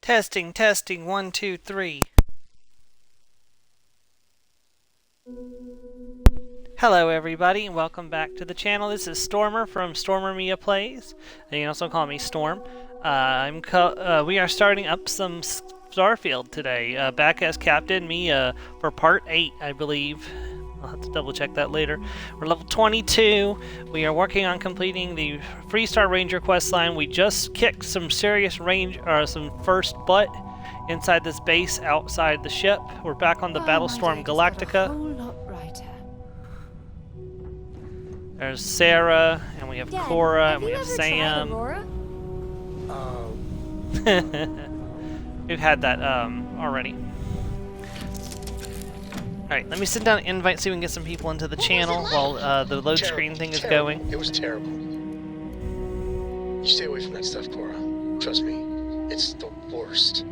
Testing, testing, 1, 2, 3. Hello everybody, and welcome back to the channel. This is Stormer from Stormer Mia Plays. And you can also call me Storm. We are starting up some Starfield today. Back as Captain Mia for part 8, I believe. I'll have to double check that later. We're level 22. We are working on completing the Freestar Ranger quest line. We just kicked some serious some first butt inside this base outside the ship. We're back on the Battlestorm Galactica. There's Sarah, and we have Dad, Cora, have and we you have ever Sam. tried Aurora? We've had that already. Alright, let me sit down and invite so we can get some people into the channel while the load screen thing is going. It was terrible. You stay away from that stuff, Cora. Trust me, it's the worst.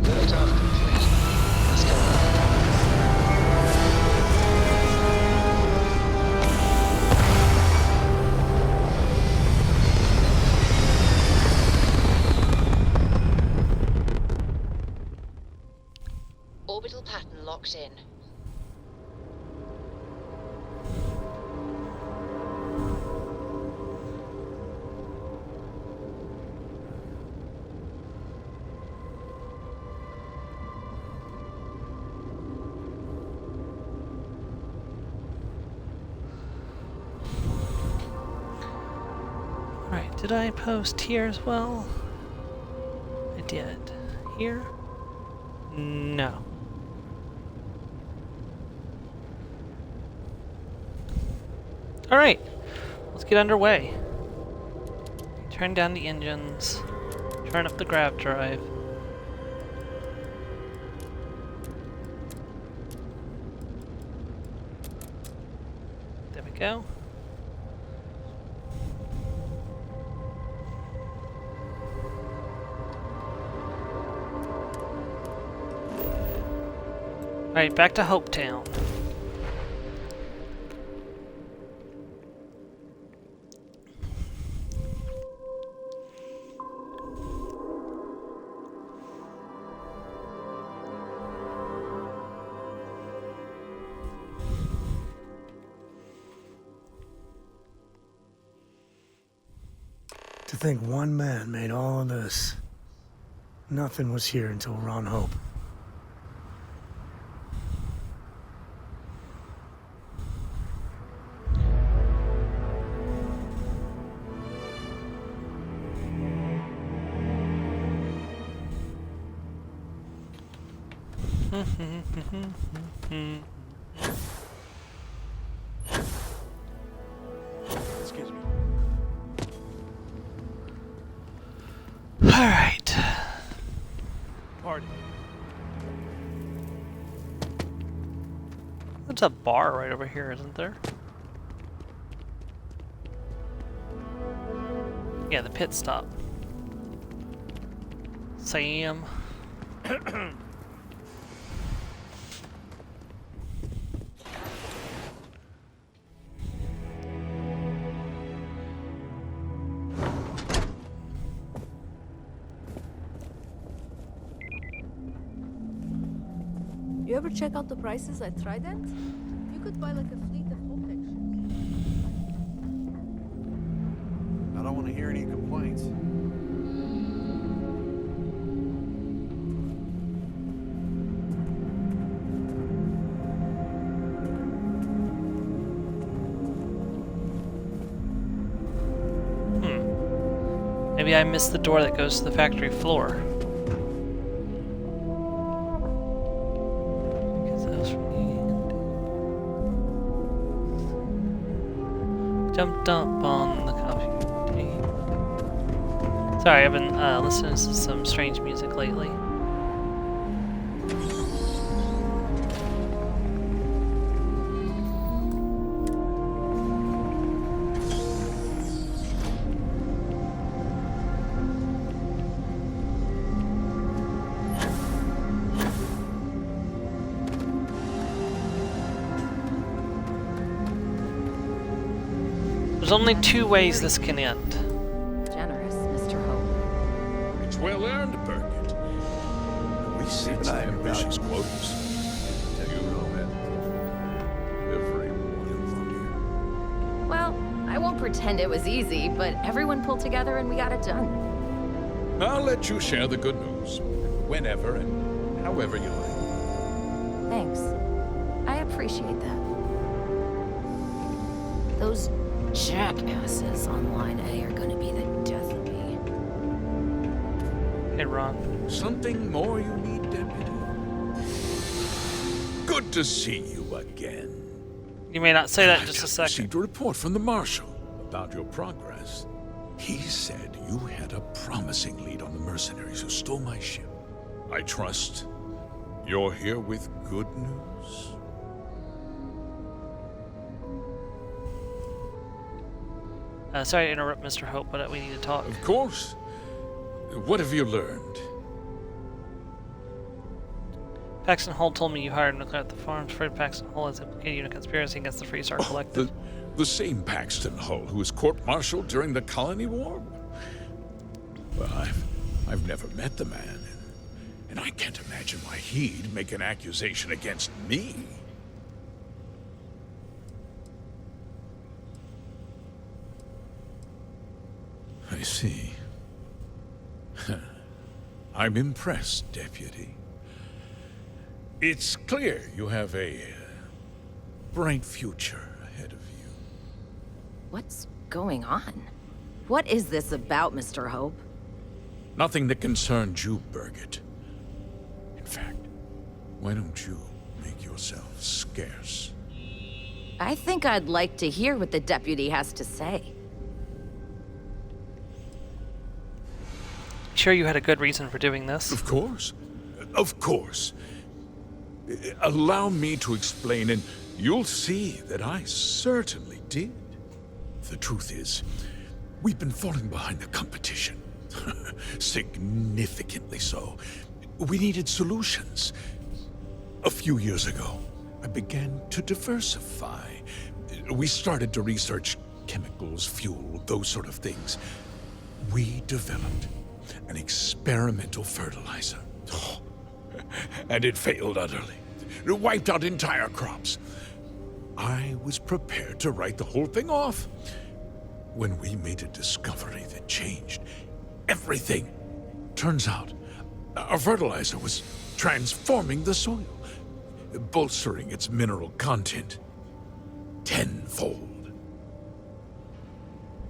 Lift off complete. Let's go. Orbital pattern locked in. Alright, did I post here as well? I did. Here? No. Alright, let's get underway. Turn down the engines. Turn up the grav drive. There we go. Alright, back to Hopetown. To think one man made all of this. Nothing was here until we're on Hope. Excuse me. Alright. Party. There's a bar right over here, isn't there? Yeah, the pit stop. Sam. You ever check out the prices at Trident? You could buy like a fleet of Hope ships. I don't want to hear any complaints. Maybe I missed the door that goes to the factory floor. Because that was from the... Jumped up on the coffee table. Sorry, I've been listening to some strange music lately. There's only two ways this can end. Generous, Mr. Hope. It's well earned, Birgit. We set some ambitious quotas. You know that. Everyone from Well, I won't pretend it was easy, but everyone pulled together and we got it done. I'll let you share the good news. Whenever and however you like. Thanks. I appreciate that. Those jackasses on Line A are gonna be the death of me. Hey, Ron. Something more you need, Deputy? Good to see you again. You may not say that in I just a just second. received a report from the Marshal about your progress. He said you had a promising lead on the mercenaries who stole my ship. I trust you're here with good news. Sorry to interrupt, Mr. Hope, but we need to talk. Of course. What have you learned? Paxton Hull told me you hired Nuka at the farms. Fred Paxton Hull has implicated you in a conspiracy against the Freestar Collective. The same Paxton Hull who was court-martialed during the Colony War? Well, I've never met the man, and I can't imagine why he'd make an accusation against me. I see. I'm impressed, Deputy. It's clear you have a bright future ahead of you. What's going on? What is this about, Mr. Hope? Nothing that concerns you, Birgit. In fact, why don't you make yourself scarce? I think I'd like to hear what the deputy has to say. Sure you had a good reason for doing this. Of course. Of course. Allow me to explain, and you'll see that I certainly did. The truth is, we've been falling behind the competition. Significantly so. We needed solutions. A few years ago, I began to diversify. We started to research chemicals, fuel, those sort of things. We developed an experimental fertilizer. And it failed utterly. It wiped out entire crops. I was prepared to write the whole thing off when we made a discovery that changed everything. Turns out, our fertilizer was transforming the soil, bolstering its mineral content tenfold.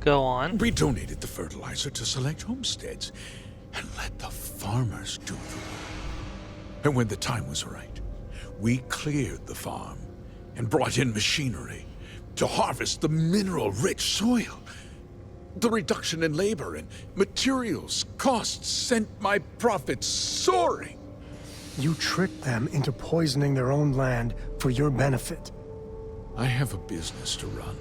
Go on. We donated the fertilizer to select homesteads and let the farmers do the work. And when the time was right, we cleared the farm and brought in machinery to harvest the mineral-rich soil. The reduction in labor and materials costs sent my profits soaring. You tricked them into poisoning their own land for your benefit. I have a business to run.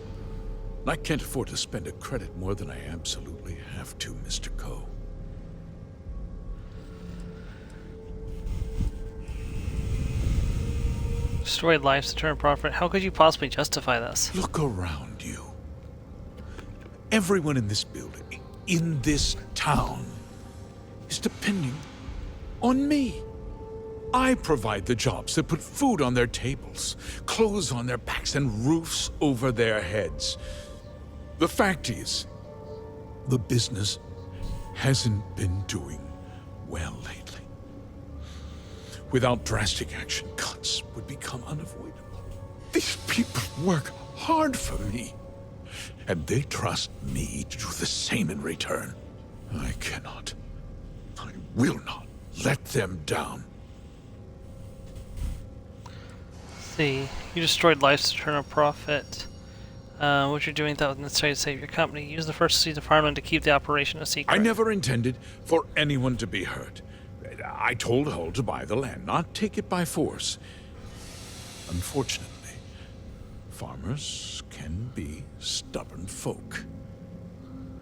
I can't afford to spend a credit more than I absolutely have to, Mr. Coe. Destroyed lives to turn a profit. How could you possibly justify this? Look around you. Everyone in this building, in this town, is depending on me. I provide the jobs that put food on their tables, clothes on their backs, and roofs over their heads. The fact is, the business hasn't been doing well lately. Without drastic action, cuts would become unavoidable. These people work hard for me, and they trust me to do the same in return. I cannot, I will not let them down. See, you destroyed lives to turn a profit. What you're doing that was necessary to save your company. Use the first season farmland to keep the operation a secret. I never intended for anyone to be hurt. I told Hull to buy the land, not take it by force. Unfortunately, farmers can be stubborn folk.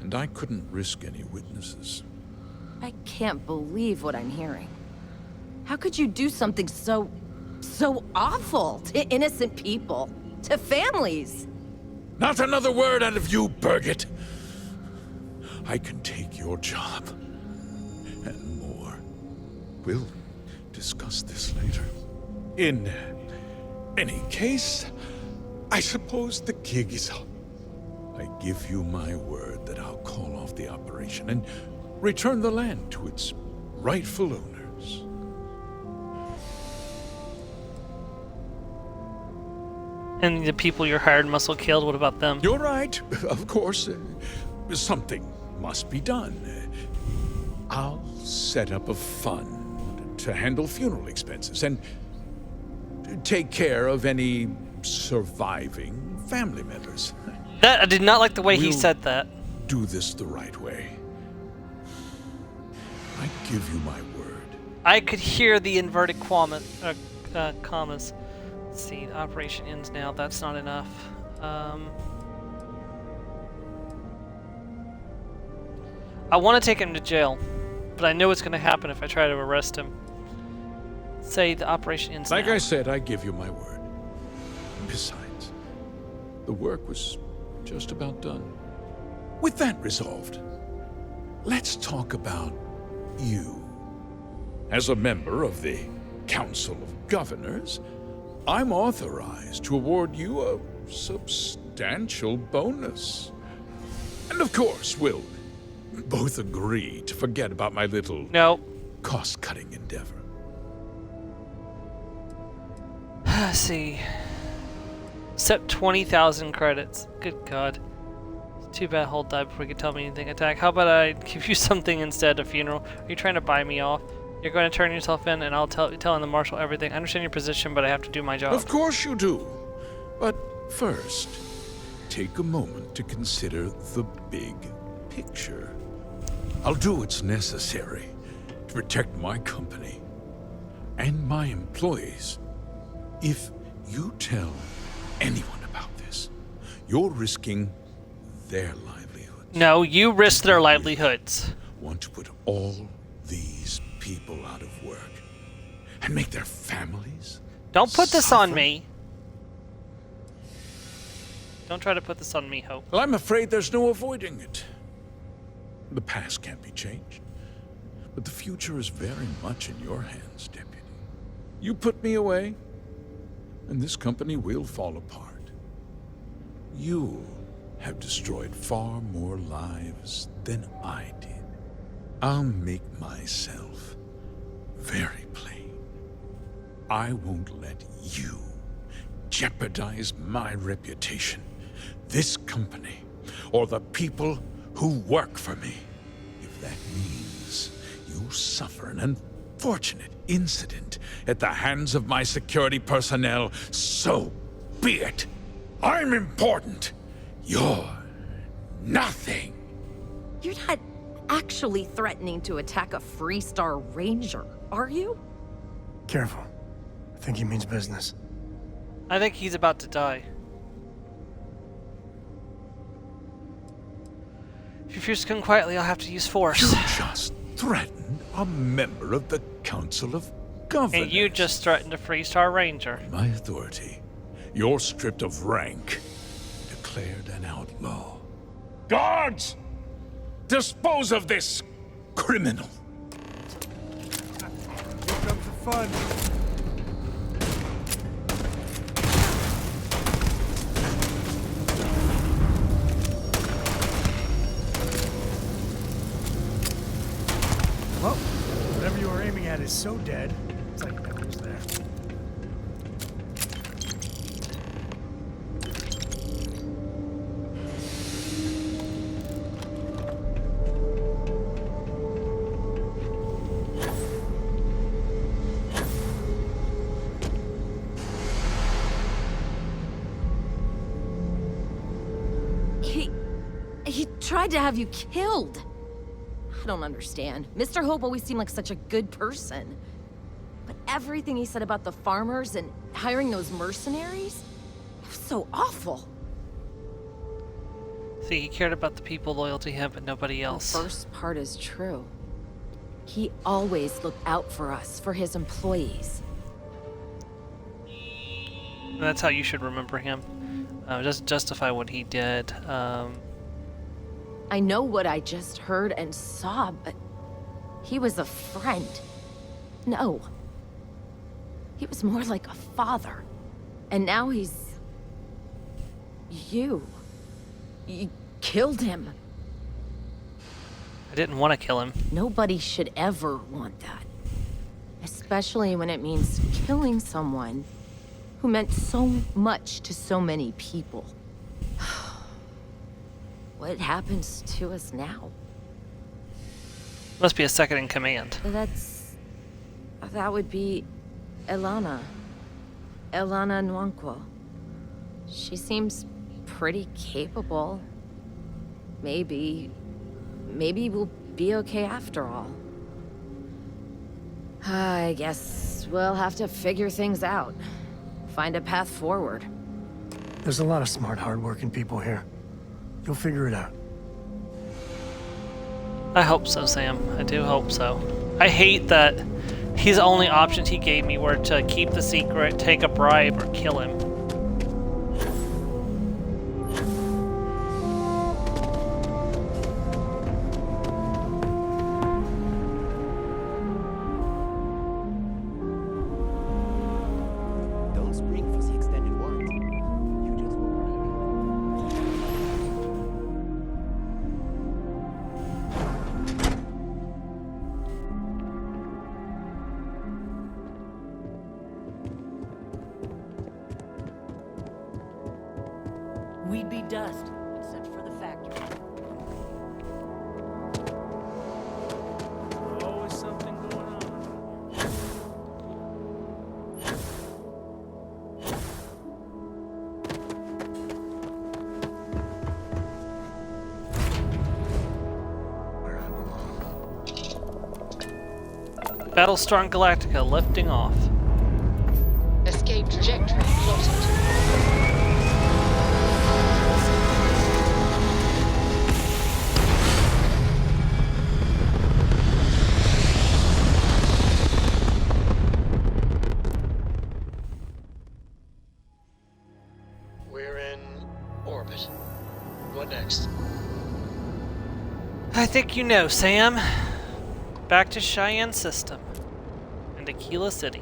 And I couldn't risk any witnesses. I can't believe what I'm hearing. How could you do something so awful to innocent people, to families? Not another word out of you, Birgit. I can take your job. And more. We'll discuss this later. In any case, I suppose the gig is up. I give you my word that I'll call off the operation and return the land to its rightful owners. And the people your hired muscle killed, what about them? You're right, of course. Something must be done. I'll set up a fund to handle funeral expenses and take care of any surviving family members. That I did not like the way he We'll said that. Do this the right way. I give you my word. I could hear the inverted commas. Let's see, the operation ends now. That's not enough. I want to take him to jail, but I know what's going to happen if I try to arrest him. Say the operation ends Like now. I said, I give you my word. Besides, the work was just about done. With that resolved, let's talk about you. As a member of the Council of Governors, I'm authorized to award you a substantial bonus. And of course, we'll both agree to forget about my little No. cost-cutting endeavor. Let's see. Except 20,000 credits. Good God. Too bad Hold died before he could tell me anything. Attack. How about I give you something instead? A funeral? Are you trying to buy me off? You're going to turn yourself in, and I'll telling the marshal everything. I understand your position, but I have to do my job. Of course you do. But first, take a moment to consider the big picture. I'll do what's necessary to protect my company and my employees. If you tell anyone about this, you're risking their livelihoods. No, you risk their livelihoods. Want to put all these people out of work and make their families Don't put this on suffer? me. Don't try to put this on me, Hope. Well, I'm afraid there's no avoiding it. The past can't be changed, but the future is very much in your hands, Deputy. You put me away, and this company will fall apart. You'll have destroyed far more lives than I did. I'll make myself very plain. I won't let you jeopardize my reputation, this company, or the people who work for me. If that means you suffer an unfortunate incident at the hands of my security personnel, so be it. I'm important. You're nothing. You're not actually threatening to attack a Freestar Ranger, are you? Careful. I think he means business. I think he's about to die. If you refuse to come quietly, I'll have to use force. You just threatened a member of the Council of Governors. And you just threatened a Freestar Ranger. My authority, you're stripped of rank, declared an outlaw. Guards! Dispose of this criminal. Here comes the fun. Well, whatever you were aiming at is so dead, it's like it never was there. He tried to have you killed. I don't understand. Mr. Hope always seemed like such a good person. But everything he said about the farmers and hiring those mercenaries, it was so awful. See, he cared about the people loyal to him, but nobody else. The first part is true. He always looked out for us, for his employees. And that's how you should remember him. Just justify what he did. I know what I just heard and saw, but he was a friend. No. He was more like a father. And now he's... You killed him. I didn't want to kill him. Nobody should ever want that. Especially when it means killing someone who meant so much to so many people. What happens to us now? Must be a second in command. That would be Elana. Elana Nwankwo. She seems pretty capable. Maybe we'll be okay after all. I guess we'll have to figure things out. Find a path forward. There's a lot of smart, hard-working people here. You'll figure it out. I hope so, Sam. I do hope so. I hate that his only options he gave me were to keep the secret, take a bribe, or kill him. Don't spring for the extended warranty. You just We'd be dust, except for the factory. Always something going on. Where I belong. Battlestar Galactica lifting off. Escape trajectory plotted. We're in orbit. What next? I think you know, Sam. Back to Cheyenne System. And Aquila City.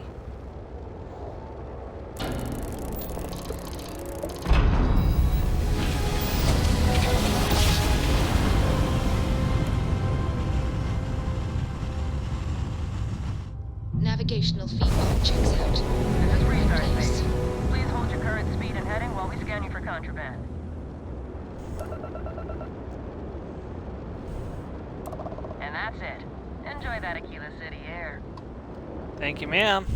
Navigational feedback checks out. This is restart Place. phase. Please hold your current speed and heading while we scan you for contraband. And that's it. Enjoy that Aquila City air. Thank you, ma'am.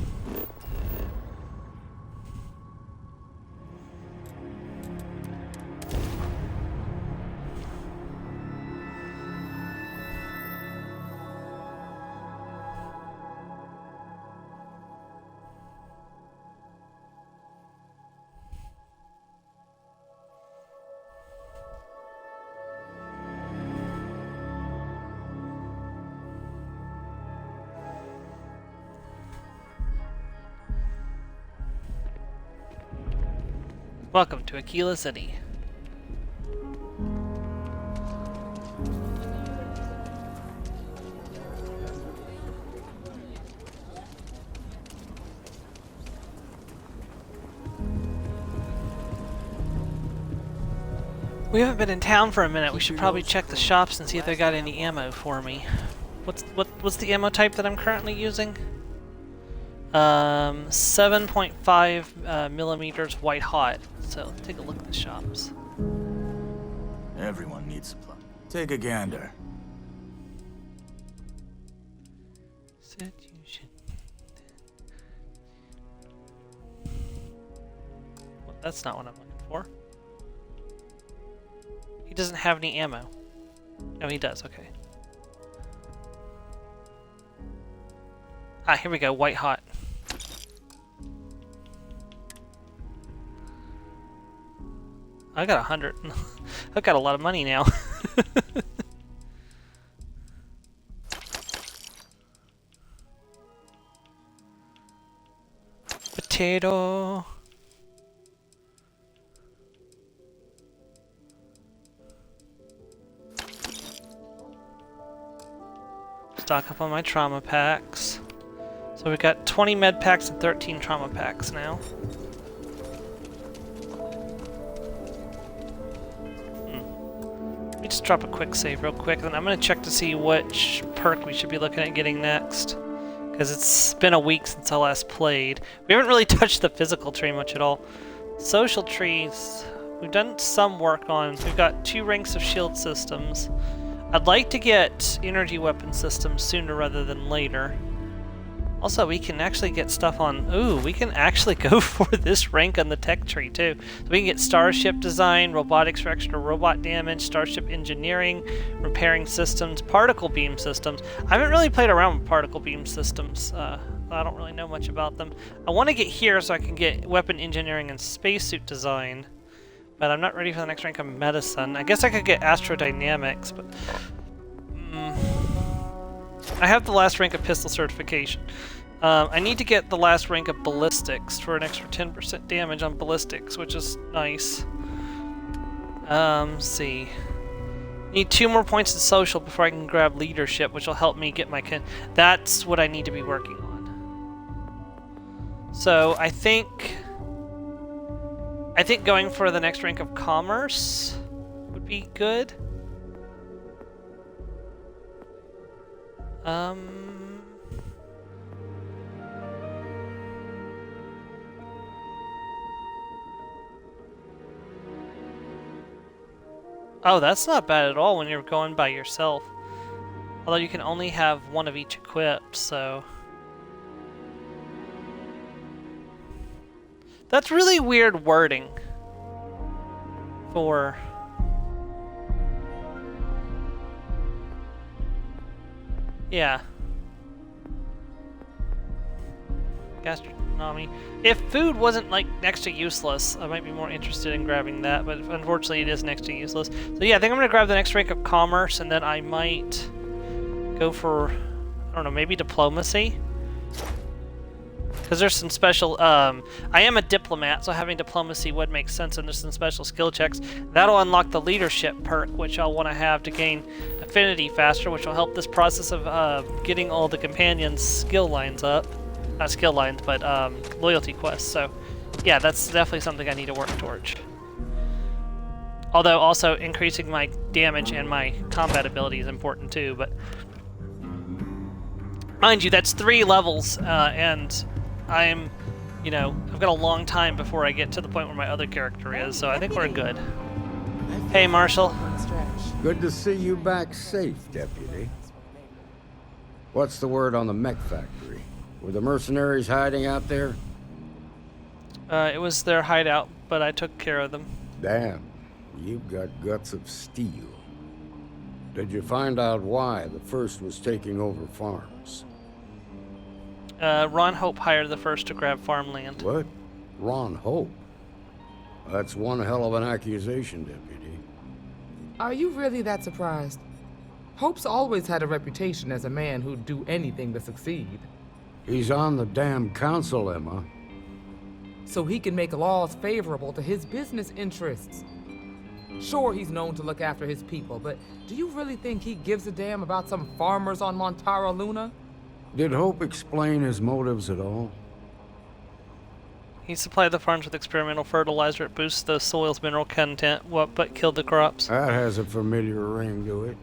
Welcome to Aquila City. We haven't been in town for a minute. We should probably check the shops and see if they got any ammo for me. What's the ammo type that I'm currently using? 7.5 millimeters white hot. So let's take a look at the shops. Everyone needs supply. Take a gander. Well, that's not what I'm looking for. He doesn't have any ammo. No, he does. Okay. Ah, here we go. White hot. I got 100. I've got a lot of money now. Potato. stock up on my trauma packs. So we've got 20 med packs and 13 trauma packs now. Let me just drop a quick save real quick, then I'm going to check to see which perk we should be looking at getting next. Because it's been a week since I last played. We haven't really touched the physical tree much at all. Social trees, we've done some work on. We've got 2 ranks of shield systems. I'd like to get energy weapon systems sooner rather than later. Also, we can actually get stuff on... Ooh, we can actually go for this rank on the tech tree, too. So we can get starship design, robotics for extra robot damage, starship engineering, repairing systems, particle beam systems. I haven't really played around with particle beam systems. I don't really know much about them. I want to get here so I can get weapon engineering and spacesuit design. But I'm not ready for the next rank of medicine. I guess I could get astrodynamics, but... I have the last rank of pistol certification. I need to get the last rank of ballistics for an extra 10% damage on ballistics, which is nice. Let's see. Need 2 more points in social before I can grab leadership, which will help me get my... That's what I need to be working on. So I think going for the next rank of commerce would be good. Oh, that's not bad at all when you're going by yourself. Although you can only have 1 of each equipped, so... That's really weird wording for... Yeah. Gastronomy. If food wasn't, like, next to useless, I might be more interested in grabbing that, but unfortunately it is next to useless. So yeah, I think I'm gonna grab the next rank of commerce, and then I might go for, I don't know, maybe diplomacy? Because there's some special, I am a diplomat, so having diplomacy would make sense, and there's some special skill checks. That'll unlock the leadership perk, which I'll want to have to gain affinity faster, which will help this process of getting all the companions' skill lines up. Not skill lines, but loyalty quests. So, yeah, that's definitely something I need to work towards. Although also increasing my damage and my combat ability is important too, but... Mind you, that's 3 levels, and I'm, you know, I've got a long time before I get to the point where my other character is, so I think we're good. Hey, Marshall. Good to see you back safe, Deputy. What's the word on the mech factory? Were the mercenaries hiding out there? It was their hideout, but I took care of them. Damn, you've got guts of steel. Did you find out why the First was taking over farms? Ron Hope hired the First to grab farmland. What? Ron Hope? That's one hell of an accusation, Deputy. Are you really that surprised? Hope's always had a reputation as a man who'd do anything to succeed. He's on the damn council, Emma. So he can make laws favorable to his business interests. Sure, he's known to look after his people, but do you really think he gives a damn about some farmers on Montara Luna? Did Hope explain his motives at all? He supplied the farms with experimental fertilizer. It boosts the soil's mineral content, but killed the crops. That has a familiar ring to it.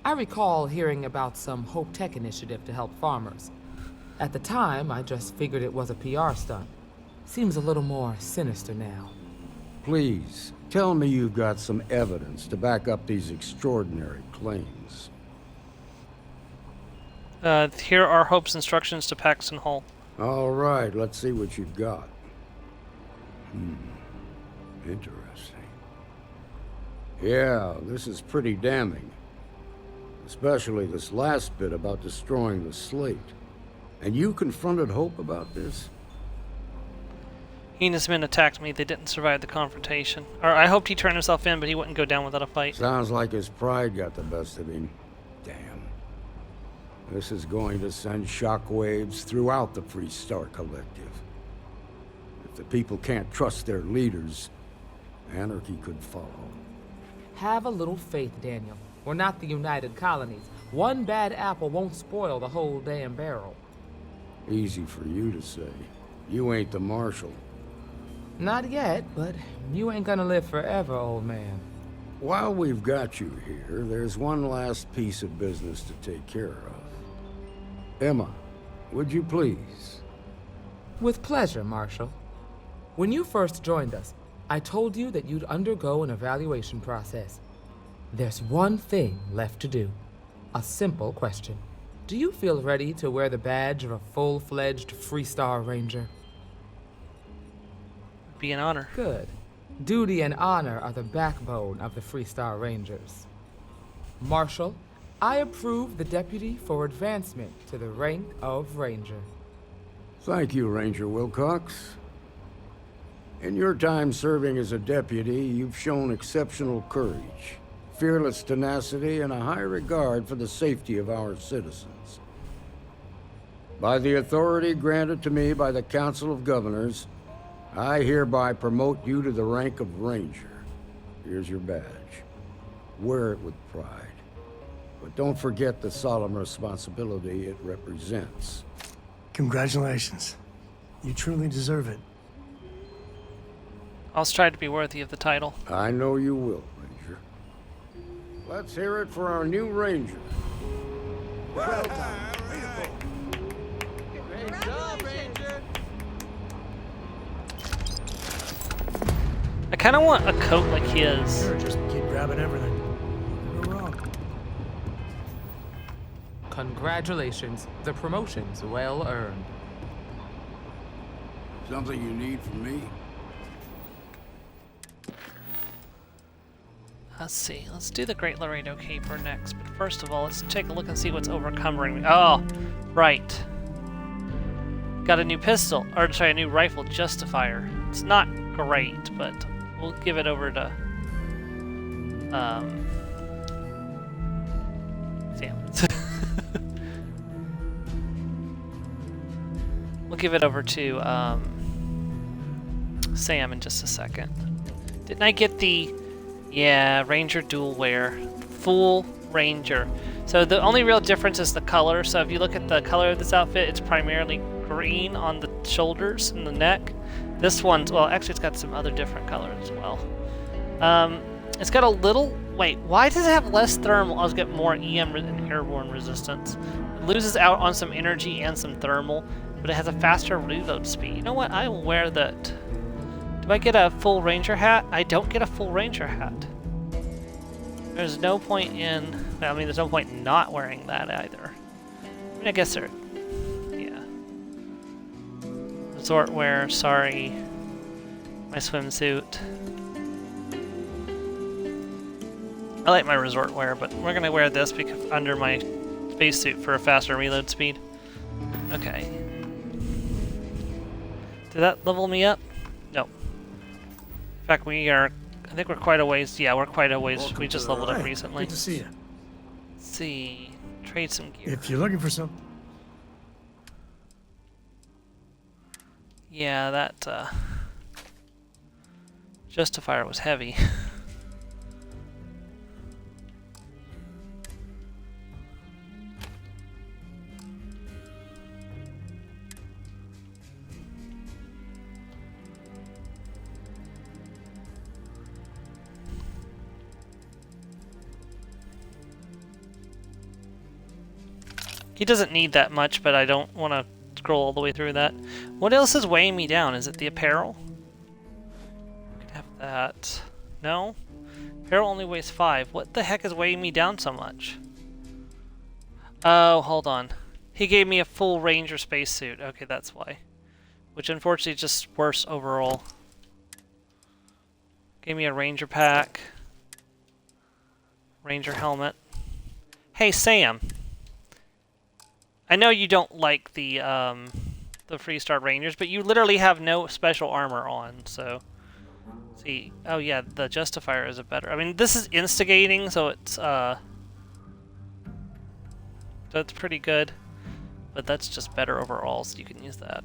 I recall hearing about some Hope Tech initiative to help farmers. At the time, I just figured it was a PR stunt. Seems a little more sinister now. Please, tell me you've got some evidence to back up these extraordinary claims. Here are Hope's instructions to Paxton Hall. All right, let's see what you've got. Interesting. Yeah, this is pretty damning. Especially this last bit about destroying the slate. And you confronted Hope about this? He and his men attacked me. They didn't survive the confrontation. Or I hoped he turned himself in, but he wouldn't go down without a fight. Sounds like his pride got the best of him. Damn. This is going to send shockwaves throughout the Free Star Collective. If the people can't trust their leaders, anarchy could follow. Have a little faith, Daniel. We're not the United Colonies. One bad apple won't spoil the whole damn barrel. Easy for you to say. You ain't the marshal. Not yet, but you ain't gonna live forever, old man. While we've got you here, there's one last piece of business to take care of. Emma, would you please? With pleasure, Marshal. When you first joined us, I told you that you'd undergo an evaluation process. There's one thing left to do. A simple question. Do you feel ready to wear the badge of a full-fledged Freestar Ranger? Be an honor. Good. Duty and honor are the backbone of the Freestar Rangers. Marshal, I approve the deputy for advancement to the rank of Ranger. Thank you, Ranger Wilcox. In your time serving as a deputy, you've shown exceptional courage, fearless tenacity, and a high regard for the safety of our citizens. By the authority granted to me by the Council of Governors, I hereby promote you to the rank of Ranger. Here's your badge. Wear it with pride. But don't forget the solemn responsibility it represents. Congratulations. You truly deserve it. I'll strive to be worthy of the title. I know you will, Ranger. Let's hear it for our new Ranger. Well done. Great job, Ranger. I kind of want a coat like his. Sure, just keep grabbing everything. No wrong. Congratulations. The promotion's well earned. Something you need from me? Let's see. Let's do the Great Laredo Caper next. But first of all, let's take a look and see what's overcumbering me. Oh, right. Got a new pistol. Or, sorry, a new rifle justifier. It's not great, but we'll give it over to... Damn it. We'll give it over to Sam in just a second. Didn't I get the... Yeah, Ranger dual wear. Full Ranger. So the only real difference is the color. So if you look at the color of this outfit, it's primarily green on the shoulders and the neck. This one's, well, actually it's got some other different colors as well. It's got a little, wait, why does it have less thermal? I'll get more EM and airborne resistance. It loses out on some energy and some thermal, but it has a faster reload speed. You know what, I will wear that. Do I get a full Ranger hat? I don't get a full Ranger hat. There's no point in... I mean, there's no point in not wearing that either. I mean, I guess there... Yeah. Resort wear, sorry. My swimsuit. I like my resort wear, but we're gonna wear this because under my spacesuit for a faster reload speed. Okay. Did that level me up? No. In fact, we are... I think we're quite a ways... Yeah, we're quite a ways. Welcome we just to the leveled up right. recently. Good to see you. Let's see. Trade some gear. If you're looking for some... Yeah, that, Justifier was heavy. He doesn't need that much, but I don't want to scroll all the way through that. What else is weighing me down? Is it the apparel? We could have that. No? Apparel only weighs 5. What the heck is weighing me down so much? Oh, hold on. He gave me a full Ranger spacesuit. Okay, that's why. Which unfortunately is just worse overall. Gave me a Ranger pack. Ranger helmet. Hey, Sam. I know you don't like the Freestar Rangers, but you literally have no special armor on, so... See, oh yeah, the Justifier is a better... I mean, this is instigating, so it's, that's pretty good. But that's just better overall, so you can use that.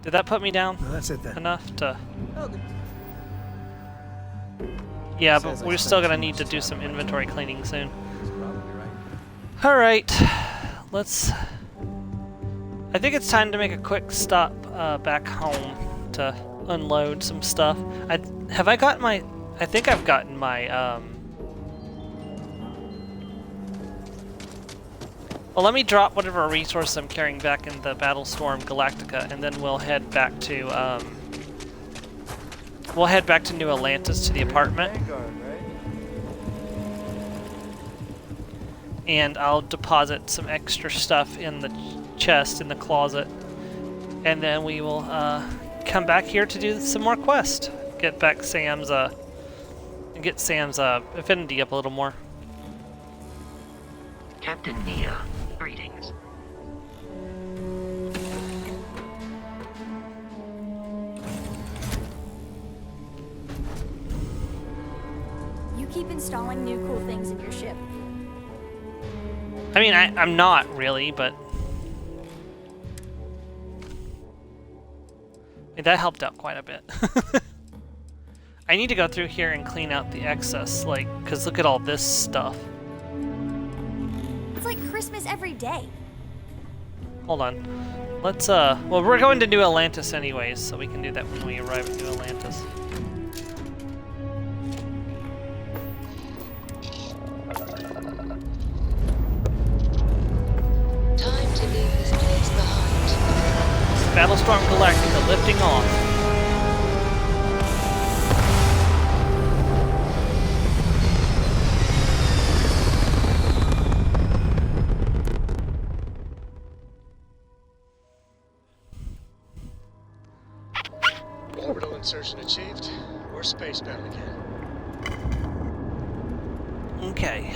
Did that put me down? No, that's it then. Enough to... Oh, good. Yeah, but we're still gonna need to do some inventory cleaning soon. Alright, let's... I think it's time to make a quick stop back home to unload some stuff. Have I got my... I think I've gotten my... Well, let me drop whatever resources I'm carrying back in the Battlestorm Galactica, and then we'll head back to... we'll head back to New Atlantis to the apartment. And I'll deposit some extra stuff in the chest in the closet, and then we will come back here to do some more quests. Get back Sam's get Sam's affinity up a little more. Captain Nia, greetings. You keep installing new cool things in your ship. I mean, I'm not really, but that helped out quite a bit. I need to go through here and clean out the excess, like, because look at all this stuff. It's like Christmas every day. Hold on. Let's, well, we're going to New Atlantis anyways, so we can do that when we arrive at New Atlantis. Time to leave this place behind. Battlestorm Galactica lifting off. Orbital insertion achieved. We're spacebound again. Okay.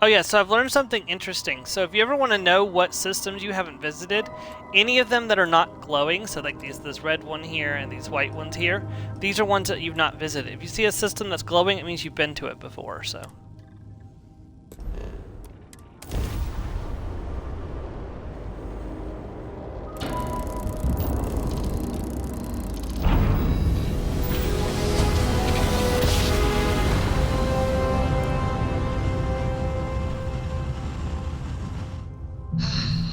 Oh yeah, so I've learned something interesting. So if you ever want to know what systems you haven't visited, any of them that are not glowing, so like this red one here and these white ones here, these are ones that you've not visited. If you see a system that's glowing, it means you've been to it before, so.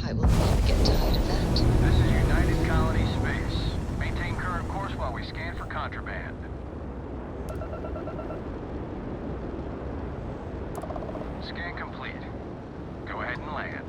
I will never get tired of that. This is United Colony Space. Maintain current course while we scan for contraband. Scan complete. Go ahead and land.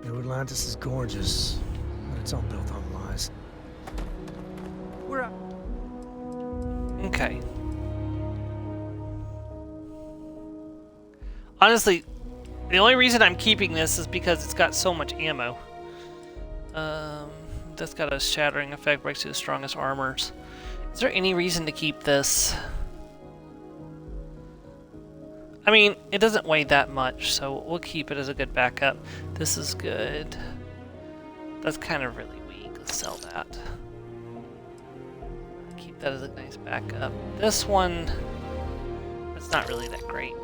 New Atlantis is gorgeous, but it's all built on lies. We're up. Okay. Honestly, the only reason I'm keeping this is because it's got so much ammo. That's got a shattering effect, breaks through the strongest armors. Is there any reason to keep this? I mean, it doesn't weigh that much, so we'll keep it as a good backup. This is good. That's kind of really weak. Let's sell that. Keep that as a nice backup. This one, it's not really that great.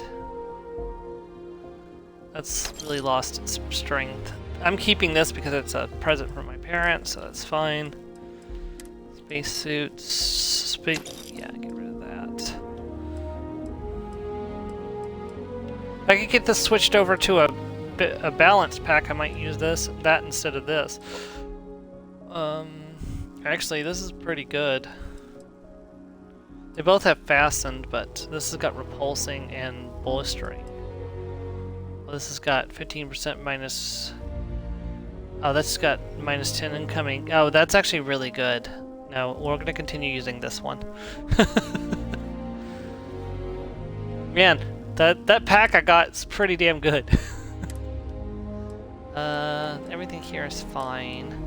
That's really lost its strength. I'm keeping this because it's a present from my parents, so that's fine. Spacesuits, yeah, get rid of that. If I could get this switched over to a balanced pack, I might use that instead of this. Actually, this is pretty good. They both have fastened, but this has got repulsing and bolstering. Well, this has got 15% minus... Oh, that's got minus 10 incoming. Oh, that's actually really good. No, we're gonna continue using this one. Man, that pack I got is pretty damn good. Everything here is fine.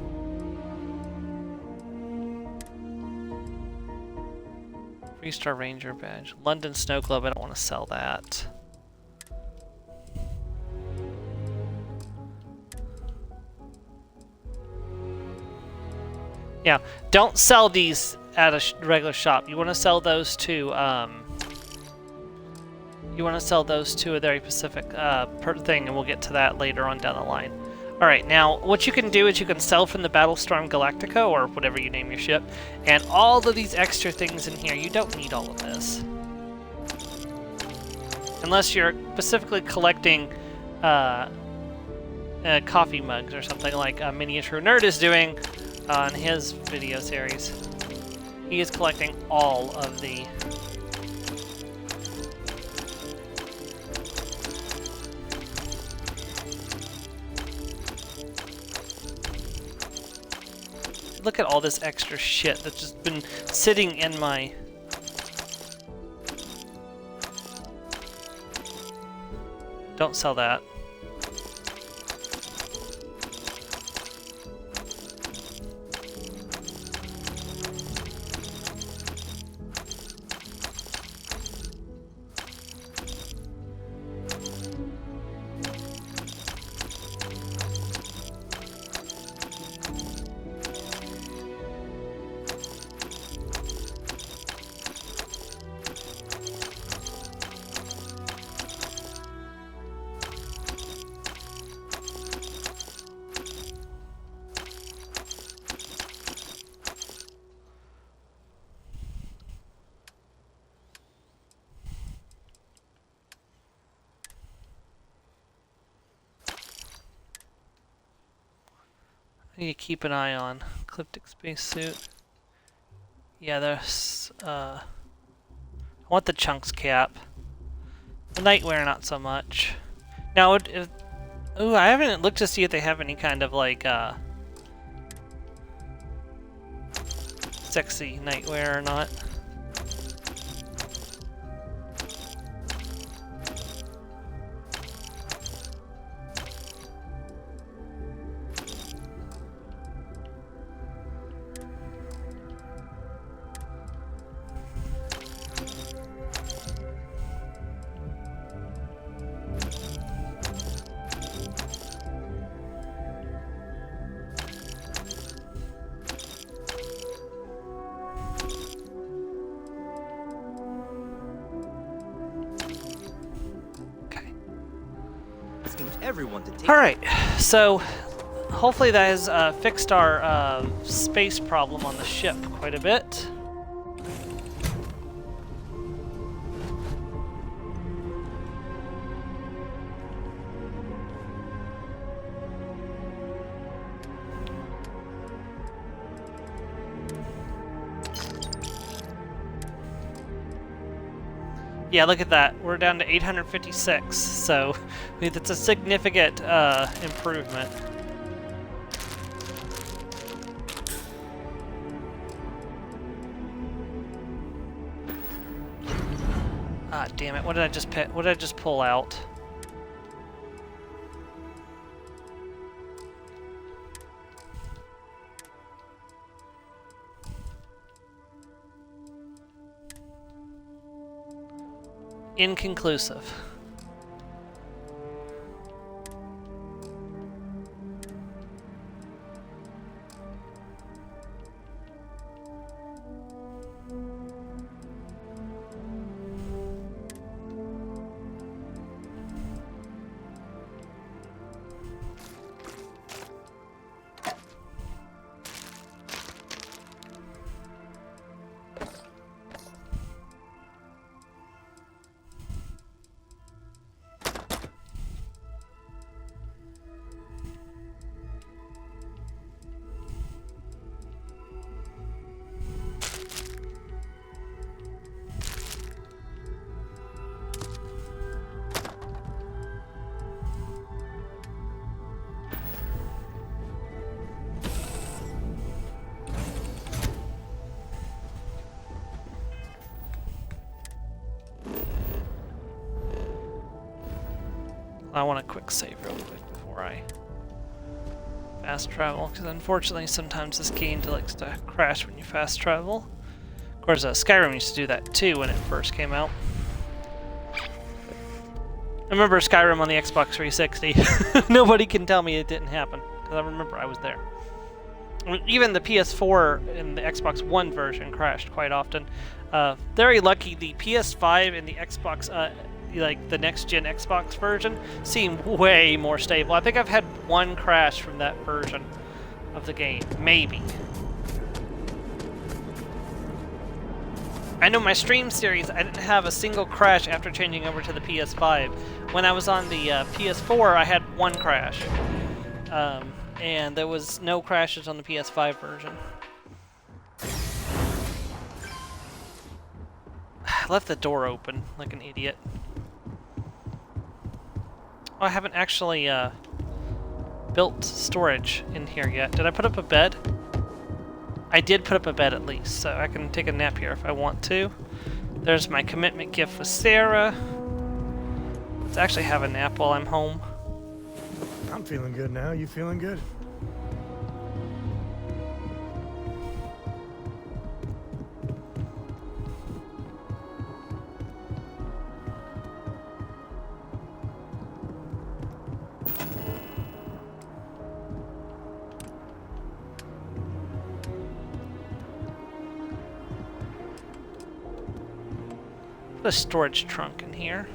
Three-star Ranger badge. London Snow Globe, I don't want to sell that. Yeah, don't sell these at a regular shop. You want to sell those to, you want to sell those to a very specific thing, and we'll get to that later on down the line. Alright, now, what you can do is you can sell from the Battlestorm Galactica, or whatever you name your ship, and all of these extra things in here, you don't need all of this. Unless you're specifically collecting coffee mugs or something like Miniature Nerd is doing on his video series. He is collecting all of the... Look at all this extra shit that's just been sitting in my... Don't sell that. I need to keep an eye on Ecliptic Spacesuit. Yeah, there's, I want the Chunks cap. The Nightwear, not so much. Now, ooh, I haven't looked to see if they have any kind of, like, sexy Nightwear or not. Alright, so hopefully that has fixed our space problem on the ship quite a bit. Yeah, look at that. We're down to 856, so that's a significant improvement. Ah, damn it. What did I just pick? What did I just pull out? Inconclusive. I want a quick save really quick before I fast travel, because unfortunately sometimes this game likes to crash when you fast travel. Of course, Skyrim used to do that too when it first came out. I remember Skyrim on the Xbox 360. Nobody can tell me it didn't happen, because I remember I was there. I mean, even the PS4 and the Xbox One version crashed quite often. Very lucky, the PS5 and the Xbox, like the next-gen Xbox version, seem way more stable. I think I've had one crash from that version of the game, maybe. I know my stream series, I didn't have a single crash after changing over to the PS5. When I was on the PS4, I had one crash. And there was no crashes on the PS5 version. I left the door open like an idiot. Oh, I haven't actually built storage in here yet. Did I put up a bed? I did put up a bed at least, so I can take a nap here if I want to. There's my commitment gift with Sarah. Let's actually have a nap while I'm home. I'm feeling good now. You feeling good? Put a storage trunk in here.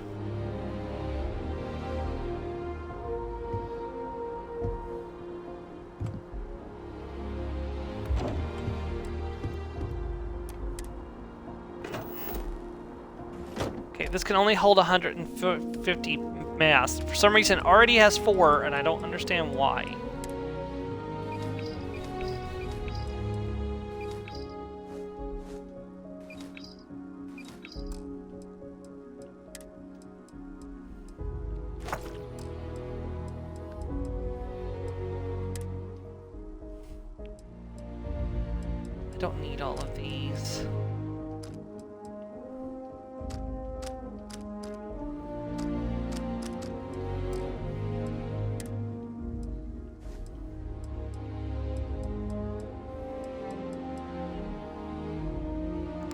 Okay, this can only hold 150 mass. For some reason, it already has 4, and I don't understand why. I don't need all of these.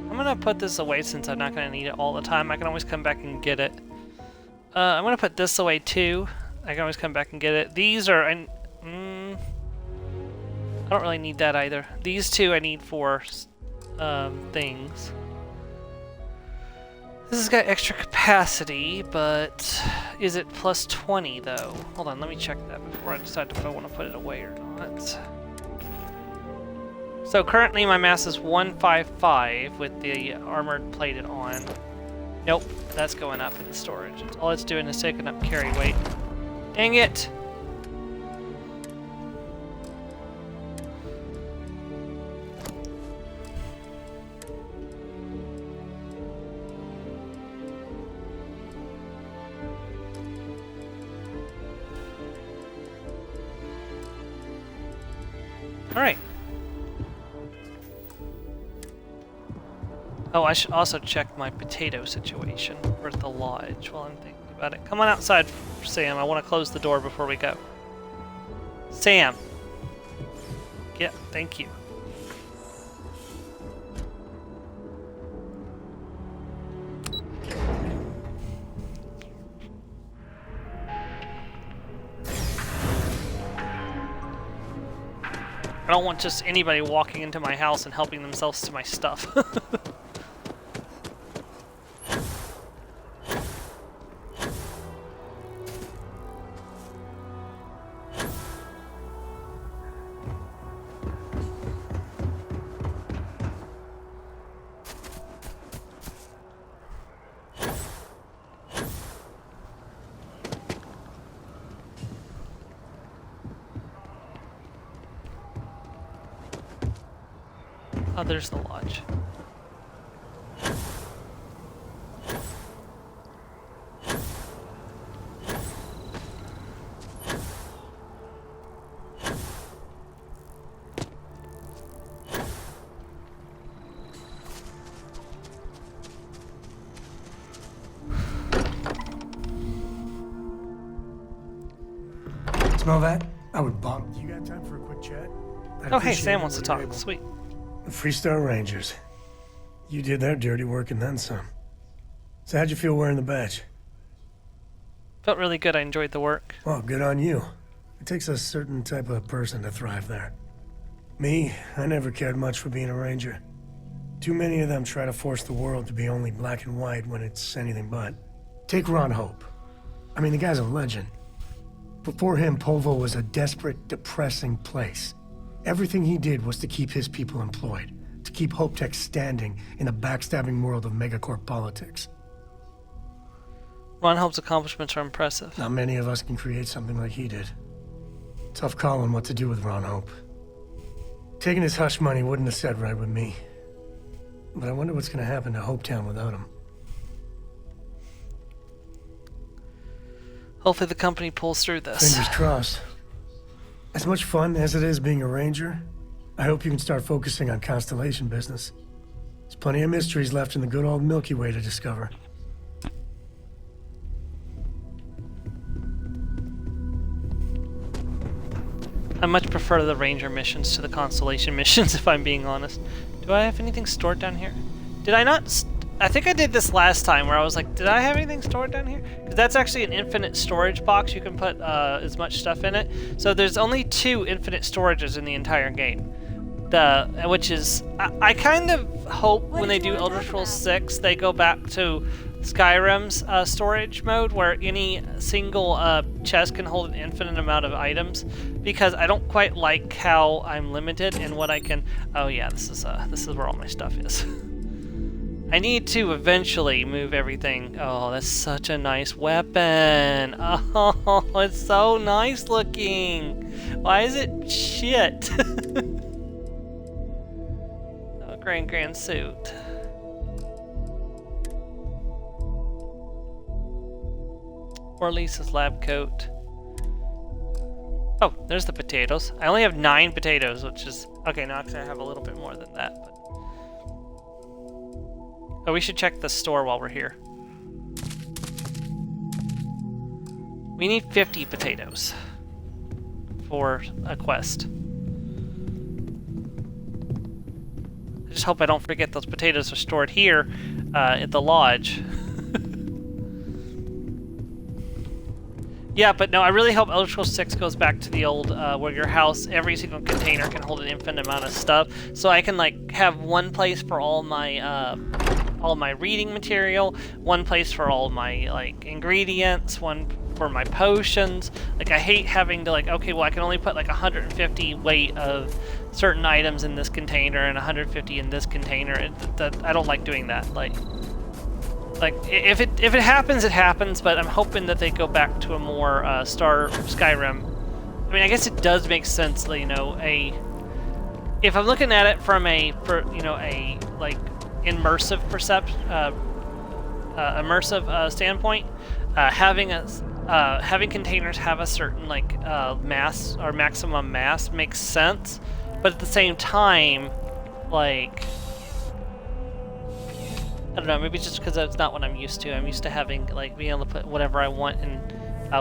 I'm gonna put this away since I'm not gonna need it all the time. I can always come back and get it. I'm gonna put this away too. I can always come back and get it. These are... I don't really need that either. These two I need for things. This has got extra capacity, but is it plus 20 though? Hold on, let me check that before I decide if I want to put it away or not. So currently my mass is 155 with the armored plated on. Nope, that's going up in the storage. All it's doing is taking up carry weight. Dang it! Alright. Oh, I should also check my potato situation for the lodge while I'm thinking about it. Come on outside, Sam. I want to close the door before we go. Sam! Yeah, thank you. I don't want just anybody walking into my house and helping themselves to my stuff. Oh, there's the lodge. Smell that? I would bump. You got time for a quick chat? Oh, hey, Sam wants to talk. Sweet. The Freestar Rangers. You did their dirty work and then some. So how'd you feel wearing the badge? Felt really good. I enjoyed the work. Well, good on you. It takes a certain type of person to thrive there. Me, I never cared much for being a ranger. Too many of them try to force the world to be only black and white when it's anything but. Take Ron Hope. I mean, the guy's a legend. Before him, Polvo was a desperate, depressing place. Everything he did was to keep his people employed, to keep Hope Tech standing in the backstabbing world of megacorp politics. Ron Hope's accomplishments are impressive. Not many of us can create something like he did. Tough calling what to do with Ron Hope. Taking his hush money wouldn't have sat right with me. But I wonder what's going to happen to Hopetown without him. Hopefully the company pulls through this. Fingers crossed. As much fun as it is being a ranger, I hope you can start focusing on Constellation business. There's plenty of mysteries left in the good old Milky Way to discover. I much prefer the Ranger missions to the Constellation missions, if I'm being honest. Do I have anything stored down here? Did I not? I think I did this last time where I was like, did I have anything stored down here? Because that's actually an infinite storage box. You can put as much stuff in it. So there's only 2 infinite storages in the entire game. Which is, I kind of hope when they do Elder Scrolls 6, they go back to Skyrim's storage mode, where any single chest can hold an infinite amount of items, because I don't quite like how I'm limited in what I can. Oh yeah, this is where all my stuff is. I need to eventually move everything. Oh, that's such a nice weapon. Oh, it's so nice looking. Why is it shit? Oh, grand suit. Or Lisa's lab coat. Oh, there's the potatoes. I only have 9 potatoes, which is... Okay, no, actually I have a little bit more than that, but... Oh, we should check the store while we're here. We need 50 potatoes for a quest. I just hope I don't forget those potatoes are stored here at the lodge. Yeah, but no, I really hope Elder Scrolls 6 goes back to the old, where your house, every single container can hold an infinite amount of stuff. So I can, like, have one place for all my reading material, one place for all my, like, ingredients, one for my potions. Like, I hate having to, like, okay, well, I can only put, like, 150 weight of certain items in this container and 150 in this container. I don't like doing that. Like, if it happens, it happens, but I'm hoping that they go back to a more Skyrim. I mean, I guess it does make sense, you know, if I'm looking at it from a like immersive standpoint, having containers have a certain like mass or maximum mass makes sense, but at the same time, like, I don't know, maybe just because that's not what I'm used to. I'm used to having, like, being able to put whatever I want in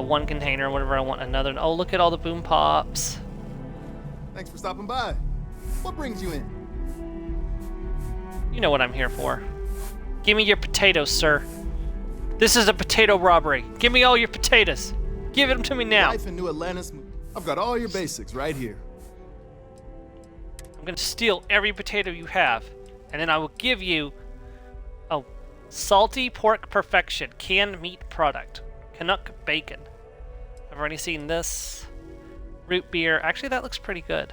one container and whatever I want in another. Oh, look at all the boom pops. Thanks for stopping by. What brings you in? You know what I'm here for. Give me your potatoes, sir. This is a potato robbery. Give me all your potatoes. Give them to me now. Life in New Atlantis. I've got all your basics right here. I'm gonna steal every potato you have, and then I will give you... Oh, salty pork perfection, canned meat product, Canuck bacon. I've already seen this. Root beer, actually that looks pretty good.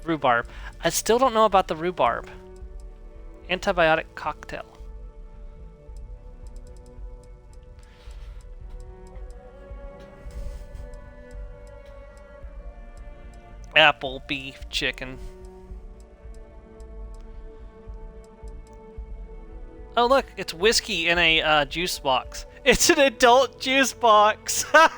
Rhubarb, I still don't know about the rhubarb. Antibiotic cocktail. Apple, beef, chicken. Oh look, it's whiskey in a juice box. It's an adult juice box! I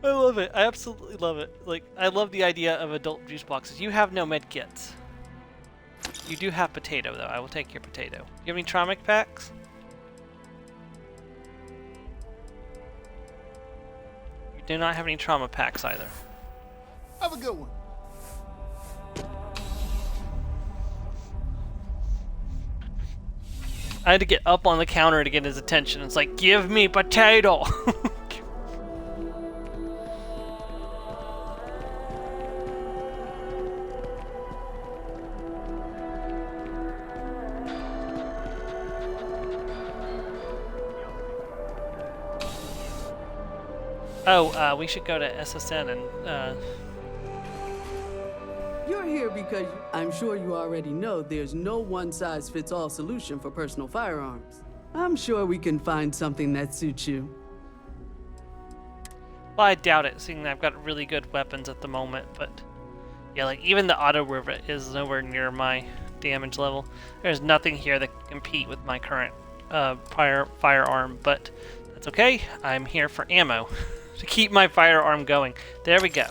love it. I absolutely love it. Like, I love the idea of adult juice boxes. You have no med kits. You do have potato, though. I will take your potato. You have any trauma packs? You do not have any trauma packs either. Have a good one. I had to get up on the counter to get his attention. It's like, give me potato! Oh, we should go to SSN and, You're here because I'm sure you already know there's no one-size-fits-all solution for personal firearms. I'm sure we can find something that suits you. Well, I doubt it, seeing that I've got really good weapons at the moment, but... Yeah, like, even the auto rivet is nowhere near my damage level. There's nothing here that can compete with my current firearm, but that's okay. I'm here for ammo to keep my firearm going. There we go.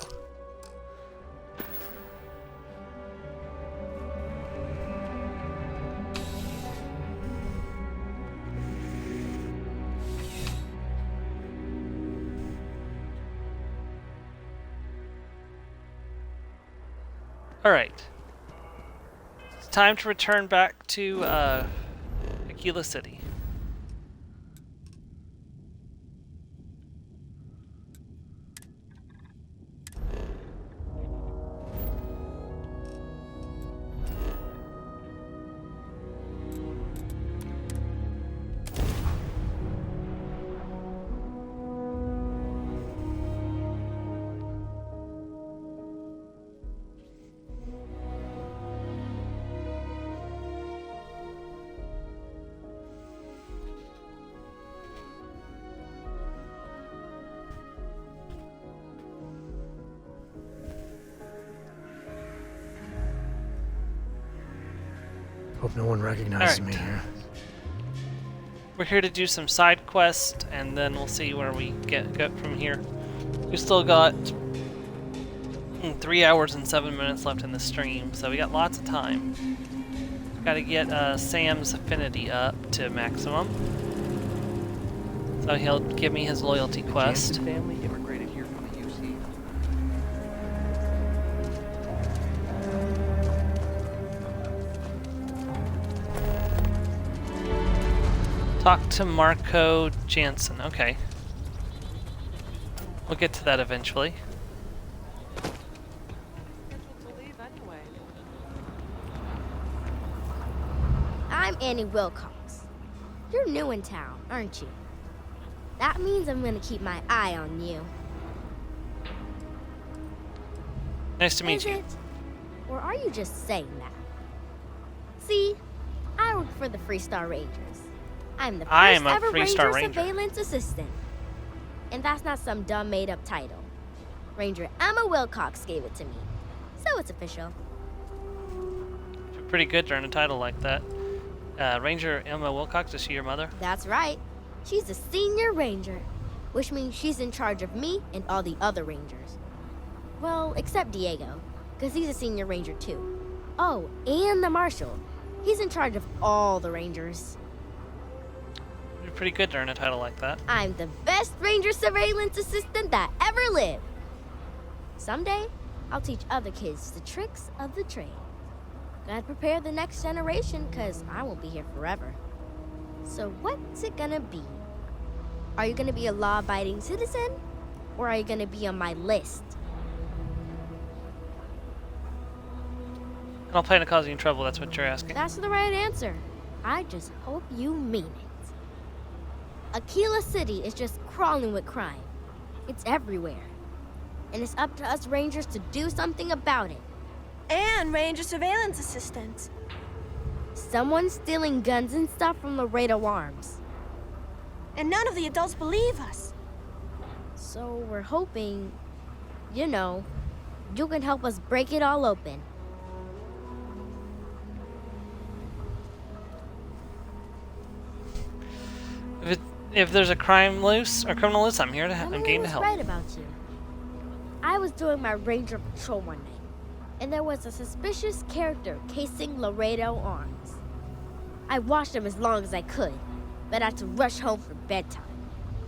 Alright. It's time to return back to Aquila City. Hope no one recognizes me Alright. here. We're here to do some side quests, and then we'll see where we go from here. We still got 3 hours and 7 minutes left in the stream, so we got lots of time. Got to get Sam's affinity up to maximum, so he'll give me his loyalty quest. The Jansen family immigrated here from the UC. Talk to Marco Jansen. Okay. We'll get to that eventually. I'm Annie Wilcox. You're new in town, aren't you? That means I'm gonna keep my eye on you. Nice to meet Is you. it? Or are you just saying that? See, I work for the Freestar Rangers. I'm the I first am a ever Freestar Ranger Ranger. surveillance assistant. And that's not some dumb made-up title. Ranger Emma Wilcox gave it to me. So it's official. You're pretty good to earn a title like that. Ranger Emma Wilcox, is she your mother? That's right. She's a senior ranger, which means she's in charge of me and all the other rangers. Well, except Diego, because he's a senior ranger too. Oh, and the marshal. He's in charge of all the rangers. You're pretty good to earn a title like that. I'm the best ranger surveillance assistant that ever lived. Someday, I'll teach other kids the tricks of the trade. Gotta prepare the next generation, because I won't be here forever. So what's it gonna be? Are you gonna be a law-abiding citizen? Or are you gonna be on my list? I don't plan to cause you trouble, that's what you're asking. That's the right answer. I just hope you mean it. Aquila City is just crawling with crime. It's everywhere. And it's up to us Rangers to do something about it. And Ranger surveillance assistants. Someone's stealing guns and stuff from Laredo Arms. And none of the adults believe us. So we're hoping, you know, you can help us break it all open. If there's a crime loose or criminal loose, I'm game to help. Right about you. I was doing my ranger patrol one night, and there was a suspicious character casing Laredo Arms. I watched him as long as I could, but I had to rush home for bedtime.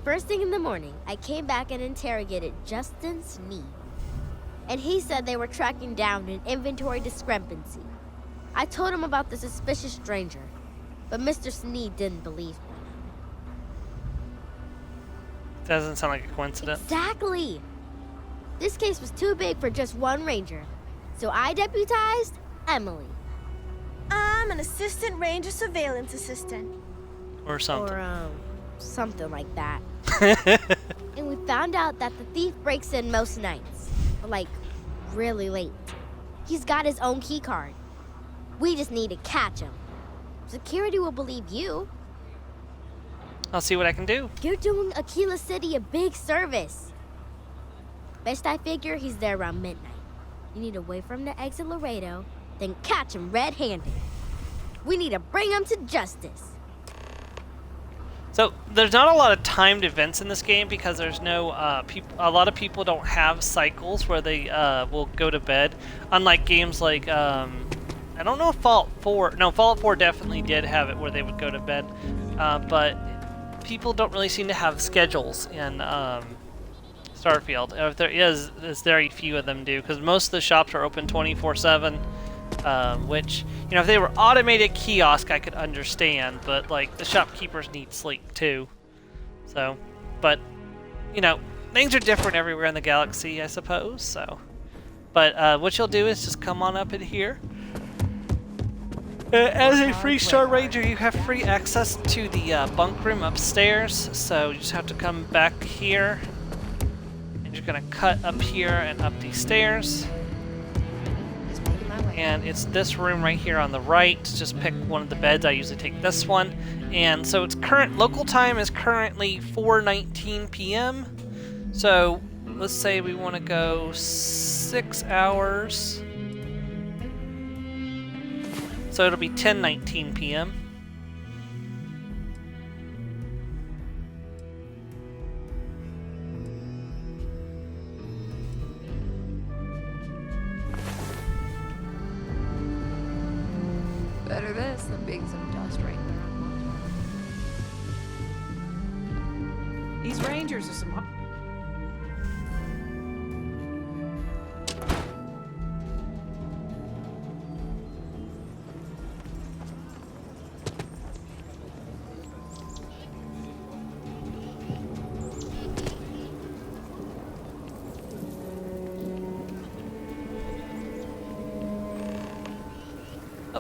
First thing in the morning, I came back and interrogated Justin Sneed. And he said they were tracking down an inventory discrepancy. I told him about the suspicious stranger, but Mr. Sneed didn't believe me. Doesn't sound like a coincidence. Exactly! This case was too big for just one ranger, so I deputized Emily. I'm an assistant ranger surveillance assistant. Or something. Or, something like that. And we found out that the thief breaks in most nights, like really late. He's got his own key card. We just need to catch him. Security will believe you. I'll see what I can do. You're doing Aquila City a big service. Best I figure he's there around midnight. You need to wait for him to exit Laredo, then catch him red-handed. We need to bring him to justice. So there's not a lot of timed events in this game because there's no a lot of people don't have cycles where they will go to bed. Unlike games like I don't know if Fallout 4 definitely did have it where they would go to bed, but people don't really seem to have schedules in Starfield. If there is, there's very few of them do because most of the shops are open 24/7. Which, you know, if they were automated kiosk, I could understand, but like the shopkeepers need sleep too. So, but you know, things are different everywhere in the galaxy, I suppose. So, but what you'll do is just come on up in here. As a Freestar Ranger, you have free access to the bunk room upstairs. So you just have to come back here, and you're gonna cut up here and up these stairs. And it's this room right here on the right. Just pick one of the beds. I usually take this one. And so it's local time is currently 4:19 p.m. So let's say we want to go 6 hours. So it'll be 10:19 p.m. Better this than being some dust right there. These rangers are some.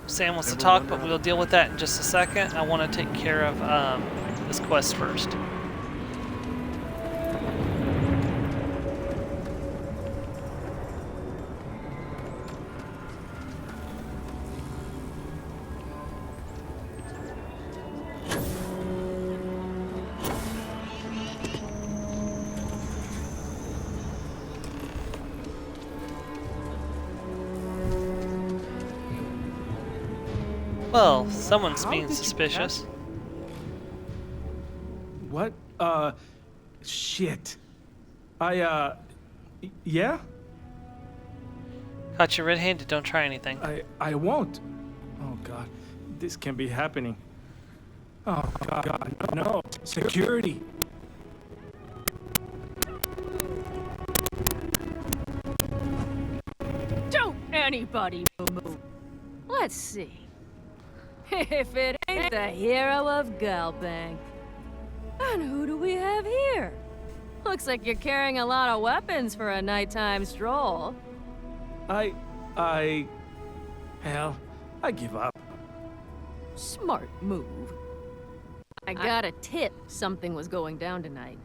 Sam wants to talk, but we'll deal with that in just a second. I want to take care of this quest first. Well, someone's being suspicious. What? Shit. Yeah? Caught you red-handed, don't try anything. I won't. Oh, God. This can't be happening. Oh, God, no. Security. Don't anybody move. Let's see. If it ain't the hero of Galbank. And who do we have here? Looks like you're carrying a lot of weapons for a nighttime stroll. Hell, I give up. Smart move. I got a tip something was going down tonight.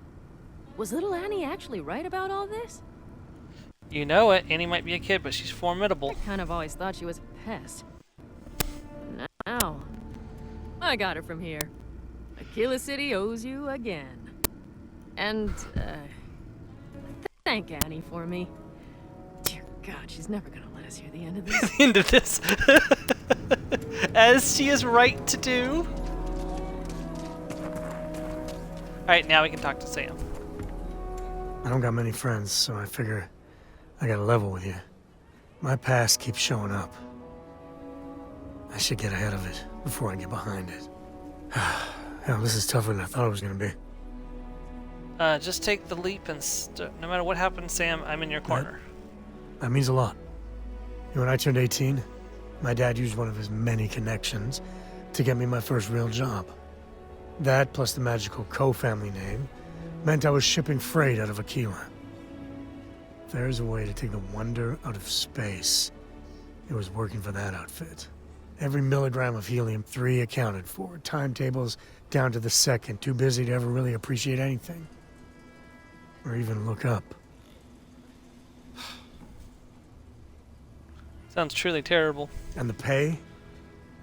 Was little Annie actually right about all this? You know it. Annie might be a kid, but she's formidable. I kind of always thought she was a pest. Now, I got her from here. Aquila City owes you again. And, thank Annie for me. Dear God, she's never gonna let us hear the end of this. The end of this. As she is right to do. Alright, now we can talk to Sam. I don't got many friends, so I figure I gotta level with you. My past keeps showing up. I should get ahead of it before I get behind it. Hell, this is tougher than I thought it was gonna be. Just take the leap and no matter what happens, Sam, I'm in your corner. That means a lot. When I turned 18, my dad used one of his many connections to get me my first real job. That, plus the magical Co family name, meant I was shipping freight out of Aquila. If there's a way to take the wonder out of space, it was working for that outfit. Every milligram of helium-3 accounted for. Timetables down to the second, too busy to ever really appreciate anything. Or even look up. Sounds truly terrible. And the pay?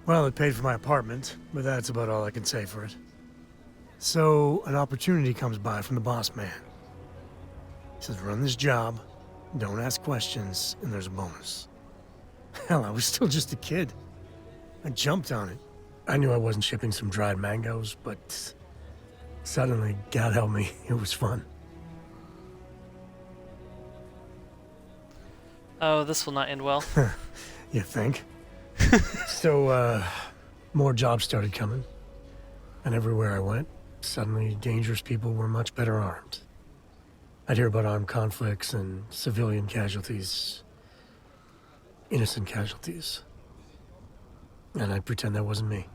Well, it paid for my apartment, but that's about all I can say for it. So, an opportunity comes by from the boss man. He says, run this job, don't ask questions, and there's a bonus. Hell, I was still just a kid. I jumped on it. I knew I wasn't shipping some dried mangoes, but suddenly, God help me, it was fun. Oh, this will not end well. You think? So, more jobs started coming. And everywhere I went, suddenly dangerous people were much better armed. I'd hear about armed conflicts and civilian casualties. Innocent casualties. And I'd pretend that wasn't me.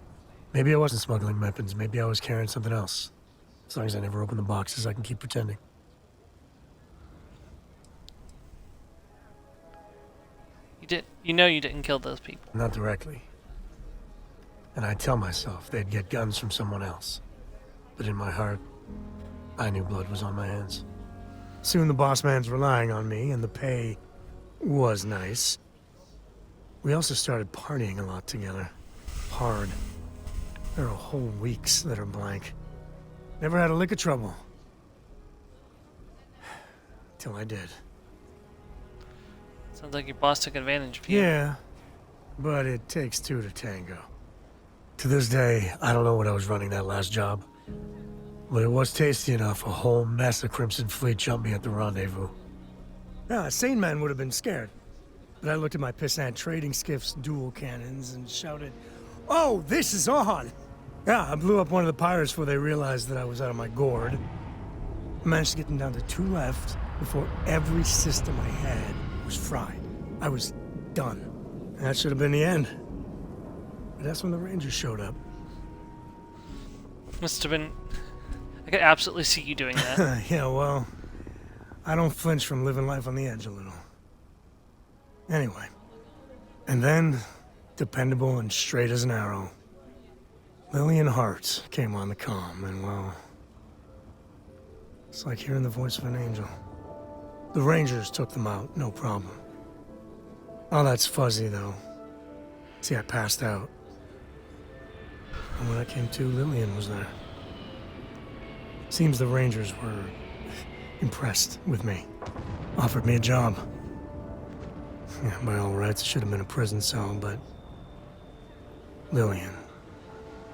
Maybe I wasn't smuggling weapons, maybe I was carrying something else. As long as I never open the boxes, I can keep pretending. You know you didn't kill those people. Not directly. And I'd tell myself they'd get guns from someone else. But in my heart, I knew blood was on my hands. Soon the boss man's relying on me, and the pay was nice. We also started partying a lot together. Hard. There are whole weeks that are blank. Never had a lick of trouble. Till I did. Sounds like your boss took advantage of you. Yeah, but it takes two to tango. To this day, I don't know what I was running that last job. But it was tasty enough, a whole mess of Crimson Fleet jumped me at the rendezvous. Now, a sane man would have been scared. But I looked at my pissant trading skiff's dual cannons and shouted, "Oh, this is on!" Yeah, I blew up one of the pirates before they realized that I was out of my gourd. I managed to get them down to 2 left before every system I had was fried. I was done. And that should have been the end. But that's when the Rangers showed up. Must have been... I could absolutely see you doing that. Yeah, well, I don't flinch from living life on the edge a little. Anyway. And then, dependable and straight as an arrow, Lillian Hart came on the comm, and well... It's like hearing the voice of an angel. The Rangers took them out, no problem. All that's fuzzy, though. See, I passed out. And when I came to, Lillian was there. Seems the Rangers were impressed with me. Offered me a job. Yeah, by all rights, it should have been a prison cell, but... Lillian...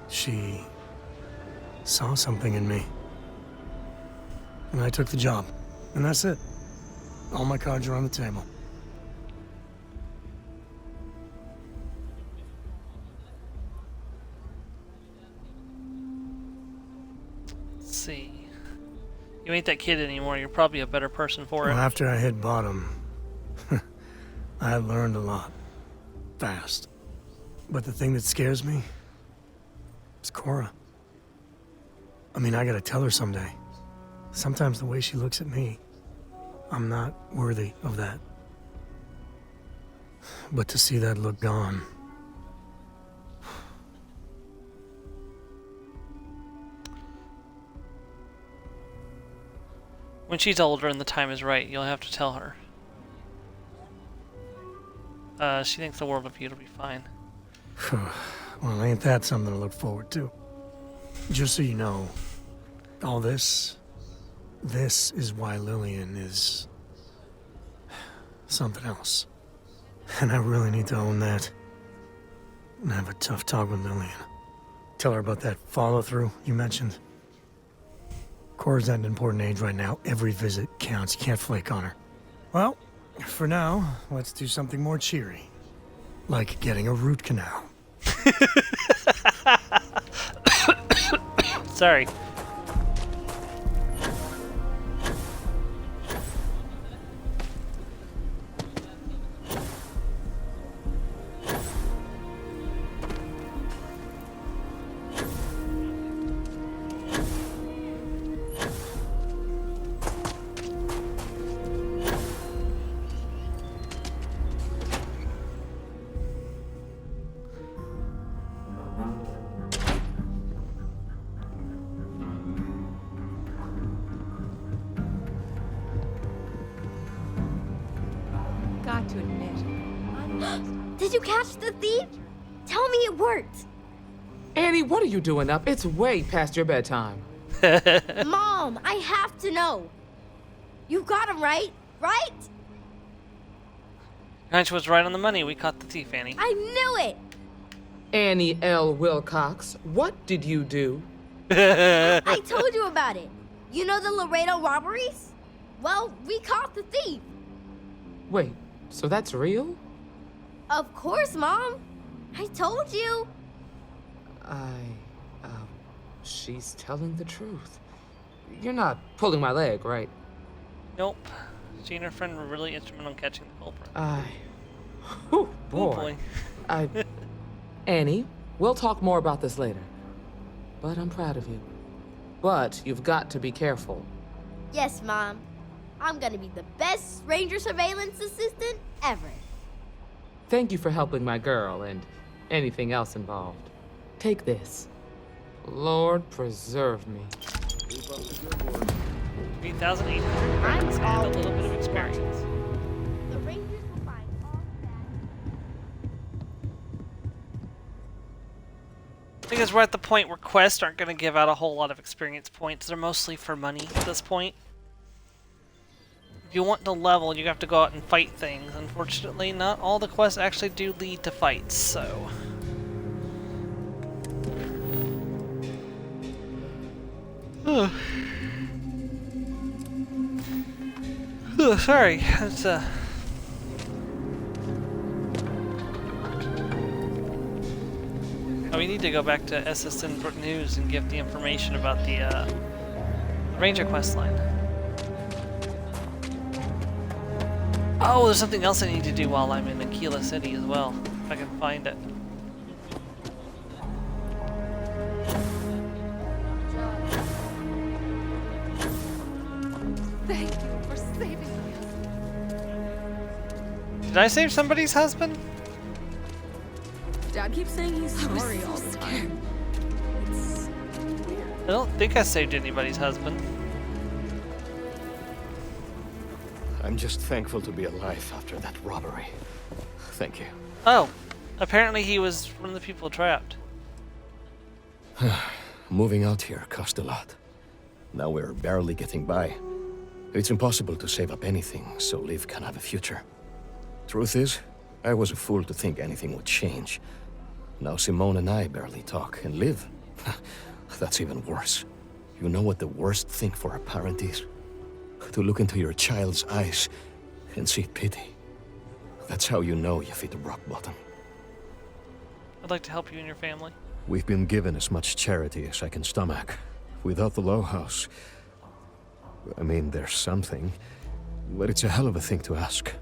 She... saw something in me. And I took the job. And that's it. All my cards are on the table. Let's see. You ain't that kid anymore. You're probably a better person for it. Well, after I hit bottom, I learned a lot. Fast. But the thing that scares me is Cora. I mean, I gotta tell her someday. Sometimes the way she looks at me, I'm not worthy of that. But to see that look gone... When she's older and the time is right, you'll have to tell her. She thinks the world of you. It'll be fine. Well, ain't that something to look forward to? Just so you know, all this is why Lillian is... something else. And I really need to own that. And have a tough talk with Lillian. Tell her about that follow-through you mentioned. Cora's at an important age right now. Every visit counts. You can't flake on her. Well, For now, let's do something more cheery. Like getting a root canal. Sorry. Got to admit. Did you catch the thief? Tell me it worked. Annie, what are you doing up? It's way past your bedtime. Mom, I have to know. You got him right? Right? Hunch was right on the money. We caught the thief, Annie. I knew it. Annie L. Wilcox, what did you do? I told you about it. You know the Laredo robberies? Well, we caught the thief. Wait, so that's real? Of course, Mom. I told you. She's telling the truth. You're not pulling my leg, right? Nope. She and her friend were really instrumental in catching the culprit. Oh, boy. Annie, we'll talk more about this later. But I'm proud of you. But you've got to be careful. Yes, Mom. I'm gonna be the best ranger surveillance assistant ever. Thank you for helping my girl and anything else involved. Take this. Lord preserve me. 3,800 credits and a little bit of experience. The rangers will find all I think we're at the point where quests aren't going to give out a whole lot of experience points. They're mostly for money at this point. If you want to level, you have to go out and fight things. Unfortunately, not all the quests actually do lead to fights, so... sorry. It's, Oh, we need to go back to SSN News and give the information about the Ranger quest line. Oh, there's something else I need to do while I'm in Aquila City as well, if I can find it. Thank you for saving me. Did I save somebody's husband? Dad keeps saying he's sorry all the time. It's weird. I don't think I saved anybody's husband. I'm just thankful to be alive after that robbery. Thank you. Oh, apparently he was one of the people trapped. Moving out here cost a lot. Now we're barely getting by. It's impossible to save up anything so Liv can have a future. Truth is, I was a fool to think anything would change. Now Simone and I barely talk, and Liv, that's even worse. You know what the worst thing for a parent is? To look into your child's eyes and see pity. That's how you know you've hit rock bottom. I'd like to help you and your family. We've been given as much charity as I can stomach. Without the Low House, I mean, there's something, but it's a hell of a thing to ask.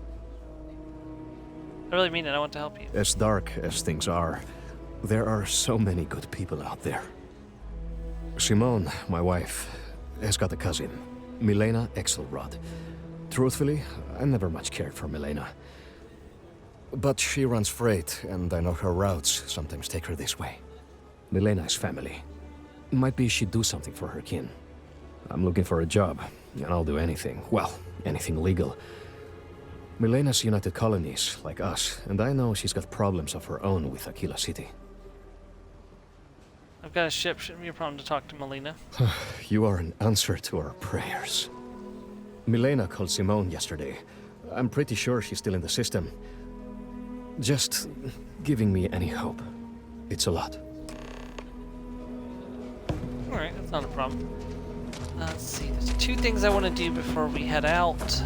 I really mean it, I want to help you. As dark as things are, there are so many good people out there. Simone, my wife, has got a cousin, Milena Exelrod. Truthfully, I never much cared for Milena. But she runs freight, and I know her routes sometimes take her this way. Milena is family. Might be she'd do something for her kin. I'm looking for a job, and I'll do anything. Well, anything legal. Milena's United Colonies, like us, and I know she's got problems of her own with Aquila City. I've got a ship, shouldn't be a problem to talk to Melina. You are an answer to our prayers. Milena called Simone yesterday. I'm pretty sure she's still in the system. Just giving me any hope. It's a lot. Alright, that's not a problem. Let's see, there's two things I want to do before we head out.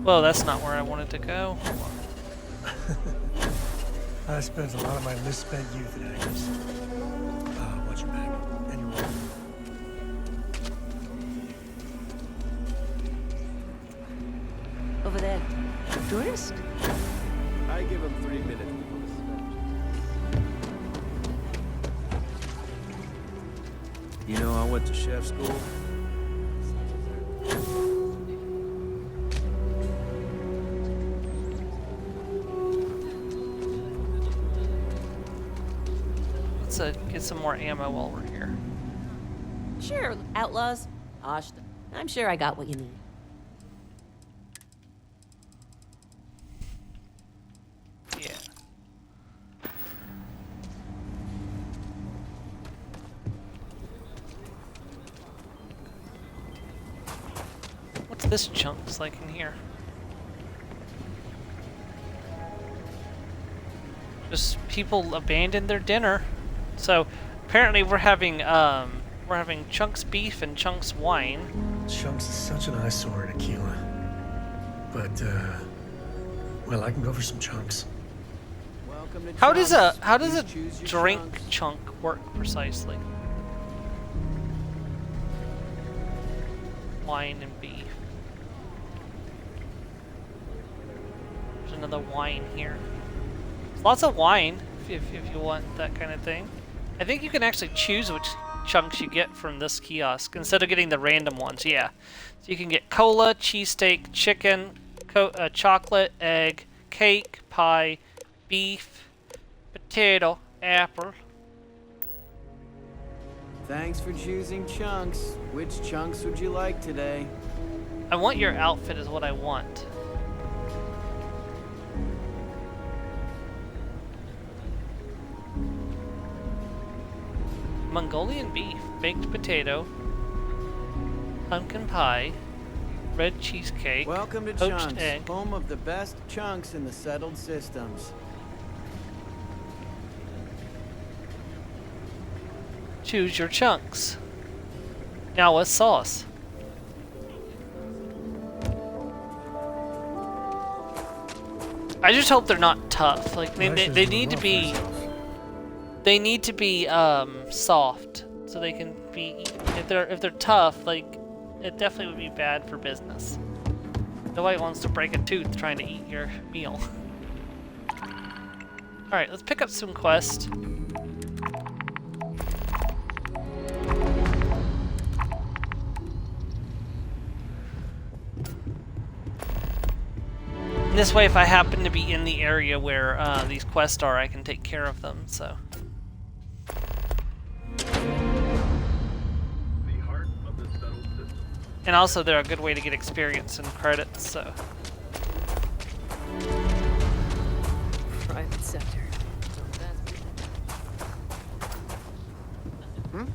Whoa, that's not where I wanted to go. Hold on. I spent a lot of my misspent youth at Agnes. Watch your back. And your wallet. Over there. Tourist? I give him 3 minutes. You know, I went to chef school. Let's get some more ammo while we're here. Sure, outlaws. Gosh, I'm sure I got what you need. Yeah. What's this chunks like in here? Just people abandoned their dinner. So apparently we're having Chunks beef and Chunks wine. Chunks is such an eyesore in Aquila. But well, I can go for some chunks. How does a drink chunk work precisely? Wine and beef. There's another wine here. There's lots of wine if you want that kind of thing. I think you can actually choose which chunks you get from this kiosk instead of getting the random ones. Yeah, so you can get cola, cheesesteak, chicken, chocolate, egg, cake, pie, beef, potato, apple. Thanks for choosing chunks. Which chunks would you like today? I want your outfit is what I want. Mongolian beef, baked potato, pumpkin pie, red cheesecake, Welcome to poached Chunks, egg. home of the best chunks in the settled systems. Choose your chunks. Now what sauce? I just hope they're not tough. Like they need to be. They need to be soft so they can be eaten. If they're tough, like it definitely would be bad for business. Nobody wants to break a tooth trying to eat your meal. All right, let's pick up some quests. And this way, if I happen to be in the area where these quests are, I can take care of them. So. And also, they're a good way to get experience and credits, so. Private sector. Hmm?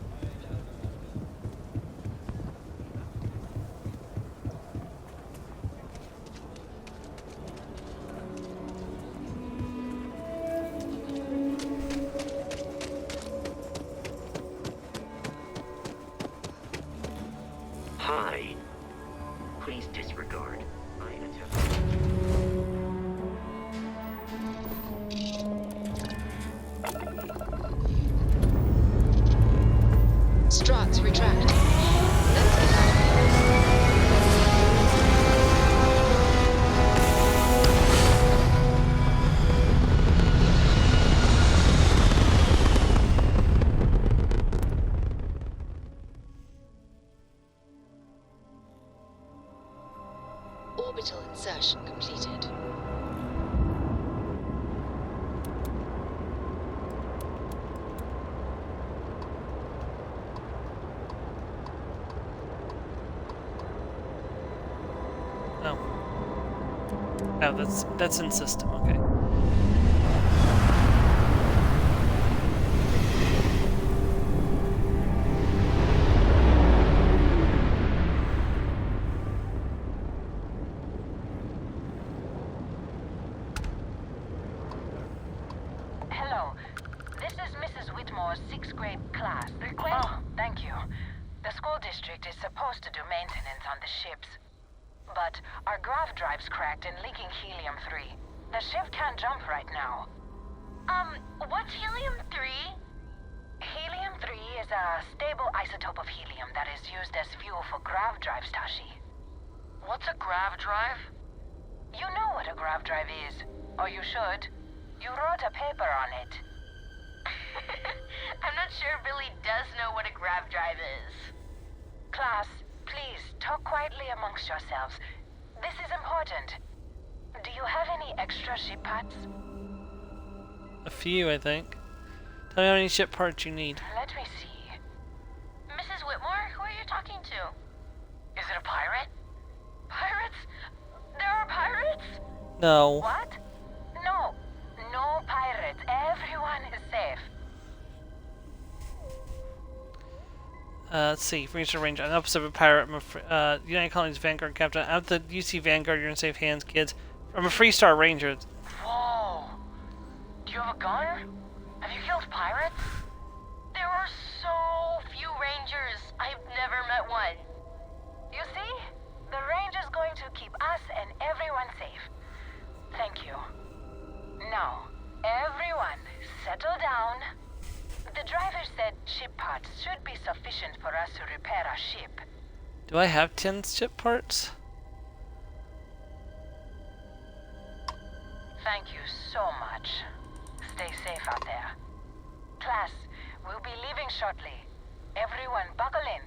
Hi. Please disregard. I attempt. Struts retract. Orbital insertion completed. Oh, that's in system. Okay. Hello. This is Mrs. Whitmore's 6th grade class. Request? Oh, thank you. The school district is supposed to do maintenance on the ships. but our grav drive's cracked and leaking helium-3. The ship can't jump right now. What's helium-3? Helium-3 is a stable isotope of helium that is used as fuel for grav drives, Tashi. What's a grav drive? You know what a grav drive is, or you should. You wrote a paper on it. I'm not sure Billy does know what a grav drive is. Class, please talk quietly amongst yourselves. This is important. Do you have any extra ship parts? A few, I think. Tell me how many ship parts you need. Let me see. Mrs. Whitmore, who are you talking to? Is it a pirate? Pirates? There are pirates? No. What? No. No pirates. Everyone is safe. Let's see. Research Ranger. An episode of a pirate. United Colonies Vanguard Captain. Out the UC Vanguard, you're in safe hands, kids. I'm a Freestar Ranger. Whoa. Do you have a gun? Have you killed pirates? There are so few rangers. I've never met one. You see? The range is going to keep us and everyone safe. Thank you. Now, everyone, settle down. The driver said ship parts should be sufficient for us to repair our ship. Do I have 10 ship parts? Thank you so much. Stay safe out there. Class, we'll be leaving shortly. Everyone buckle in.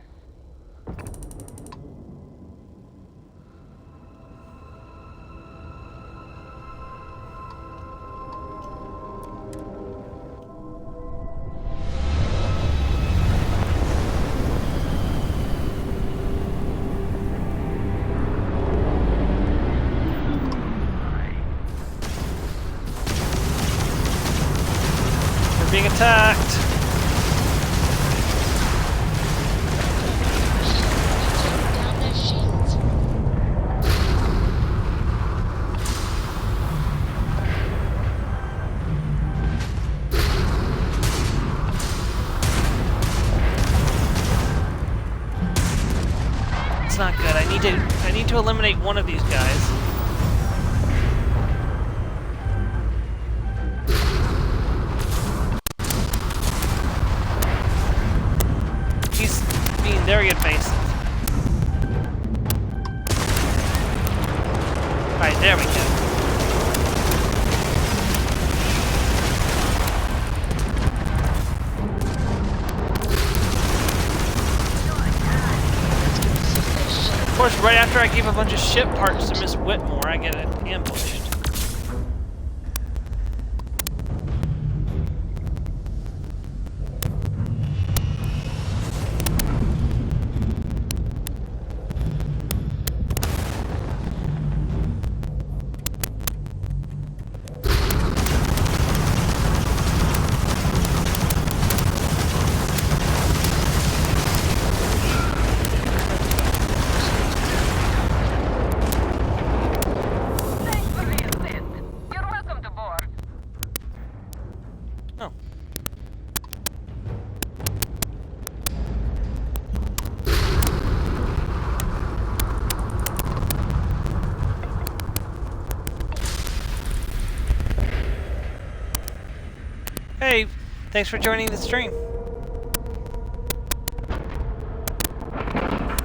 Being attacked. Down their shields. It's not good. I need to eliminate one of these guys. Very invasive. Alright, there we go. Of course, right after I gave a bunch of ship parts to Miss Whitmore, I get ambushed. Hey, thanks for joining the stream.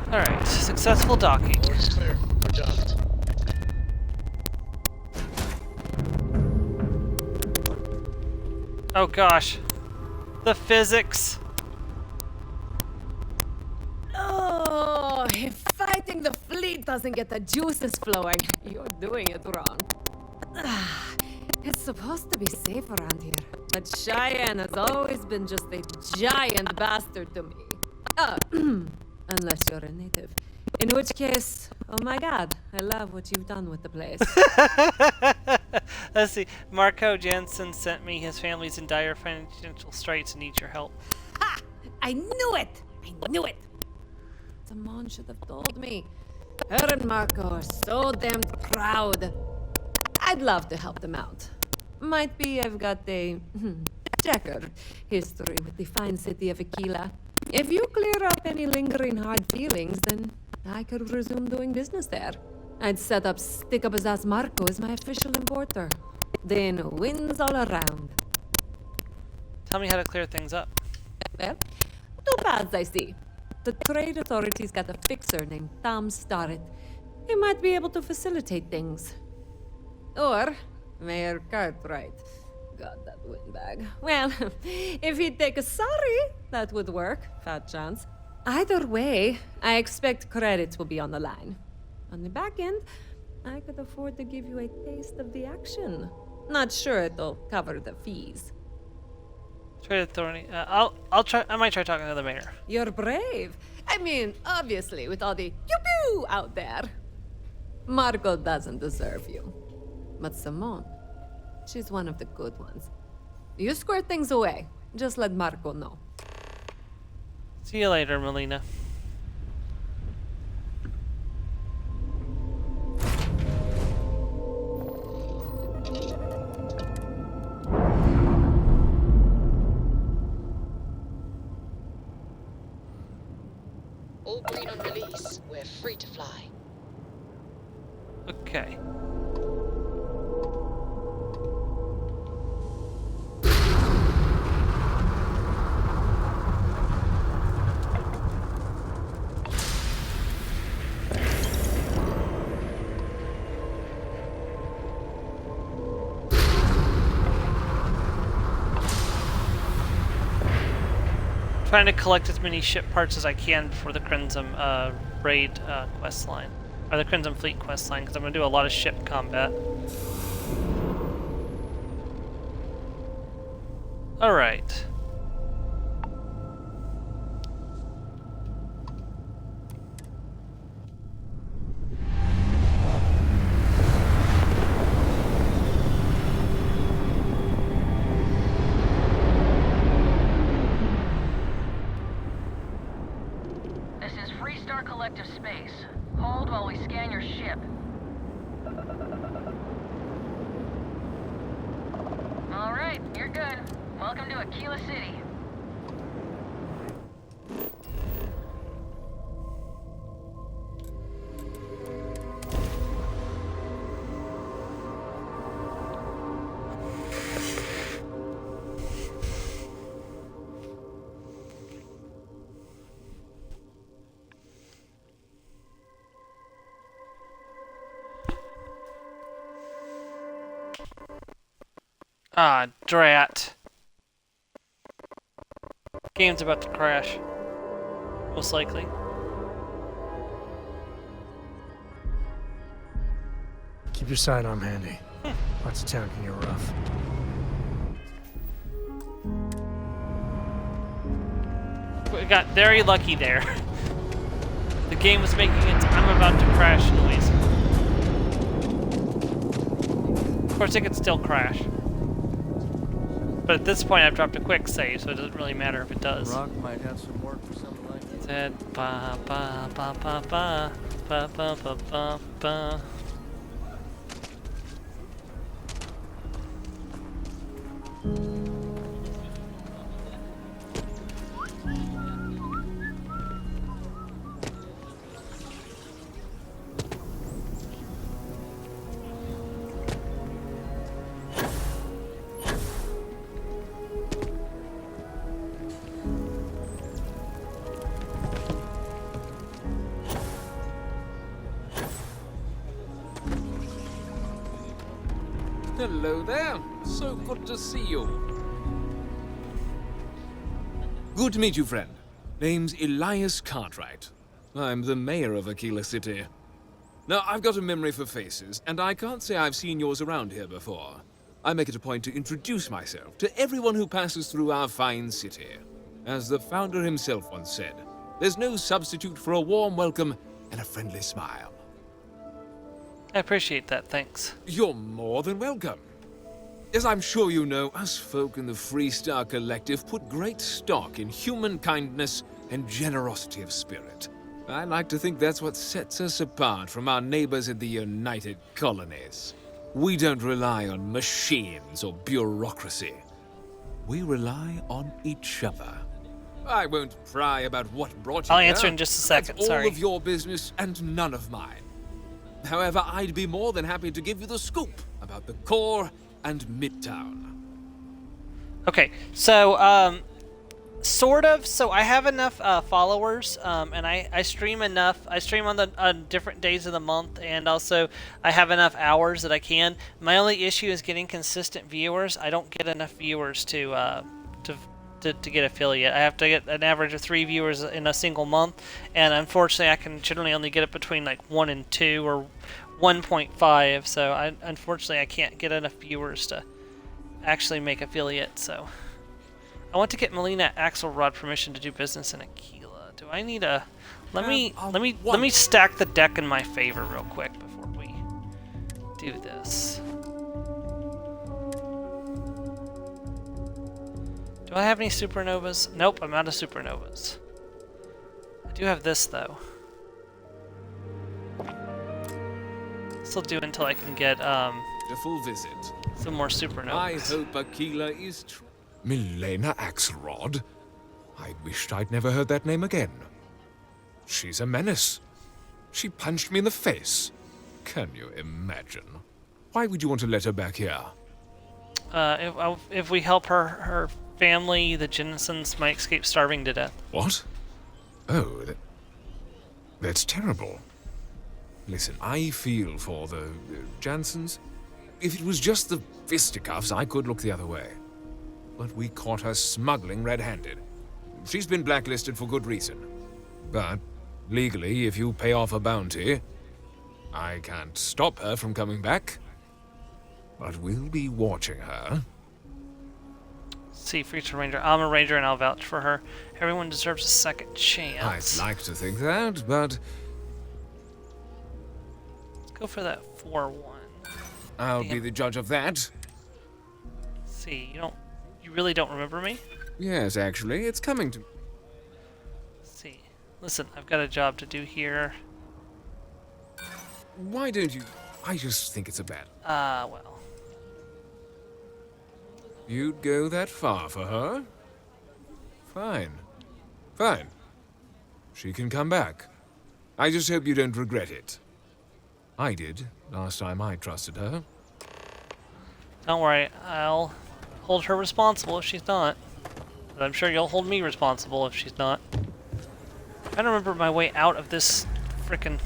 Alright, successful docking. Door's clear. We're docked. Oh gosh. The physics. Oh, if fighting the fleet doesn't get the juices flowing, you're doing it wrong. It's supposed to be safe around here. But Cheyenne has always been just a giant bastard to me. Unless you're a native. In which case, oh my god, I love what you've done with the place. Let's see. Marco Jensen sent me his family's in dire financial straits and needs your help. Ha! I knew it! I knew it! Simone should have told me. Her and Marco are so damn proud. I'd love to help them out. Might be I've got a checkered history with the fine city of Aquila. If you clear up any lingering hard feelings, then I could resume doing business there. I'd stick up his ass Marco as my official importer. Then wins all around. Tell me how to clear things up. Well, two paths I see. The trade authorities got a fixer named Tom Starrett. He might be able to facilitate things. Or Mayor Cartwright. God, that windbag. Well, if he'd take a sorry, that would work. Fat chance. Either way, I expect credits will be on the line. On the back end, I could afford to give you a taste of the action. Not sure it'll cover the fees. Trade authority. I'll try. I might try talking to the mayor. You're brave. I mean, obviously, with all the pew-pew out there. Margot doesn't deserve you. But Simone, she's one of the good ones. You square things away. Just let Margot know. See you later, Melina. All green on release. We're free to fly. Okay. Trying to collect as many ship parts as I can for the Crimson raid quest line, or the Crimson Fleet quest line, because I'm going to do a lot of ship combat. All right. Collective space. Hold while we scan your ship. Alright, you're good. Welcome to Aquila City. Ah, drat. Game's about to crash. Most likely. Keep your sidearm handy. Lots of town can get rough. We got very lucky there. The game was making its I'm about to crash noise. Of course, it could still crash. But at this point, I've dropped a quick save, so it doesn't really matter if it does. Rock might have some work for something like that. Said ba ba ba ba ba ba ba ba ba ba. Hello there. So good to see you. Good to meet you, friend. Name's Elias Cartwright. I'm the mayor of Aquila City. Now, I've got a memory for faces, and I can't say I've seen yours around here before. I make it a point to introduce myself to everyone who passes through our fine city. As the founder himself once said, there's no substitute for a warm welcome and a friendly smile. I appreciate that, thanks. You're more than welcome. As I'm sure you know, us folk in the Freestar Collective put great stock in human kindness and generosity of spirit. I like to think that's what sets us apart from our neighbors in the United Colonies. We don't rely on machines or bureaucracy. We rely on each other. I won't pry about what brought you I'll here. answer in just a second, That's sorry. all of your business and none of mine. However, I'd be more than happy to give you the scoop about the core and Midtown. Okay, so sort of. So I have enough followers, and I stream enough. I stream on different days of the month, and also I have enough hours that I can. My only issue is getting consistent viewers. I don't get enough viewers to get affiliate. I have to get an average of 3 viewers in a single month, and unfortunately I can generally only get it between like 1 and 2 or 1.5, so unfortunately I can't get enough viewers to actually make affiliate. So I want to get Melina Axelrod permission to do business in Aquila. Do I need a let me stack the deck in my favor real quick before we do this. Do I have any supernovas? Nope, I'm out of supernovas. I do have this, though. This'll do until I can get, A full visit. some more supernovas. I hope Aquila is Milena Axelrod? I wished I'd never heard that name again. She's a menace. She punched me in the face. Can you imagine? Why would you want to let her back here? If we help her family, the Jennisons might escape starving to death. What? Oh, that's terrible. Listen, I feel for the Jansons. If it was just the fisticuffs, I could look the other way. But we caught her smuggling red-handed. She's been blacklisted for good reason. But, legally, if you pay off a bounty, I can't stop her from coming back. But we'll be watching her. See, Future Ranger. I'm a Ranger and I'll vouch for her. Everyone deserves a second chance. I'd like to think that, but Let's go for that 4-1. I'll be the judge of that. See, you really don't remember me? Yes, actually, it's coming to... See, listen, I've got a job to do here. Why don't you... I just think it's a bad... Well. You'd go that far for her? Fine. Fine. She can come back. I just hope you don't regret it. I did, last time I trusted her. Don't worry, I'll hold her responsible if she's not. But I'm sure you'll hold me responsible if she's not. I don't remember my way out of this frickin'...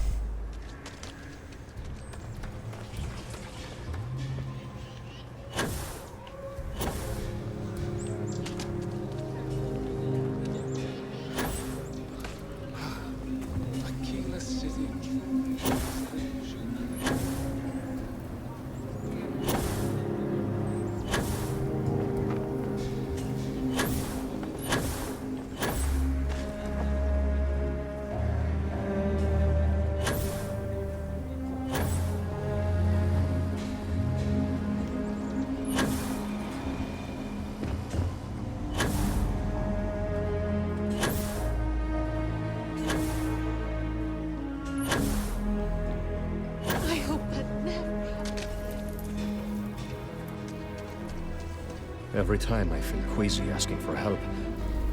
Every time I feel queasy asking for help,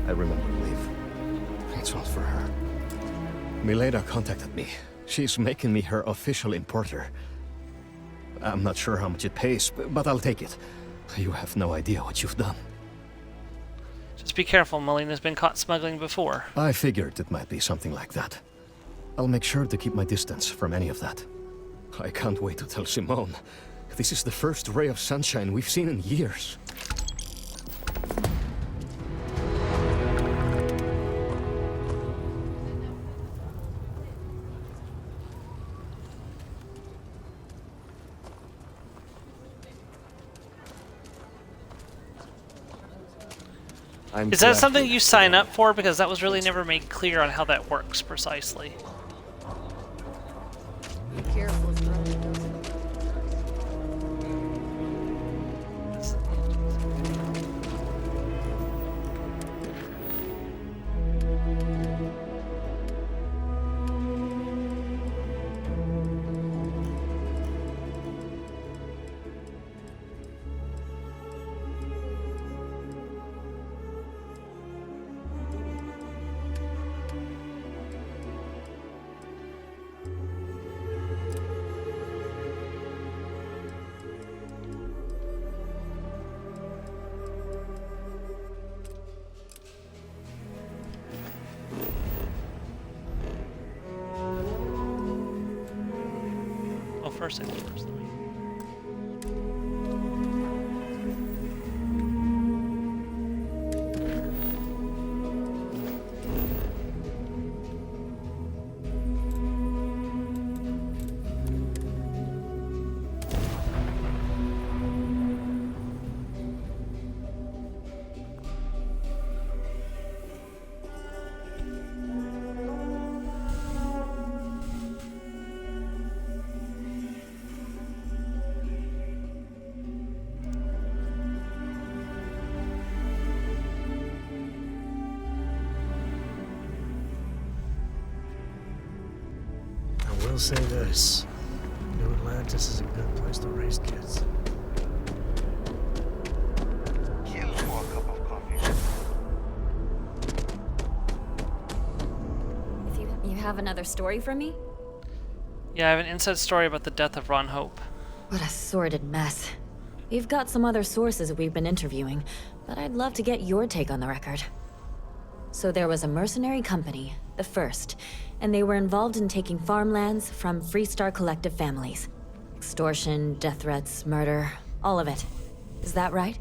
I remember Liv. It's all for her. Milena contacted me. She's making me her official importer. I'm not sure how much it pays, but I'll take it. You have no idea what you've done. Just be careful, Melina's been caught smuggling before. I figured it might be something like that. I'll make sure to keep my distance from any of that. I can't wait to tell Simone. This is the first ray of sunshine we've seen in years. Is that something you sign up for? Because that was really never made clear on how that works precisely. Be careful. first thing first. I will say this. New Atlantis is a good place to raise kids. You have another story for me? Yeah, I have an inside story about the death of Ron Hope. What a sordid mess. We've got some other sources we've been interviewing, but I'd love to get your take on the record. So there was a mercenary company, the First, and they were involved in taking farmlands from Freestar Collective families. Extortion, death threats, murder, all of it. Is that right?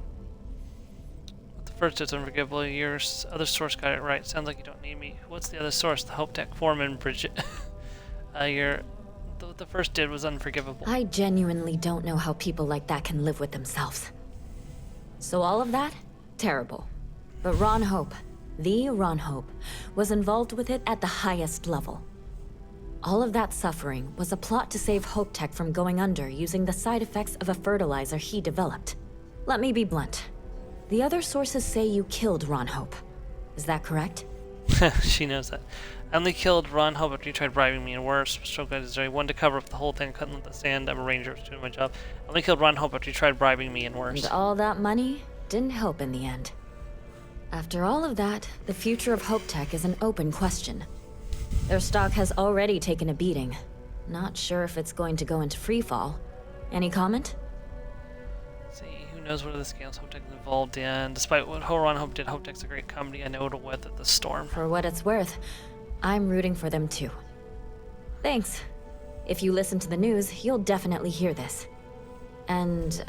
The first is unforgivable. Your other source got it right. Sounds like you don't need me. What's the other source? The Hope Tech foreman, Bridget. The first did was unforgivable. I genuinely don't know how people like that can live with themselves. So all of that? Terrible. But Ron Hope, the Ron Hope, was involved with it at the highest level. All of that suffering was a plot to save Hope Tech from going under using the side effects of a fertilizer he developed. Let me be blunt. The other sources say you killed Ron Hope. Is that correct? She knows that. I only killed Ron Hope after you tried bribing me, and worse. So glad is there one to cover up the whole thing. Couldn't let the stand. I'm a ranger. I was doing my job. I only killed Ron Hope after you tried bribing me, and worse. And all that money didn't help in the end. After all of that, the future of Hope Tech is an open question. Their stock has already taken a beating. Not sure if it's going to go into freefall. Any comment? See, who knows what other scams Hope Tech is involved in. Despite what Ron Hope did, Hope Tech's a great company. I know it'll weather the storm. For what it's worth, I'm rooting for them too. Thanks. If you listen to the news, you'll definitely hear this. And,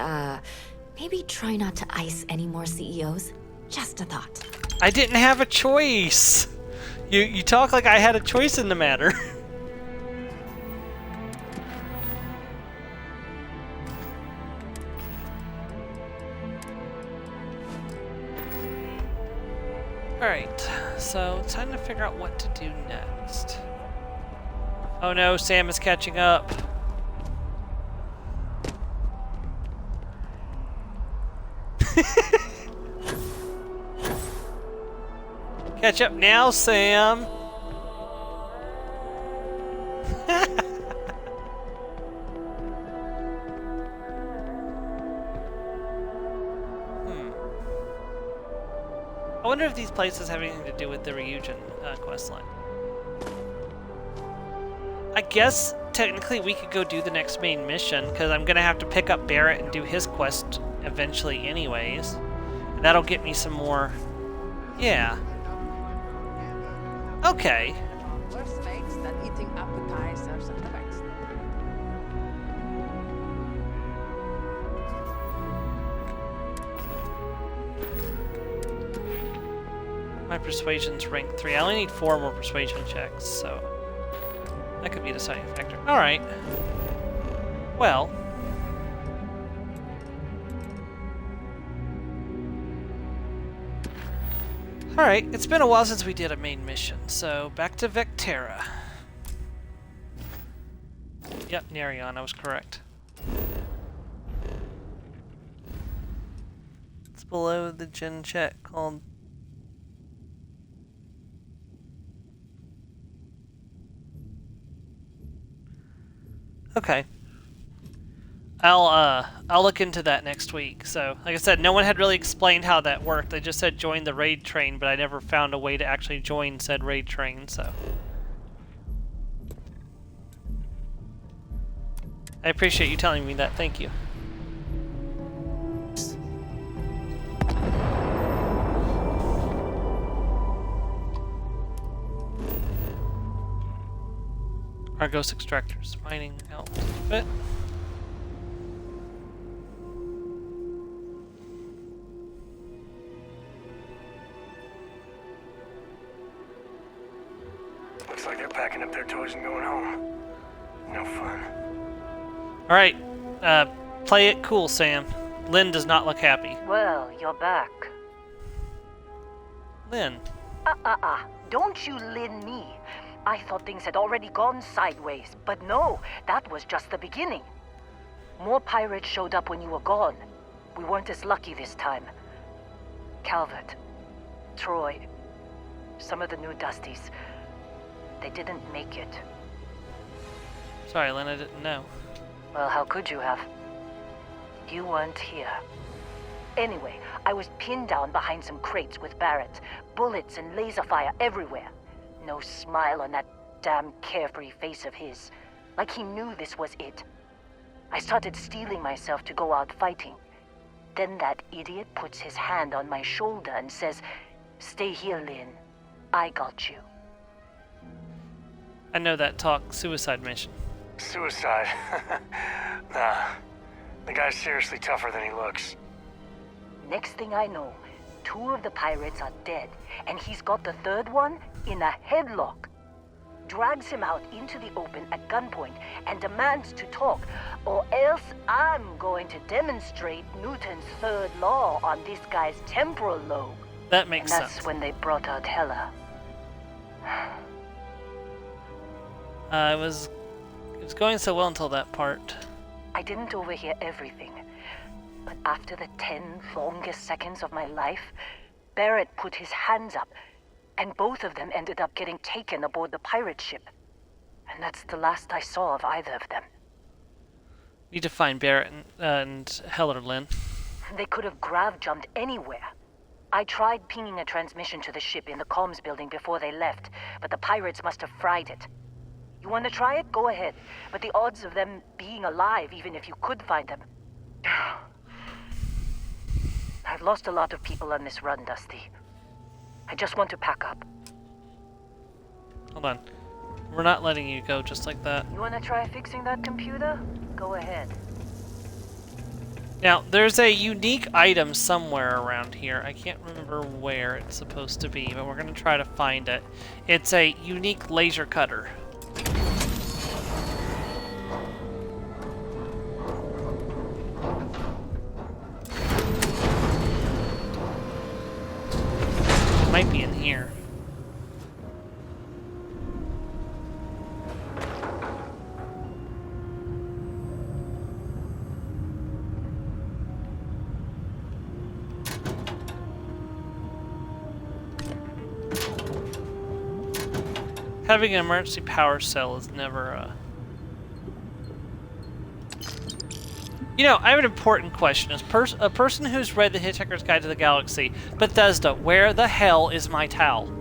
maybe try not to ice any more CEOs. Just a thought. I didn't have a choice! You talk like I had a choice in the matter. Alright, so it's time to figure out what to do next. Oh no, Sam is catching up. Catch up now, Sam! I wonder if these places have anything to do with the Ryujin questline. I guess technically we could go do the next main mission, because I'm gonna have to pick up Barrett and do his quest eventually anyways. And that'll get me some more... Yeah. Okay. Worse fates than eating appetizers at the best. My persuasion's rank 3. I only need 4 more persuasion checks, so that could be a deciding factor. Alright. Well. Alright, it's been a while since we did a main mission, so back to Vectera. Yep, Nerion, I was correct. It's below the gen check called... Okay. I'll look into that next week. So, like I said, no one had really explained how that worked. They just said join the raid train, but I never found a way to actually join said raid train, so. I appreciate you telling me that. Thank you. Our ghost extractors. Mining helped a bit. like they're packing up their toys and going home. No fun. Alright, play it cool, Sam. Lynn does not look happy. Well, you're back. Lynn. Don't you Lynn me. I thought things had already gone sideways, but no, that was just the beginning. More pirates showed up when you were gone. We weren't as lucky this time. Calvert, Troy, some of the new Dusties, they didn't make it. Sorry, Lynn, I didn't know. Well, how could you have? You weren't here. Anyway, I was pinned down behind some crates with Barrett. Bullets and laser fire everywhere. No smile on that damn carefree face of his. Like he knew this was it. I started steeling myself to go out fighting. Then that idiot puts his hand on my shoulder and says, "Stay here, Lynn. I got you." I know that talk. Suicide mission. Suicide? Nah. The guy's seriously tougher than he looks. Next thing I know, 2 of the pirates are dead, and he's got the 3rd one in a headlock. Drags him out into the open at gunpoint and demands to talk, or else I'm going to demonstrate Newton's 3rd law on this guy's temporal lobe. That makes sense. And that's sense. when they brought out Hela. It was going so well until that part. I didn't overhear everything, but after the 10 longest seconds of my life, Barrett put his hands up, and both of them ended up getting taken aboard the pirate ship. And that's the last I saw of either of them. Need to find Barrett and Heller, Lynn. They could have grav-jumped anywhere. I tried pinging a transmission to the ship in the comms building before they left, but the pirates must have fried it. You want to try it? Go ahead. But the odds of them being alive, even if you could find them... I've lost a lot of people on this run, Dusty. I just want to pack up. Hold on. We're not letting you go just like that. You want to try fixing that computer? Go ahead. Now, there's a unique item somewhere around here. I can't remember where it's supposed to be, but we're going to try to find it. It's a unique laser cutter. It might be in here. Having an emergency power cell is never, You know, I have an important question. As a person who's read The Hitchhiker's Guide to the Galaxy, Bethesda, where the hell is my towel?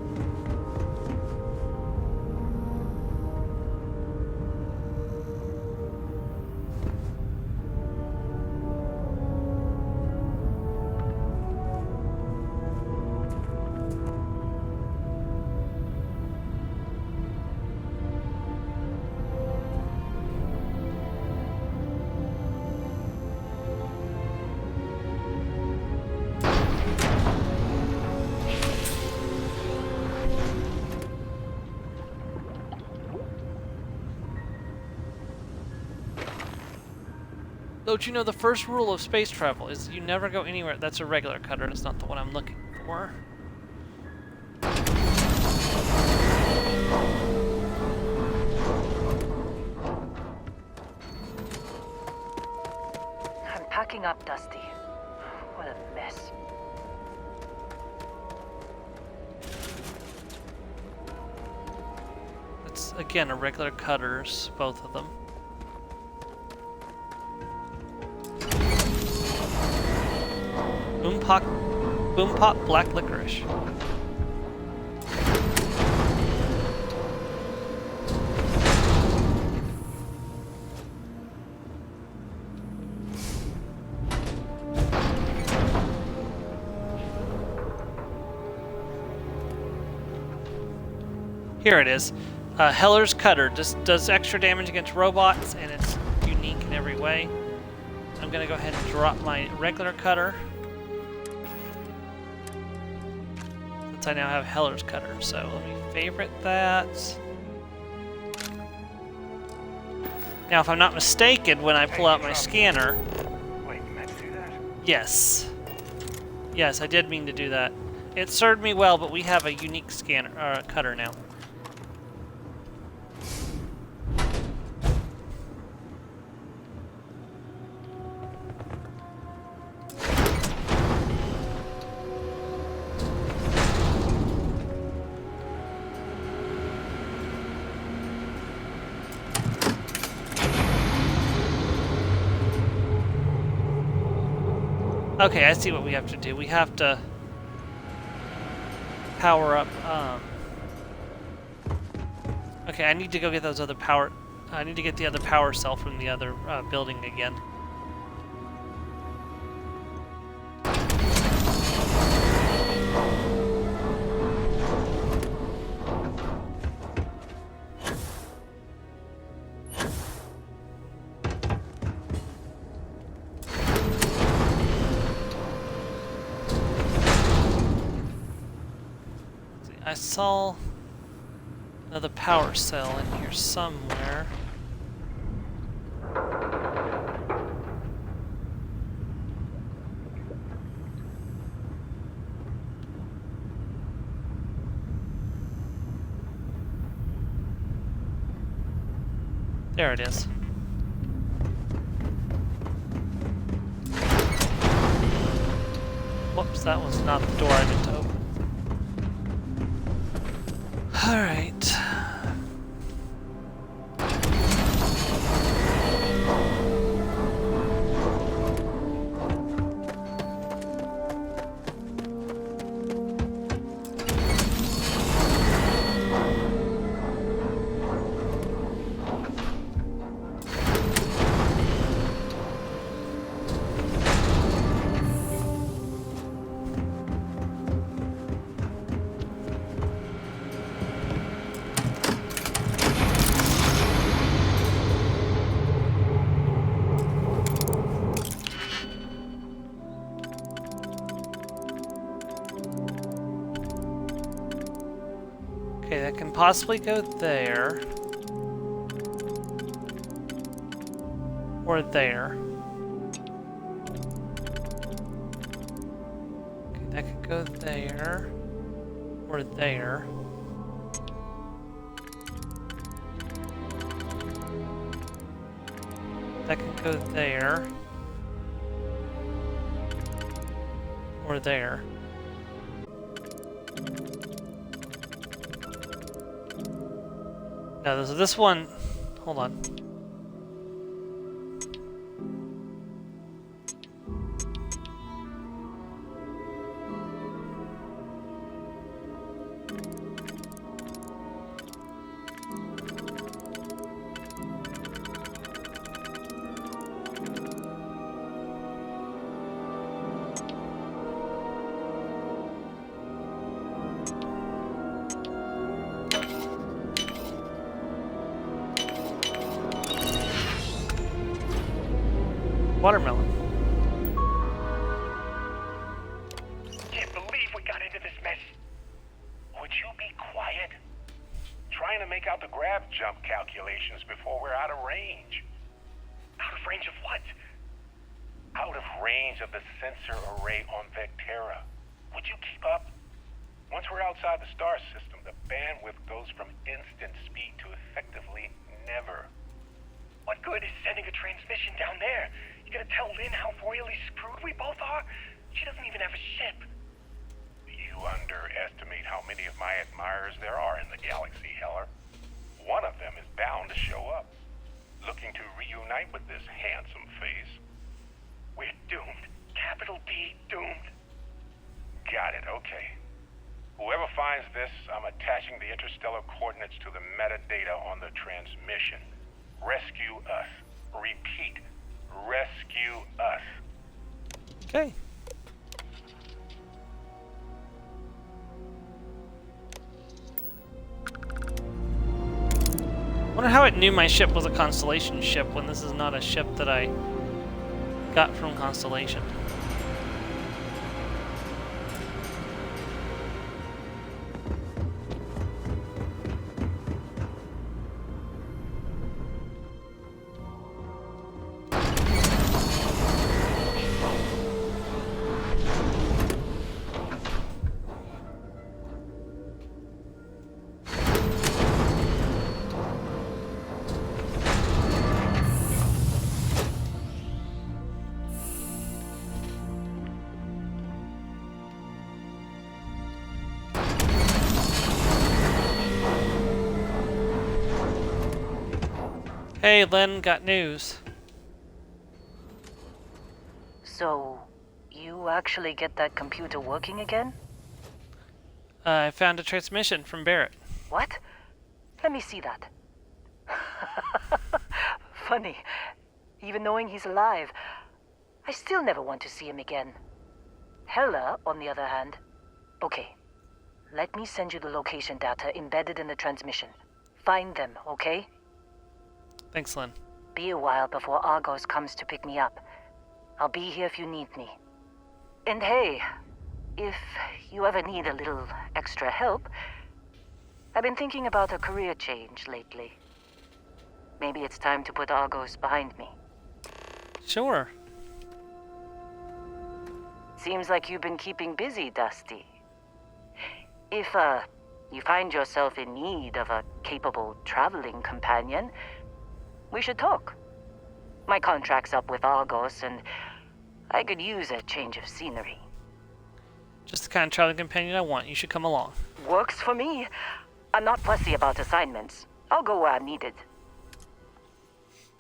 Don't you know the first rule of space travel is you never go anywhere. That's a regular cutter, it's not the one I'm looking for. I'm packing up, Dusty. What a mess. It's, again, a regular cutters, both of them. Boom Pop Black Licorice. Here it is. Heller's Cutter just does extra damage against robots, and it's unique in every way. I'm gonna go ahead and drop my regular cutter. I now have Heller's Cutter, so let me favorite that. Now, if I'm not mistaken, when I pull out my scanner... Wait, you meant to do that? Yes. Yes, I did mean to do that. It served me well, but we have a unique scanner, cutter now. Okay, I see what we have to do. We have to power up, Okay, I need to go get those other power... I need to get the other power cell from the other building again. I saw another power cell in here somewhere. There it is. Whoops, that was not the door I meant to open. Alright. Okay, that can possibly go there. Or there. Okay, that could go there. Or there. That could go there. Or there. Now, this one... Hold on. Watermelon. Can't believe we got into this mess. Would you be quiet? Trying to make out the grav jump calculations before we're out of range. Out of range of what? Out of range of the sensor array on Vectera. Would you keep up? Once we're outside the star system, the bandwidth goes from instant speed to effectively never. What good is sending a transmission down there? You gonna tell Lynn how royally screwed we both are? She doesn't even have a ship. You underestimate how many of my admirers there are in the galaxy, Heller. One of them is bound to show up, looking to reunite with this handsome face. We're doomed. Capital D, doomed. Got it, okay. Whoever finds this, I'm attaching the interstellar coordinates to the metadata on the transmission. Rescue us. Repeat. Rescue us. Okay. Wonder how it knew my ship was a Constellation ship when this is not a ship that I got from Constellation. Hey, Lynn, got news. So, you actually get that computer working again? I found a transmission from Barrett. What? Let me see that. Funny. Even knowing he's alive, I still never want to see him again. Hella, on the other hand. Okay. Let me send you the location data embedded in the transmission. Find them, okay? Thanks, Lynn. Be a while before Argos comes to pick me up. I'll be here if you need me. And hey, if you ever need a little extra help, I've been thinking about a career change lately. Maybe it's time to put Argos behind me. Sure. Seems like you've been keeping busy, Dusty. If, you find yourself in need of a capable traveling companion, we should talk. My contract's up with Argos, and I could use a change of scenery. Just the kind of traveling companion I want. You should come along. Works for me. I'm not fussy about assignments. I'll go where I'm needed.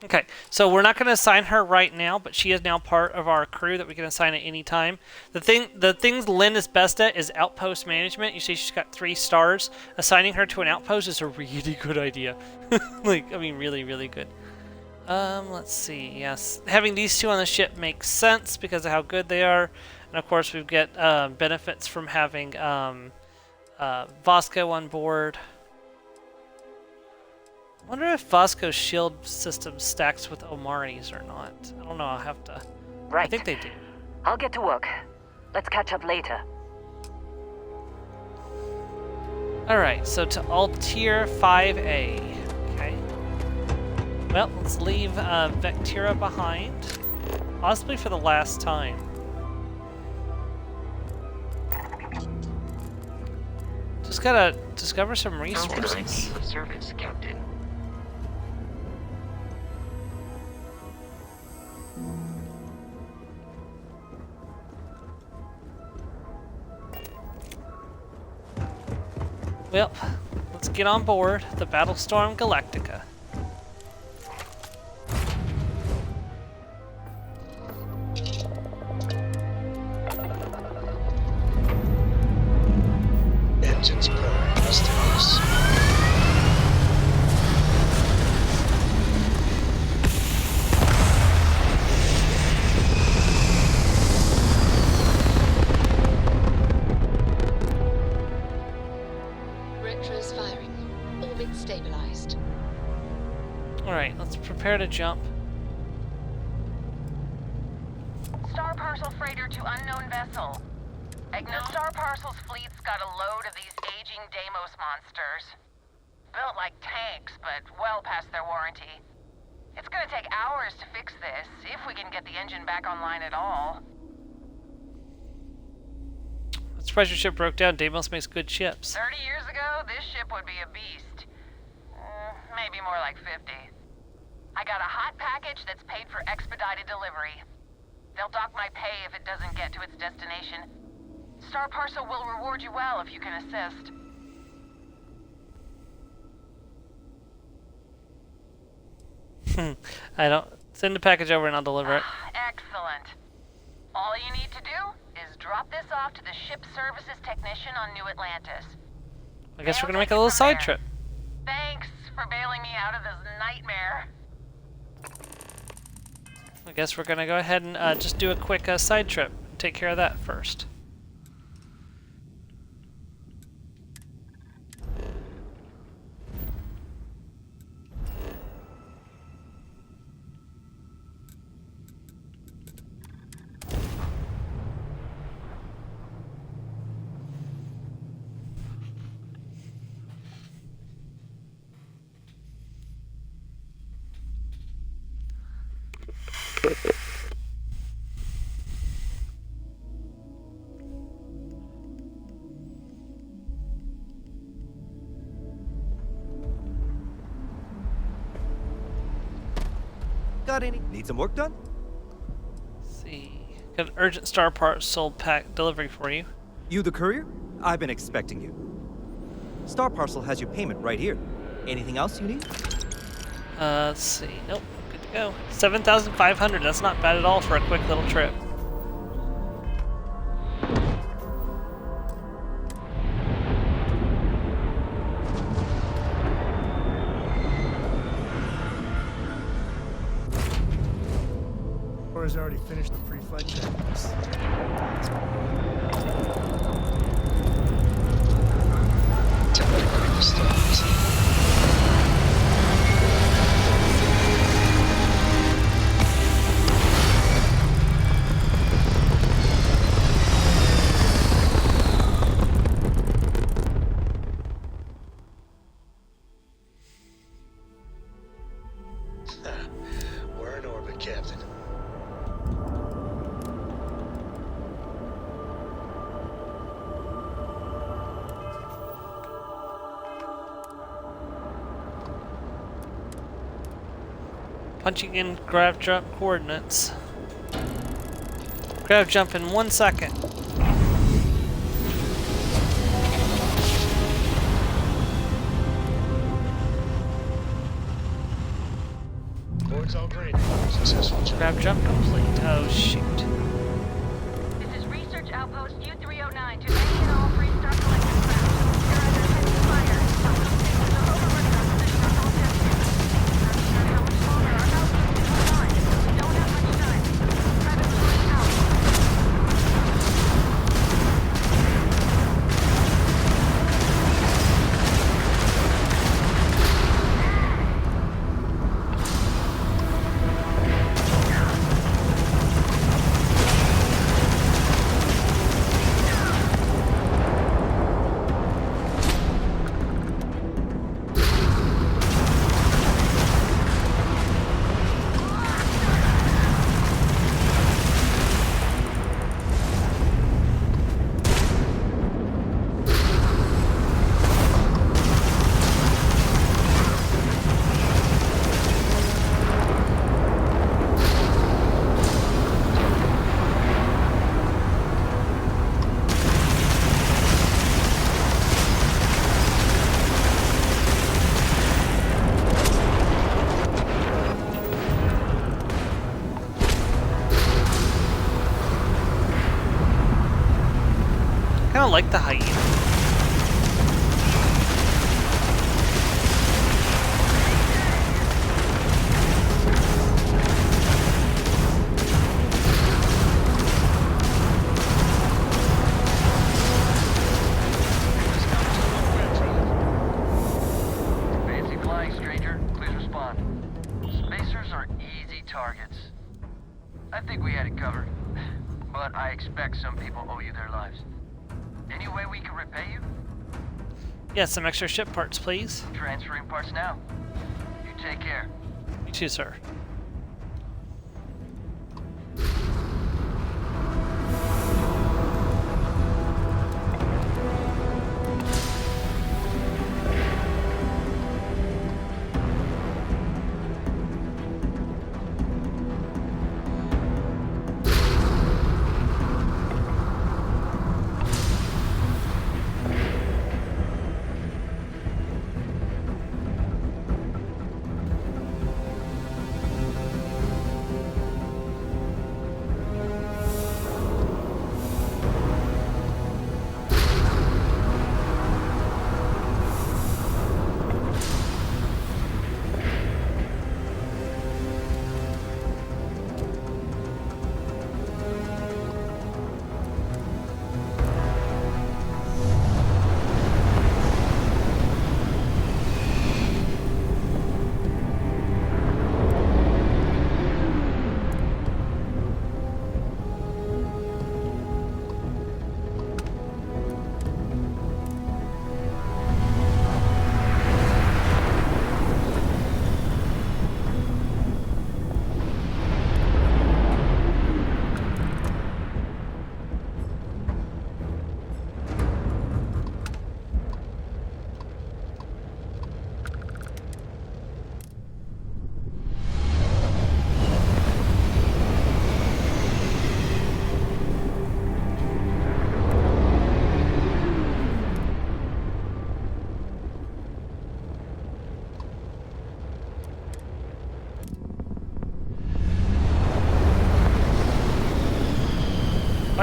Okay, so we're not going to assign her right now, but she is now part of our crew that we can assign at any time. The things Lynn is best at is outpost management. You see she's got 3 stars. Assigning her to an outpost is a really good idea. Like, I mean, really, really good. Let's see. Yes, having these 2 on the ship makes sense because of how good they are. And of course, we get benefits from having Vasco on board. I wonder if Vasco's shield system stacks with Omari's or not. I don't know. I'll have to. Right. I think they do. I'll get to work. Let's catch up later. Alright, so to Altier 5A. Okay. Well, let's leave Vectira behind. Possibly for the last time. Just gotta discover some resources. Service, Captain. Well, let's get on board the Battlestorm Galactica. Engines purring, Mr. Retros firing. Orbit stabilized. Alright, let's prepare to jump. Star Parcel freighter to unknown vessel. The Star Parcel's fleet's got a load of these aging Deimos monsters. Built like tanks, but well past their warranty. It's gonna take hours to fix this, if we can get the engine back online at all. I'm surprised your ship broke down. Deimos makes good ships. 30 years ago, this ship would be a beast. Maybe more like 50. I got a hot package that's paid for expedited delivery. They'll dock my pay if it doesn't get to its destination. Star Parcel will reward you well if you can assist. I don't... Send the package over and I'll deliver it. Excellent. All you need to do is drop this off to the ship services technician on New Atlantis. I guess we're gonna make a little side trip. Thanks for bailing me out of this nightmare. I guess we're gonna go ahead and just do a quick side trip. Take care of that first. Got any? Need some work done? Let's see. Got an urgent Star Parcel pack delivery for you. You the courier? I've been expecting you. Star Parcel has your payment right here. Anything else you need? Let's see. Nope. Good to go. 7,500. That's not bad at all for a quick little trip. Has already finished the pre-flight checklist. Time to clear the stars. We're in orbit, Captain. Punching in grav jump coordinates. Grav jump in 1 second. Board's all green. Successful job. Grav jump complete. Oh shoot. This is Research Outpost U-309 to any and all Freestar Collective craft. You're under heavy fire. There's a overrun position on all test units. Not sure how much longer our outpost can hold on. We don't have much time. Private Blue out. I kind of like the hyena. Fancy flying, stranger. Please respond. Spacers are easy targets. I think we had it covered, but I expect some people owe you their lives. Any way we can repay you? Yeah, some extra ship parts, please. Transferring parts now. You take care. You too, sir.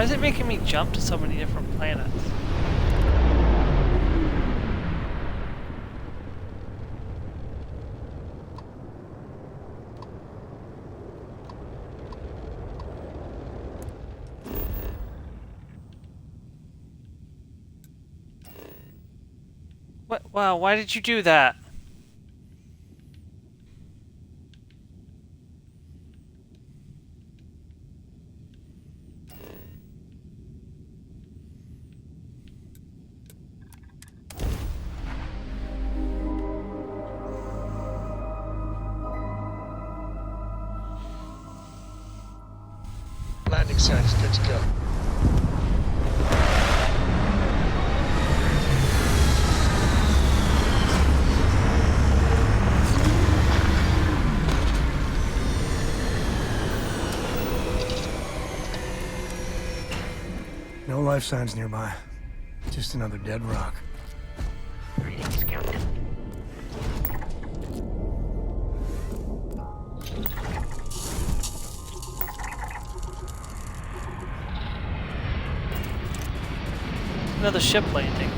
Why is it making me jump to so many different planets? What? Wow, why did you do that? Landing site is good to go. No life signs nearby. Just another dead rock. Greetings, Captain. Another ship landing.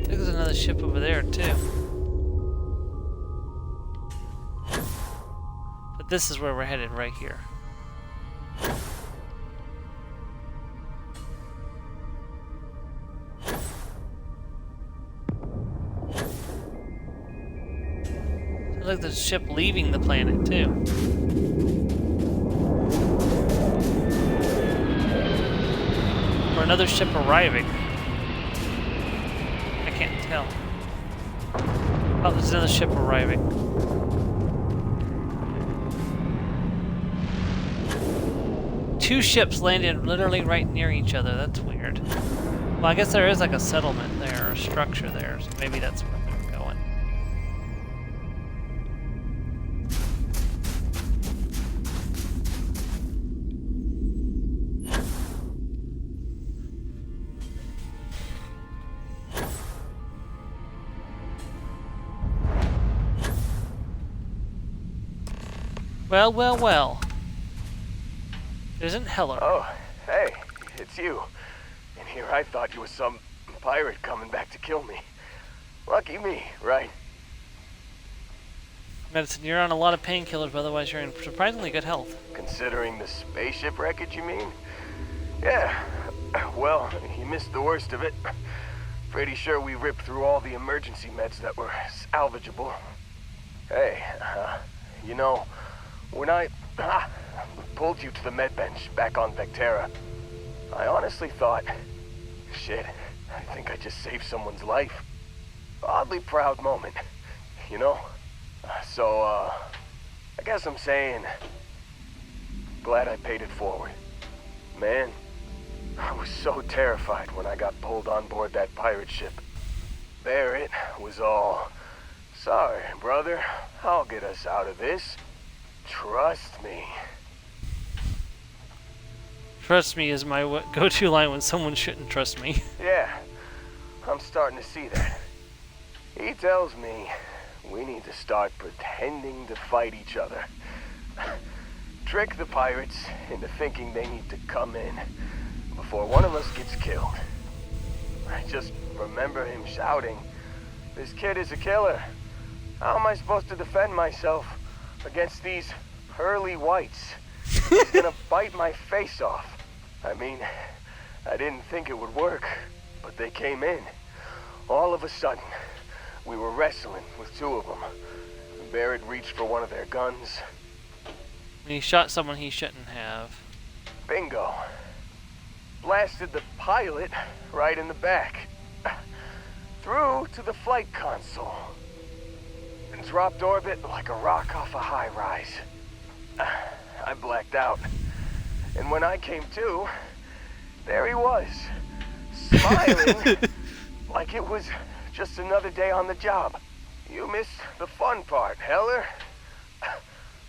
There's another ship over there too. But this is where we're headed, right here. Look, there's a ship leaving the planet too. Or another ship arriving. I can't tell. Oh, there's another ship arriving. Two ships landed literally right near each other. That's weird. Well, I guess there is like a settlement there, or a structure there, so maybe that's where they're going. Well, well, well. It isn't Heller. Oh, hey, it's you. And here I thought you were some pirate coming back to kill me. Lucky me, right? Medicine, you're on a lot of painkillers, but otherwise you're in surprisingly good health. Considering the spaceship wreckage, you mean? Yeah, well, you missed the worst of it. Pretty sure we ripped through all the emergency meds that were salvageable. Hey, you know, when I pulled you to the med bench back on Vectera, I honestly thought, shit, I think I just saved someone's life. Oddly proud moment, you know? So, I guess I'm saying, glad I paid it forward. Man, I was so terrified when I got pulled on board that pirate ship. There it was all, sorry, brother, I'll get us out of this. Trust me. Trust me is my go-to line when someone shouldn't trust me. Yeah, I'm starting to see that. He tells me we need to start pretending to fight each other. Trick the pirates into thinking they need to come in before one of us gets killed. I just remember him shouting, "This kid is a killer. How am I supposed to defend myself against these pearly whites? He's gonna bite my face off." I mean, I didn't think it would work, but they came in. All of a sudden, we were wrestling with two of them. Barrett reached for one of their guns. He shot someone he shouldn't have. Bingo. Blasted the pilot right in the back. Through to the flight console. And dropped orbit like a rock off a high rise. I blacked out. And when I came to, there he was, smiling like it was just another day on the job. You missed the fun part, Heller.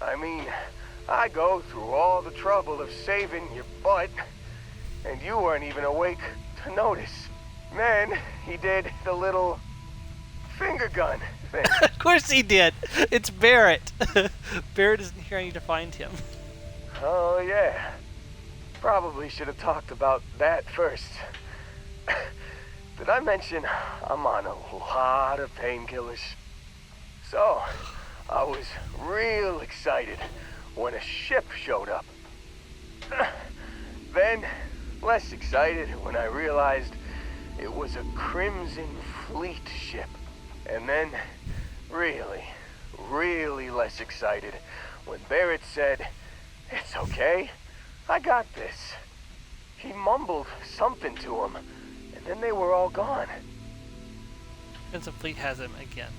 I mean, I go through all the trouble of saving your butt, and you weren't even awake to notice. Then he did the little finger gun thing. Of course he did. It's Barrett. Barrett isn't here. I need to find him. Oh, yeah. Probably should have talked about that first. Did I mention I'm on a lot of painkillers? So, I was real excited when a ship showed up. Then, less excited when I realized it was a Crimson Fleet ship. And then, really, really less excited when Barrett said, "It's okay, I got this." He mumbled something to him, and then they were all gone. Crimson Fleet has him again.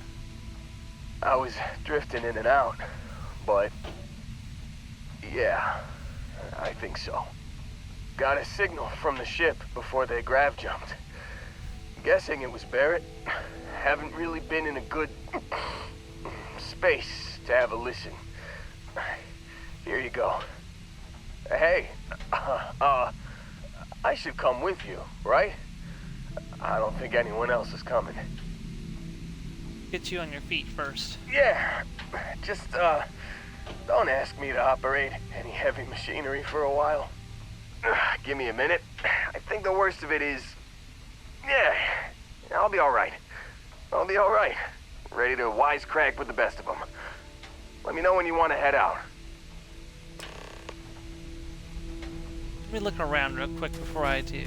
I was drifting in and out, but yeah, I think so. Got a signal from the ship before they grav jumped. Guessing it was Barrett. Haven't really been in a good space to have a listen. Here you go. Hey, I should come with you, right? I don't think anyone else is coming. Get you on your feet first. Yeah, just, don't ask me to operate any heavy machinery for a while. Give me a minute. I think the worst of it is... Yeah, I'll be alright. I'll be alright. Ready to wisecrack with the best of them. Let me know when you want to head out. Let me look around real quick before I do.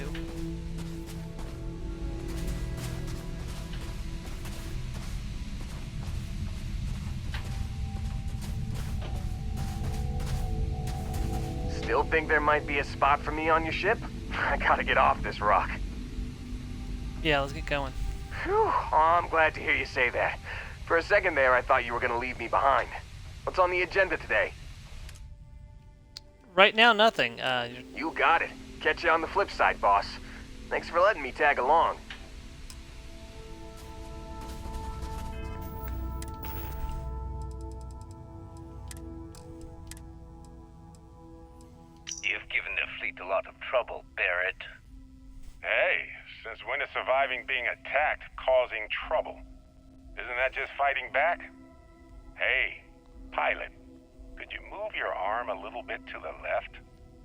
Still think there might be a spot for me on your ship? I gotta get off this rock. Yeah, let's get going. Phew, oh, I'm glad to hear you say that. For a second there, I thought you were gonna leave me behind. What's on the agenda today? Right now, nothing. You got it. Catch you on the flip side, boss. Thanks for letting me tag along. You've given the fleet a lot of trouble, Barrett. Hey, since when is surviving being attacked causing trouble? Isn't that just fighting back? Hey, pilot, could you move your arm a little bit to the left?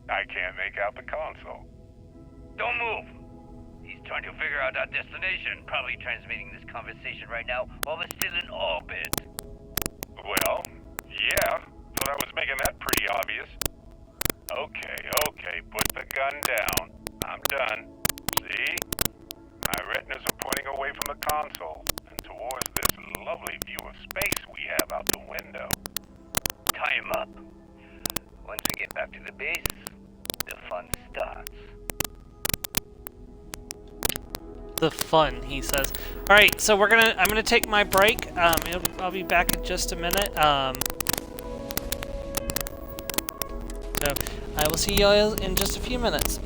I can't make out the console. Don't move. He's trying to figure out our destination. Probably transmitting this conversation right now while we're still in orbit. Well, yeah, thought I was making that pretty obvious. Okay, put the gun down. I'm done. See? My retinas are pointing away from the console and towards this lovely view of space we have out the window. Tie him up. Once we get back to the base, the fun starts. The fun, he says. All right, so I'm gonna take my break. I'll be back in just a minute. So I will see you all in just a few minutes.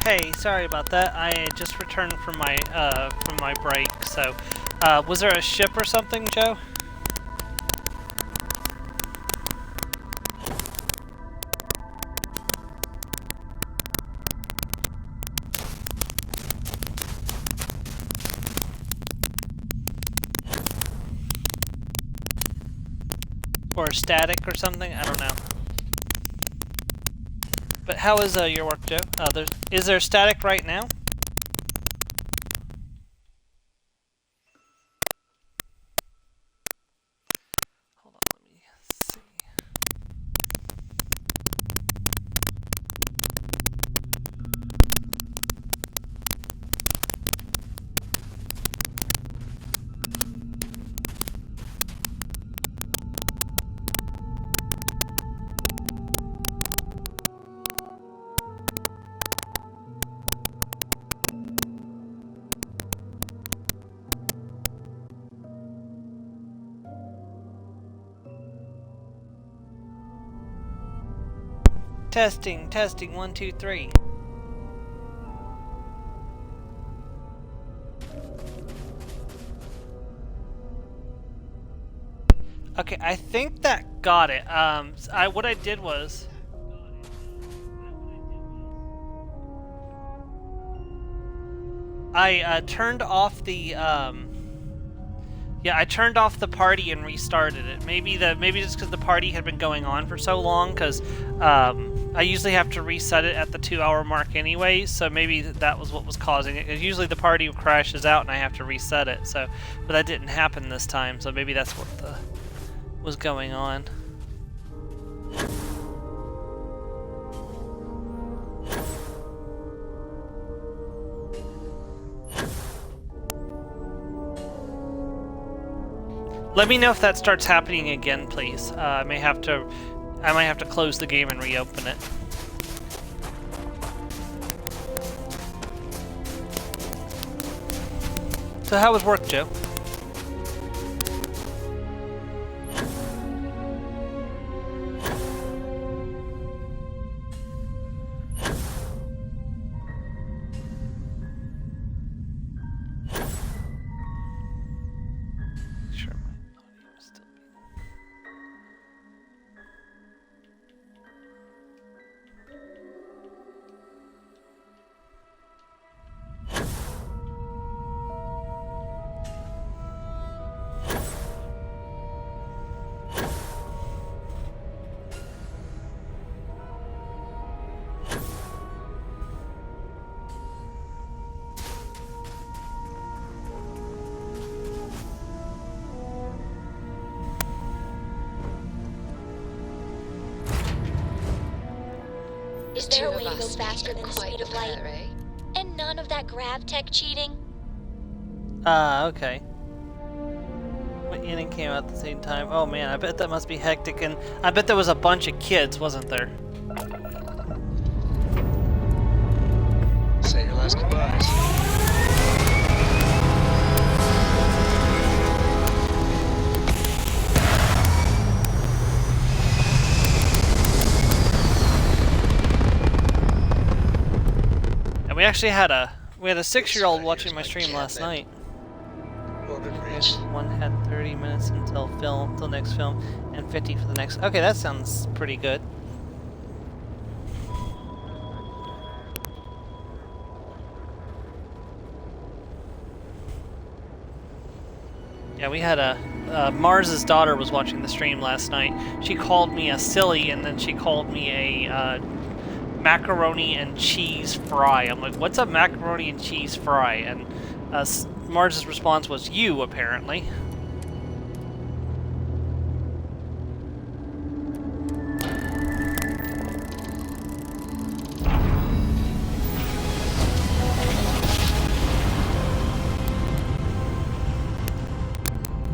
Hey, sorry about that. I just returned from my break. So, was there a ship or something, Joe? Or static or something? I don't know. But how is your work, Joe? Is there static right now? Hold on, let me see. Testing, testing, 1, 2, 3. Okay, I think that got it. What I did was I turned off the yeah, I turned off the party and restarted it. Maybe just because the party had been going on for so long, because I usually have to reset it at the 2-hour mark anyway, so maybe that was what was causing it. 'Cause usually the party crashes out and I have to reset it. So, but that didn't happen this time, so maybe that's what was going on. Let me know if that starts happening again, please. I might have to close the game and reopen it. So how was work, Joe? Is there a way to go faster than the speed of light? Right? And none of that grav tech cheating? Okay. What inning came out at the same time? Oh man, I bet that must be hectic, and I bet there was a bunch of kids, wasn't there? Say your last goodbyes. We actually had a 6-year-old watching my stream last night. One had 30 minutes until next film, and 50 for the next. Okay, that sounds pretty good. Yeah, we had Mars's daughter was watching the stream last night. She called me a silly, and then she called me a macaroni and cheese fry. I'm like, what's a macaroni and cheese fry? And Mars's response was, you, apparently.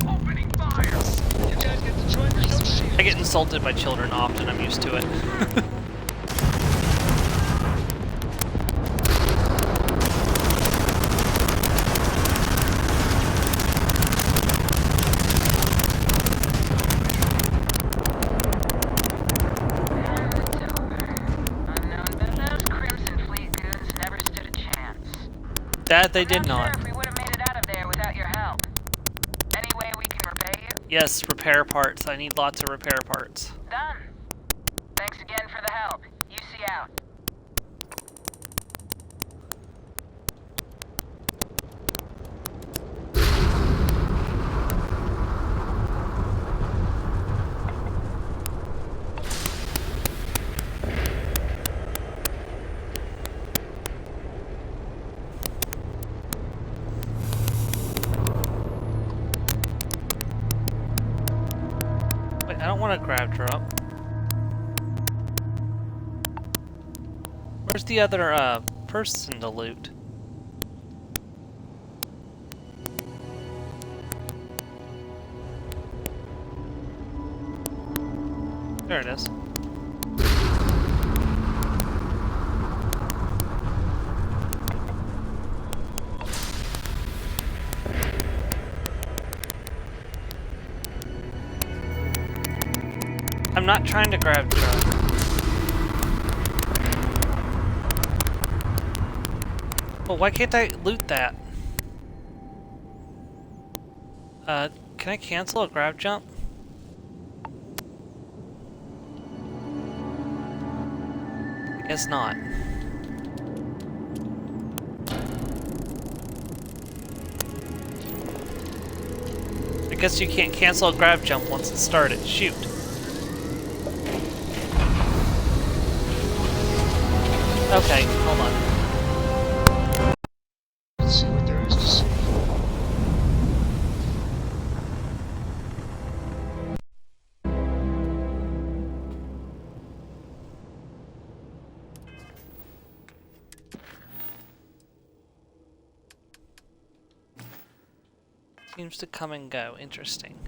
Opening fire! You guys get to join your no shield. I get insulted by children often, I'm used to it. Unknown, but those Crimson Fleet goons never That they did I'm not. sure if we would have made it out of there without your help. Any way we can repay you? Yes, repair parts. I need lots of repair parts. Done. Thanks again for the help. You see out. Wait, I don't want to grab drop. Where's the other person to loot? There it is. I'm not trying to grab drop. Well, why can't I loot that? Can I cancel a grab jump? I guess not. I guess you can't cancel a grab jump once it's started. Shoot. Okay, hold on. Let's see what there is to see. Seems to come and go. Interesting.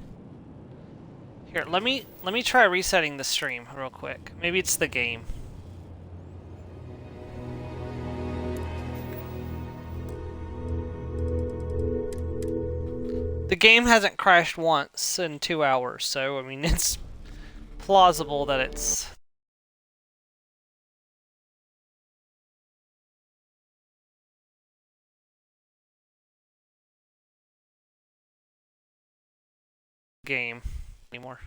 Here, let me try resetting the stream real quick. Maybe it's the game. The game hasn't crashed once in 2 hours, so I mean it's plausible that it's game anymore.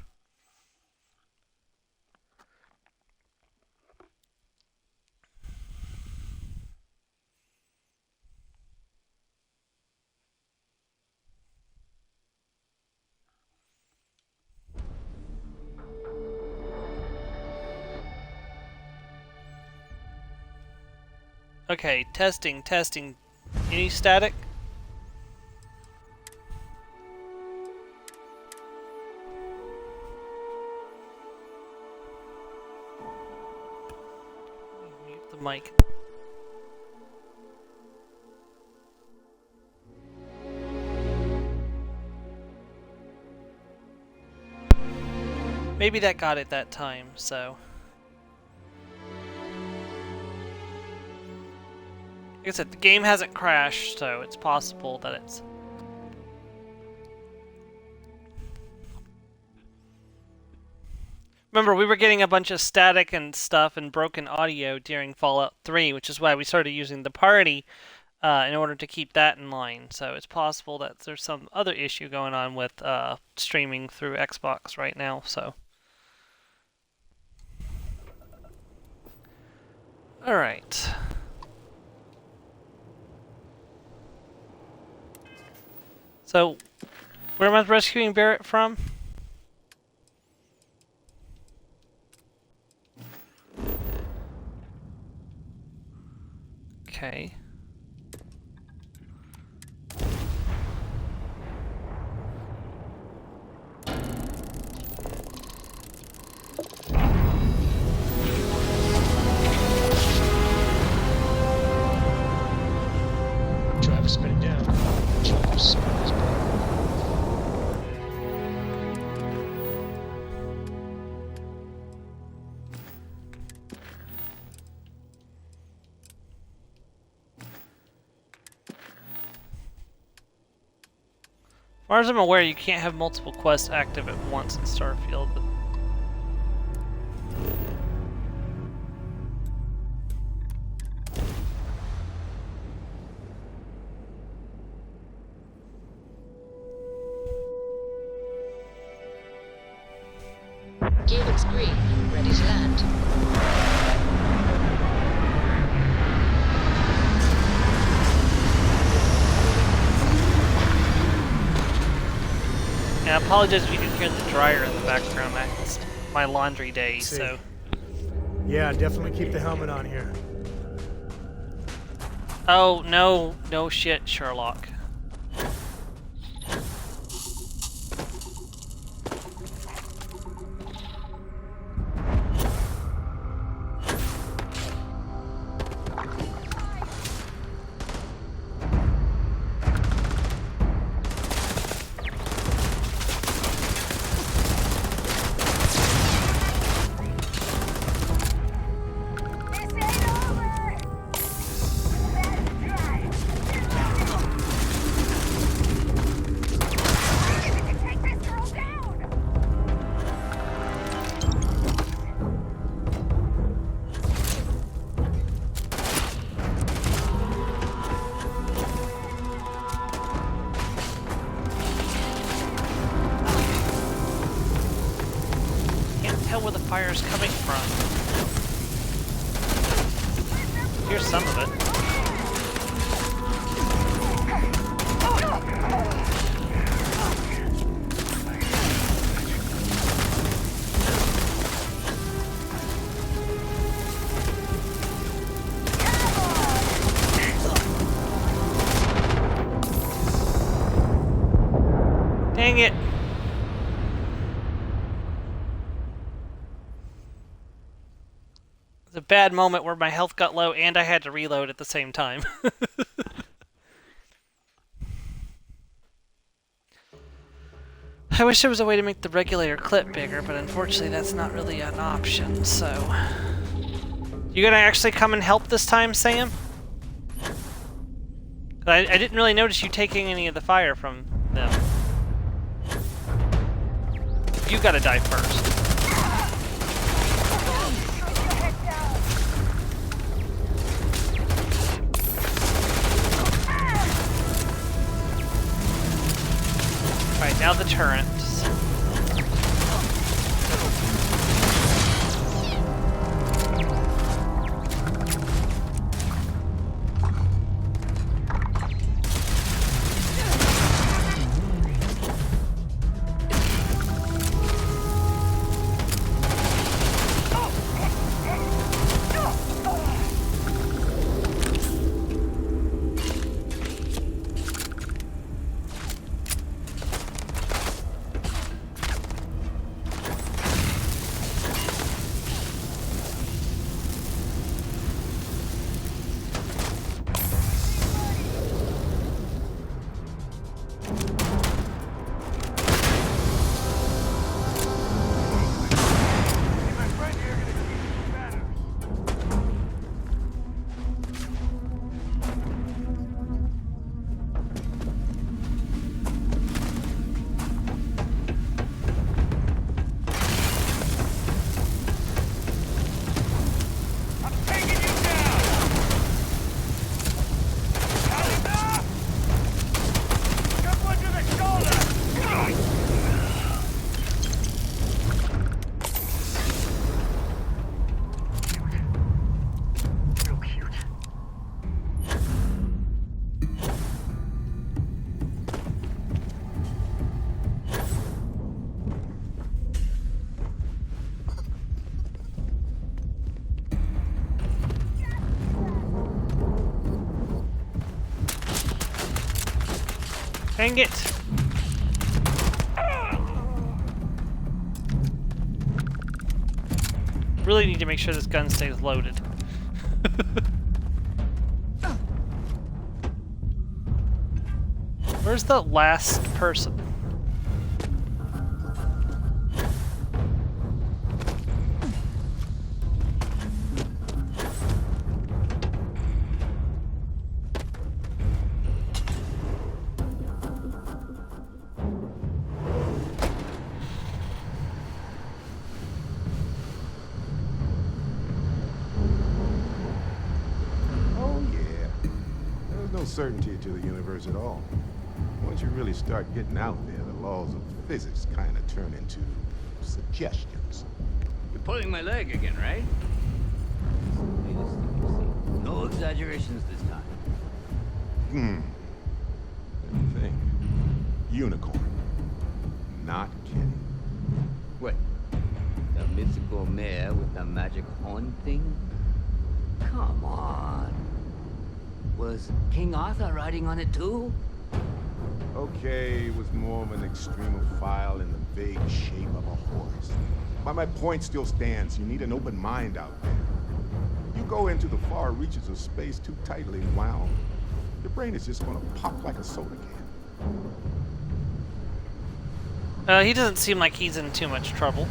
Okay, testing. Any static? Mute the mic. Maybe that got it that time, so. Like I said, the game hasn't crashed, so it's possible that it's... Remember, we were getting a bunch of static and stuff and broken audio during Fallout 3, which is why we started using the party in order to keep that in line. So it's possible that there's some other issue going on with streaming through Xbox right now, so... Alright. So, where am I rescuing Barrett from? Okay. Driver, spin it down. Driver, spin this ball. As far as I'm aware, you can't have multiple quests active at once in Starfield, but... Gear looks green. Ready to land. Yeah, I apologize if you can hear the dryer in the background. It's my laundry day, so... Yeah, definitely keep the helmet on here. Oh, no. No shit, Sherlock. Tell where the fire's coming from. Here's some of it. Dang it! A bad moment where my health got low and I had to reload at the same time. I wish there was a way to make the regulator clip bigger, but unfortunately that's not really an option, so... You gonna actually come and help this time, Sam? I didn't really notice you taking any of the fire from them. You gotta die first. Alright, now the turrets. Dang it! Really need to make sure this gun stays loaded. Where's the last person? Certainty to the universe at all. Once you really start getting out there, the laws of physics kind of turn into suggestions. You're pulling my leg again, right? No exaggerations this time. Let me think. Unicorn. Not kidding. What? The mythical mare with the magic horn thing? Come on. Was King Arthur riding on it too? Okay, it was more of an extremophile in the vague shape of a horse. But my point still stands. You need an open mind out there. You go into the far reaches of space too tightly wound, your brain is just gonna pop like a soda can. He doesn't seem like he's in too much trouble.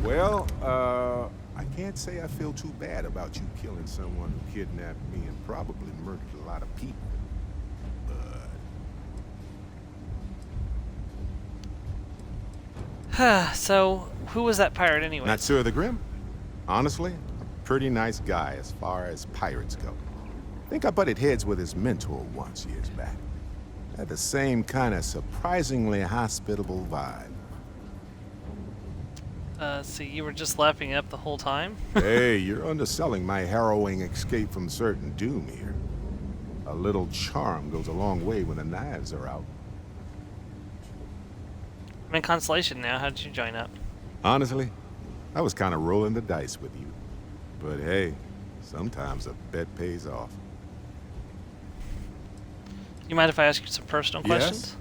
Well, I can't say I feel too bad about you killing someone who kidnapped me and probably murdered a lot of people. But... So, who was that pirate anyway? Not Sir the Grim? Honestly, a pretty nice guy as far as pirates go. Think I butted heads with his mentor once years back. Had the same kind of surprisingly hospitable vibe. So you were just lapping up the whole time? Hey, you're underselling my harrowing escape from certain doom here. A little charm goes a long way when the knives are out. I'm in Constellation now. How did you join up? Honestly, I was kind of rolling the dice with you. But hey, sometimes a bet pays off. You mind if I ask you some personal questions?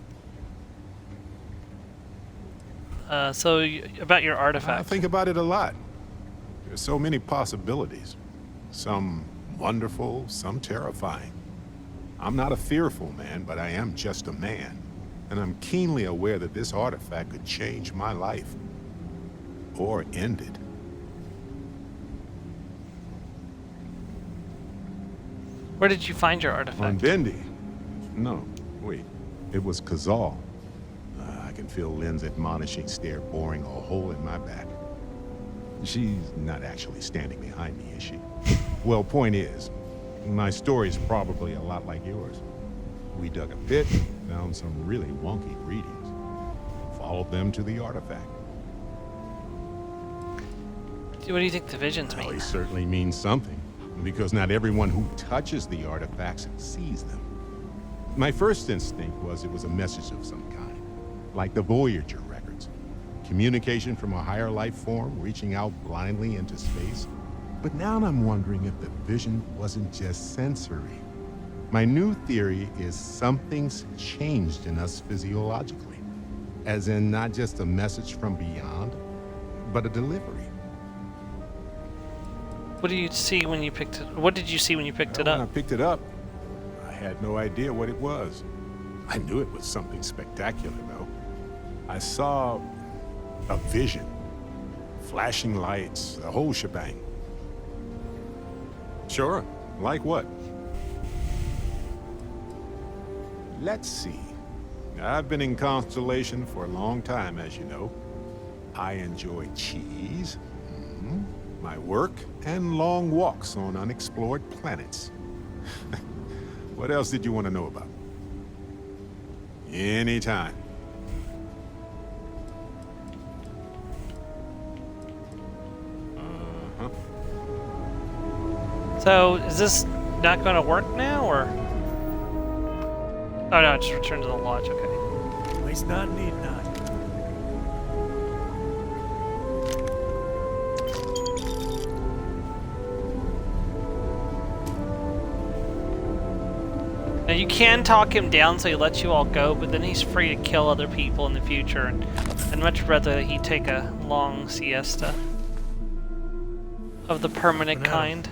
So, about your artifact. I think about it a lot. There's so many possibilities. Some wonderful, some terrifying. I'm not a fearful man, but I am just a man. And I'm keenly aware that this artifact could change my life. Or end it. Where did you find your artifact? On Bendy. No, wait. It was Kazal. I can feel Lynn's admonishing stare boring a hole in my back. She's not actually standing behind me, is she? Well, point is, my story's probably a lot like yours. We dug a pit, found some really wonky readings, followed them to the artifact. What do you think the visions mean? Well, they certainly mean something, because not everyone who touches the artifacts sees them. My first instinct was it was a message of some kind, like the Voyager records. Communication from a higher life form reaching out blindly into space. But now I'm wondering if the vision wasn't just sensory. My new theory is something's changed in us physiologically. As in not just a message from beyond, but a delivery. What did you see when you picked it? What did you see when you picked it up? When I picked it up, I had no idea what it was. I knew it was something spectacular, though. I saw a vision, flashing lights, the whole shebang. Sure, like what? Let's see. I've been in Constellation for a long time, as you know. I enjoy cheese, my work, and long walks on unexplored planets. What else did you want to know about? Anytime. So, is this not going to work now, or? Oh no, just return to the lodge, okay. At least not need not. Now you can talk him down so he lets you all go, but then he's free to kill other people in the future, and I'd much rather that he take a long siesta. Of the permanent kind.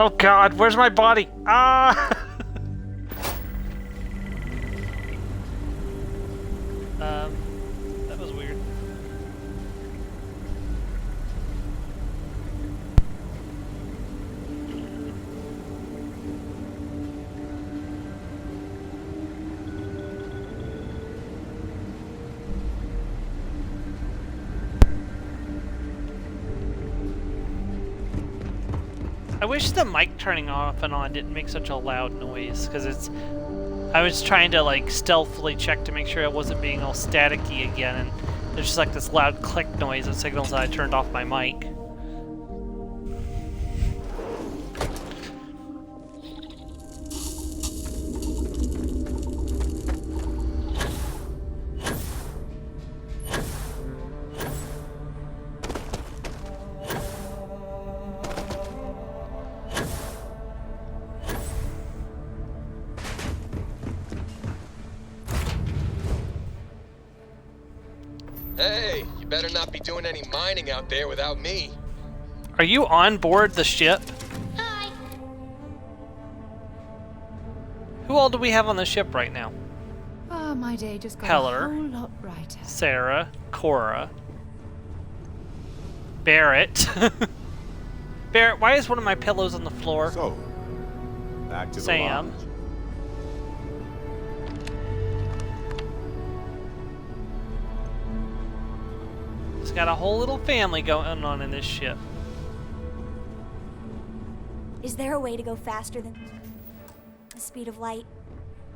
Oh God, where's my body? Ah! That was weird. I wish the mic turning off and on didn't make such a loud noise, because it's... I was trying to like stealthily check to make sure it wasn't being all staticky again, and there's just like this loud click noise that signals that I turned off my mic. Hey, you better not be doing any mining out there without me. Are you on board the ship? Hi. Who all do we have on the ship right now? Ah, my day just got Heller, a whole lot brighter. Sarah, Cora, Barrett. Barrett, why is one of my pillows on the floor? So, back to the Sam. lodge. It's got a whole little family going on in this ship. Is there a way to go faster than the speed of light?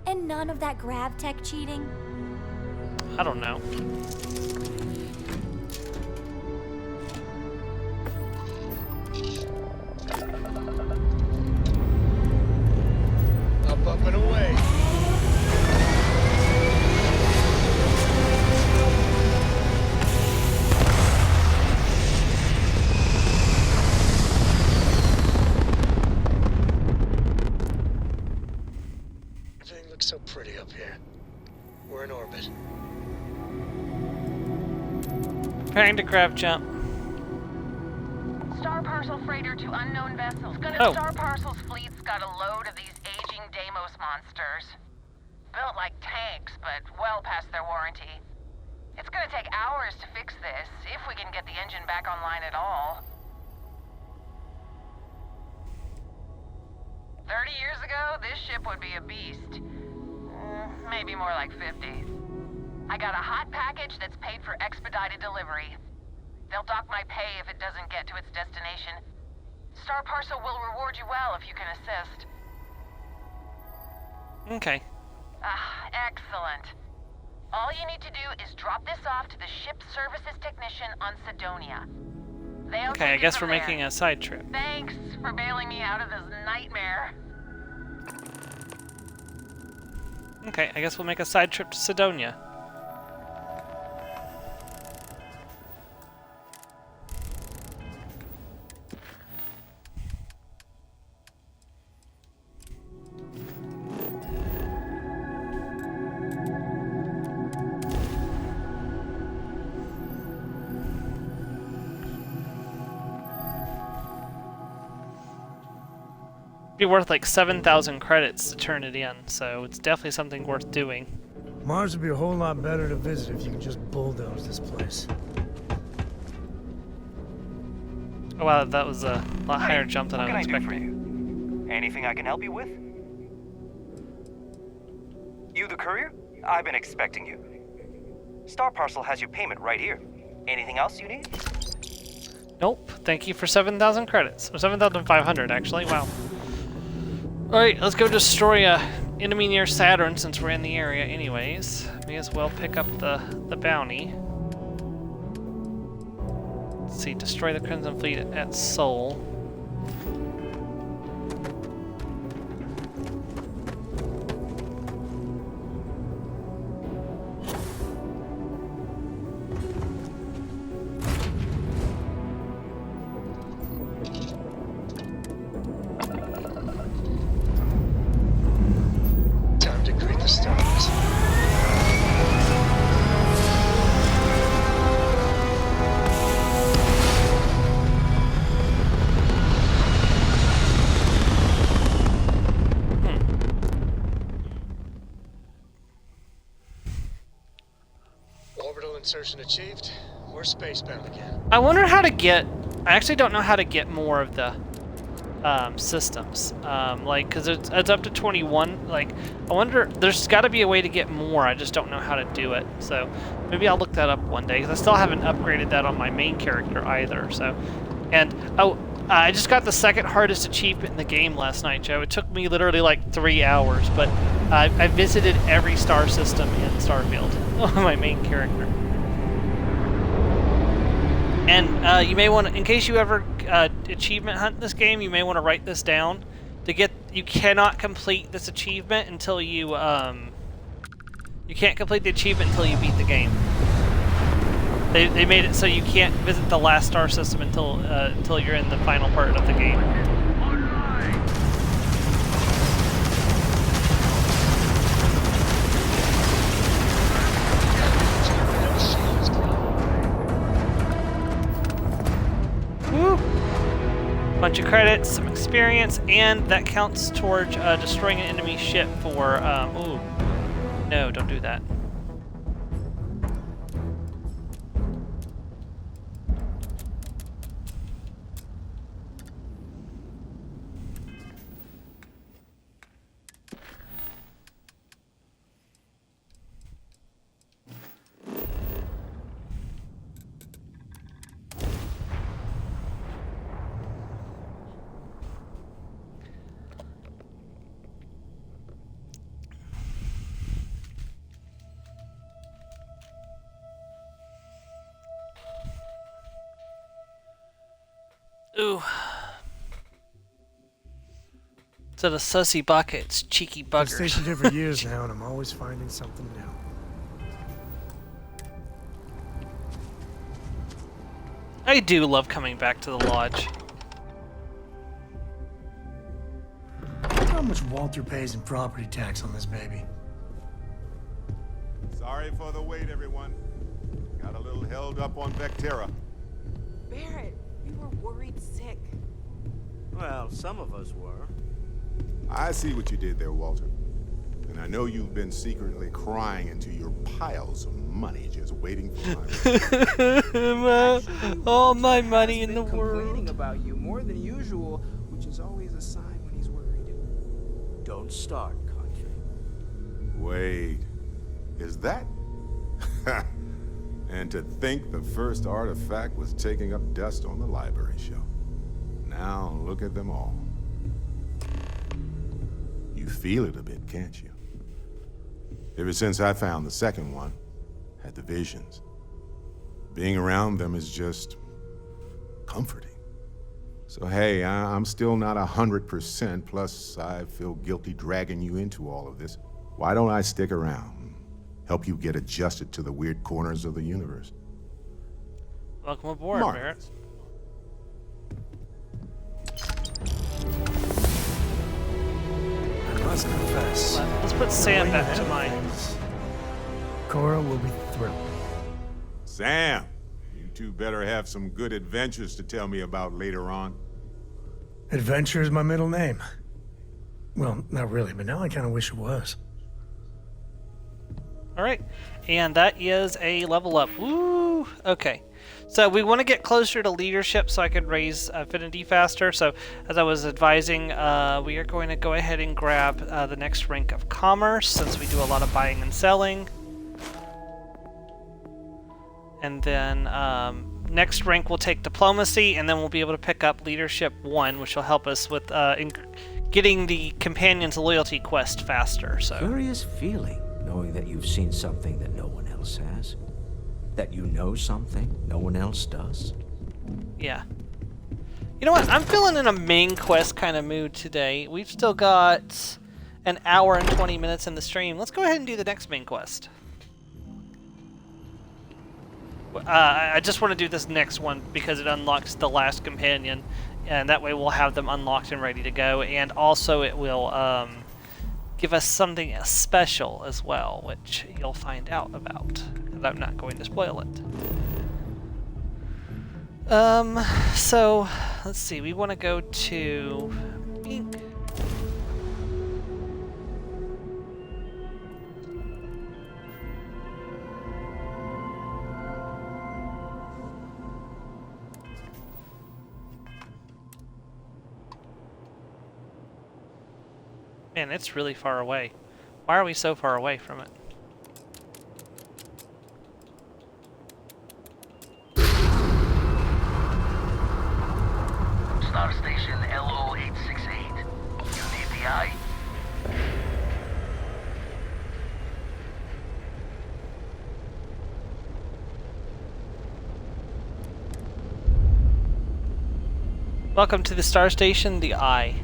And none of that grav tech cheating? I don't know. Up and away. Everything looks so pretty up here. We're in orbit. Preparing to grab jump. Star Parcel freighter to unknown vessels. Oh. Star Parcel's fleet's got a load of these aging Deimos monsters. Built like tanks, but well past their warranty. It's gonna take hours to fix this, if we can get the engine back online at all. 30 years ago, this ship would be a beast. Maybe more like 50. I got a hot package that's paid for expedited delivery. They'll dock my pay if it doesn't get to its destination. Star Parcel will reward you well if you can assist. Okay. Ah, excellent. All you need to do is drop this off to the ship services technician on Sidonia. They'll Okay, I take it guess from we're there. making a side trip. Thanks for bailing me out of this nightmare. Okay, I guess we'll make a side trip to Sidonia. Be worth like 7,000 credits to turn it in, so it's definitely something worth doing. Mars would be a whole lot better to visit if you could just bulldoze this place. Oh wow, that was a lot higher jump than I was What can I do for expecting. you? Anything I can help you with? You the courier? I've been expecting you. Star Parcel has your payment right here. Anything else you need? Nope, thank you for 7,000 credits. Or 7,500 actually, wow. Alright, let's go destroy a enemy near Saturn since we're in the area anyways. May as well pick up the bounty. Let's see, destroy the Crimson Fleet at Sol. Time to greet the stars. Orbital insertion achieved. We're spacebound again. I wonder how to get... I actually don't know how to get more of the systems. Like, because it's up to 21. Like, I wonder... There's got to be a way to get more. I just don't know how to do it. So, maybe I'll look that up one day. Because I still haven't upgraded that on my main character either. So, and... Oh, I just got the second hardest achievement in the game last night, Joe. It took me literally like 3 hours. But I visited every star system in Starfield. On my main character. And you may want to, in case you ever achievement hunt this game, you may want to write this down. You cannot complete this achievement until you can't complete the achievement until you beat the game. They made it so you can't visit the last star system until you're in the final part of the game. Woo! Bunch of credits, some experience, and that counts towards destroying an enemy ship for, ooh. No, don't do that. Ooh. To the sussy buckets, cheeky buggers. I've stationed here for years now, and I'm always finding something new. I do love coming back to the lodge. Look how much Walter pays in property tax on this baby. Sorry for the wait, everyone. Got a little held up on Vectera. Barrett, we were worried sick. Well, some of us were. I see what you did there, Walter. And I know you've been secretly crying into your piles of money just waiting for my... all my money in the world. Complaining about you more than usual, which is always a sign when he's worried. Don't start, country. Wait, is that? And to think the first artifact was taking up dust on the library shelf. Now look at them all. You feel it a bit, can't you? Ever since I found the second one, had the visions. Being around them is just comforting. So hey, I'm still not 100%, plus I feel guilty dragging you into all of this. Why don't I stick around? Help you get adjusted to the weird corners of the universe. Welcome aboard, Barrett. I must confess. Let's put Sam back to mine. Cora will be thrilled. Sam, you two better have some good adventures to tell me about later on. Adventure is my middle name. Well, not really, but now I kind of wish it was. Alright, and that is a level up. Woo! Okay, so we want to get closer to leadership so I can raise affinity faster. So, as I was advising, we are going to go ahead and grab the next rank of commerce, since we do a lot of buying and selling. And then next rank we'll take diplomacy, and then we'll be able to pick up leadership 1, which will help us with getting the companion's loyalty quest faster. So Curious feeling, knowing that you've seen something that no one else has. That you know something no one else does. Yeah. You know what? I'm feeling in a main quest kind of mood today. We've still got an hour and 20 minutes in the stream. Let's go ahead and do the next main quest. I just want to do this next one because it unlocks the last companion, and that way we'll have them unlocked and ready to go, and also it will give us something special as well, which you'll find out about, because I'm not going to spoil it. So, let's see, we want to go to Ink. Man, it's really far away. Why are we so far away from it? Star Station LO868. You need the eye? Welcome to the Star Station, the Eye.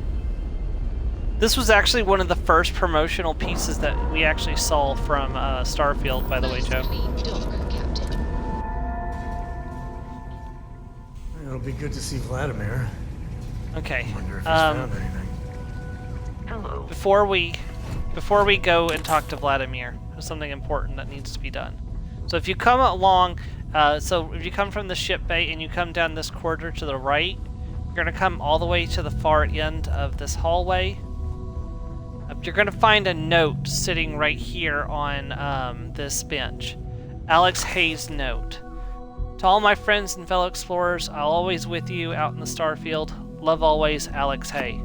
This was actually one of the first promotional pieces that we actually saw from Starfield, by the way, Joe. It'll be good to see Vladimir. Okay. I wonder if he's found anything. Hello. Before we go and talk to Vladimir, there's something important that needs to be done. So if you come along, if you come from the ship bay and you come down this corridor to the right, you're gonna come all the way to the far end of this hallway. You're gonna find a note sitting right here on this bench. Alex Hayes' note. To all my friends and fellow explorers, I'll always with you out in the Starfield. Love always, Alex Hay.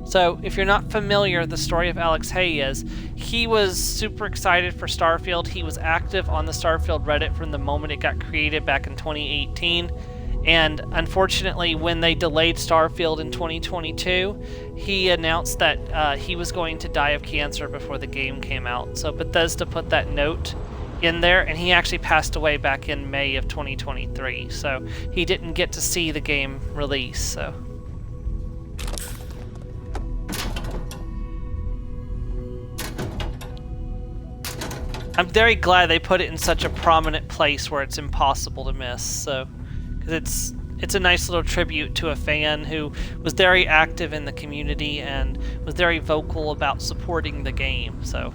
So, if you're not familiar, the story of Alex Hay is, he was super excited for Starfield. He was active on the Starfield Reddit from the moment it got created back in 2018. And unfortunately, when they delayed Starfield in 2022, he announced that he was going to die of cancer before the game came out. So Bethesda put that note in there, and he actually passed away back in May of 2023. So he didn't get to see the game release. So. I'm very glad they put it in such a prominent place where it's impossible to miss. So. It's a nice little tribute to a fan who was very active in the community and was very vocal about supporting the game. So.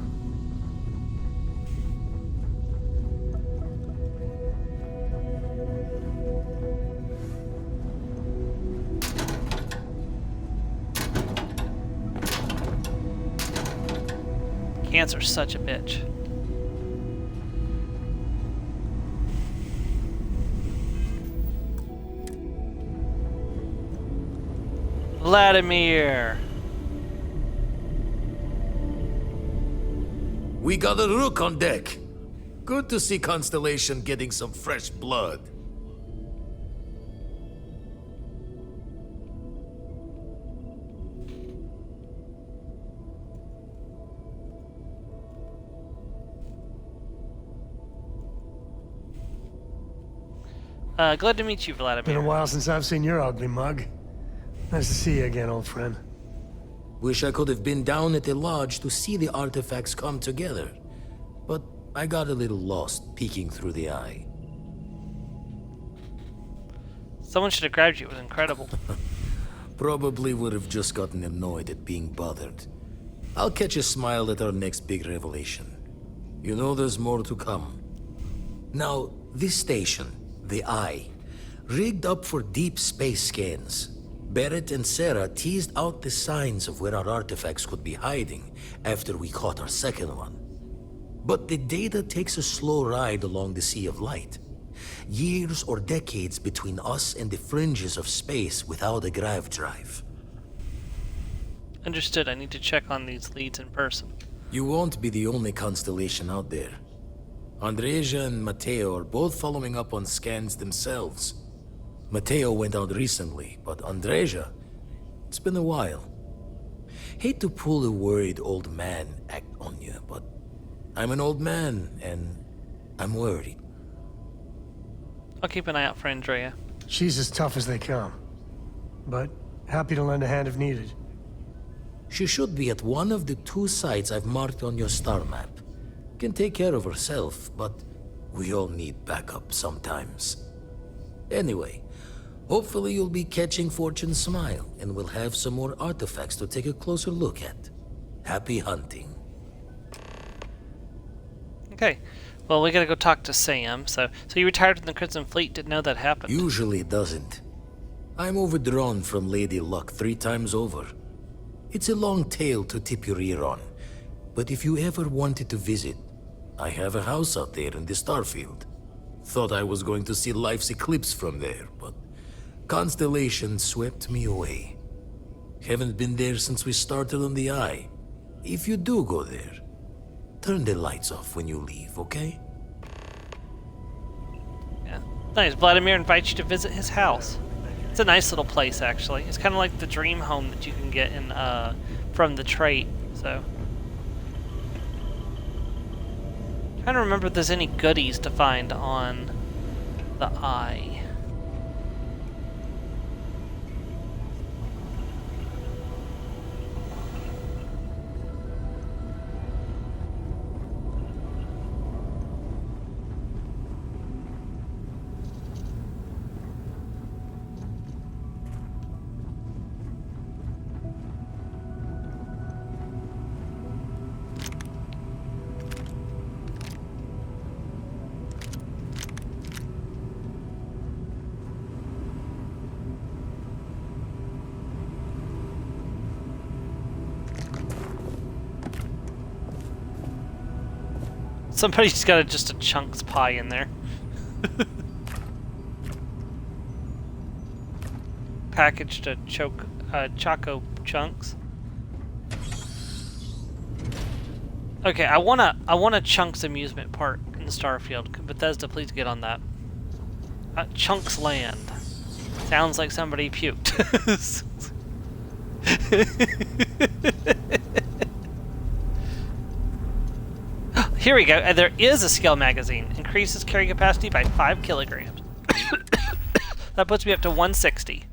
Cancer's such a bitch. Vladimir. We got a rook on deck. Good to see Constellation getting some fresh blood. Glad to meet you, Vladimir. Been a while since I've seen your ugly mug. Nice to see you again, old friend. Wish I could have been down at the lodge to see the artifacts come together. But I got a little lost peeking through the eye. Someone should have grabbed you. It was incredible. Probably would have just gotten annoyed at being bothered. I'll catch a smile at our next big revelation. You know there's more to come. Now, this station, the Eye, rigged up for deep space scans. Barrett and Sarah teased out the signs of where our artifacts could be hiding after we caught our second one. But the data takes a slow ride along the Sea of Light. Years or decades between us and the fringes of space without a grav drive. Understood. I need to check on these leads in person. You won't be the only constellation out there. Andreja and Mateo are both following up on scans themselves. Mateo went out recently, but Andreja, it's been a while. Hate to pull a worried old man act on you, but I'm an old man, and I'm worried. I'll keep an eye out for Andrea. She's as tough as they come, but happy to lend a hand if needed. She should be at one of the 2 sites I've marked on your star map. Can take care of herself, but we all need backup sometimes. Anyway, hopefully you'll be catching Fortune's smile, and we'll have some more artifacts to take a closer look at. Happy hunting. Okay. Well, we gotta go talk to Sam. So you retired from the Crimson Fleet, didn't know that happened. Usually it doesn't. I'm overdrawn from Lady Luck 3 times over. It's a long tale to tip your ear on, but if you ever wanted to visit, I have a house out there in the Starfield. Thought I was going to see life's eclipse from there, but Constellation swept me away. Haven't been there since we started on the Eye. if you do go there, turn the lights off when you leave, okay? Yeah. Nice. Vladimir invites you to visit his house. It's a nice little place, actually. It's kind of like the dream home that you can get in from the trait. So, trying to remember if there's any goodies to find on the eye. Somebody's got just a chunks pie in there. Packaged a choco chunks. Okay, I want a Chunks amusement park in Starfield. Bethesda, please get on that. Chunks Land. Sounds like somebody puked. Here we go. There is a skill magazine. Increases carry capacity by 5 kilograms. That puts me up to 160.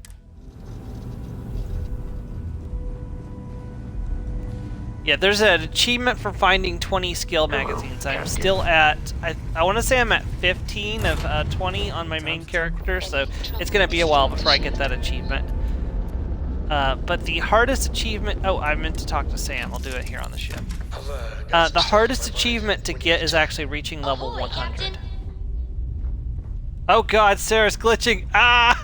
Yeah, there's an achievement for finding 20 skill magazines. I'm still at, I want to say I'm at 15 of 20 on my main character, so it's going to be a while before I get that achievement. But the hardest achievement... Oh, I meant to talk to Sam. I'll do it here on the ship. The hardest achievement to get is actually reaching level 100. Oh god, Sarah's glitching! Ah!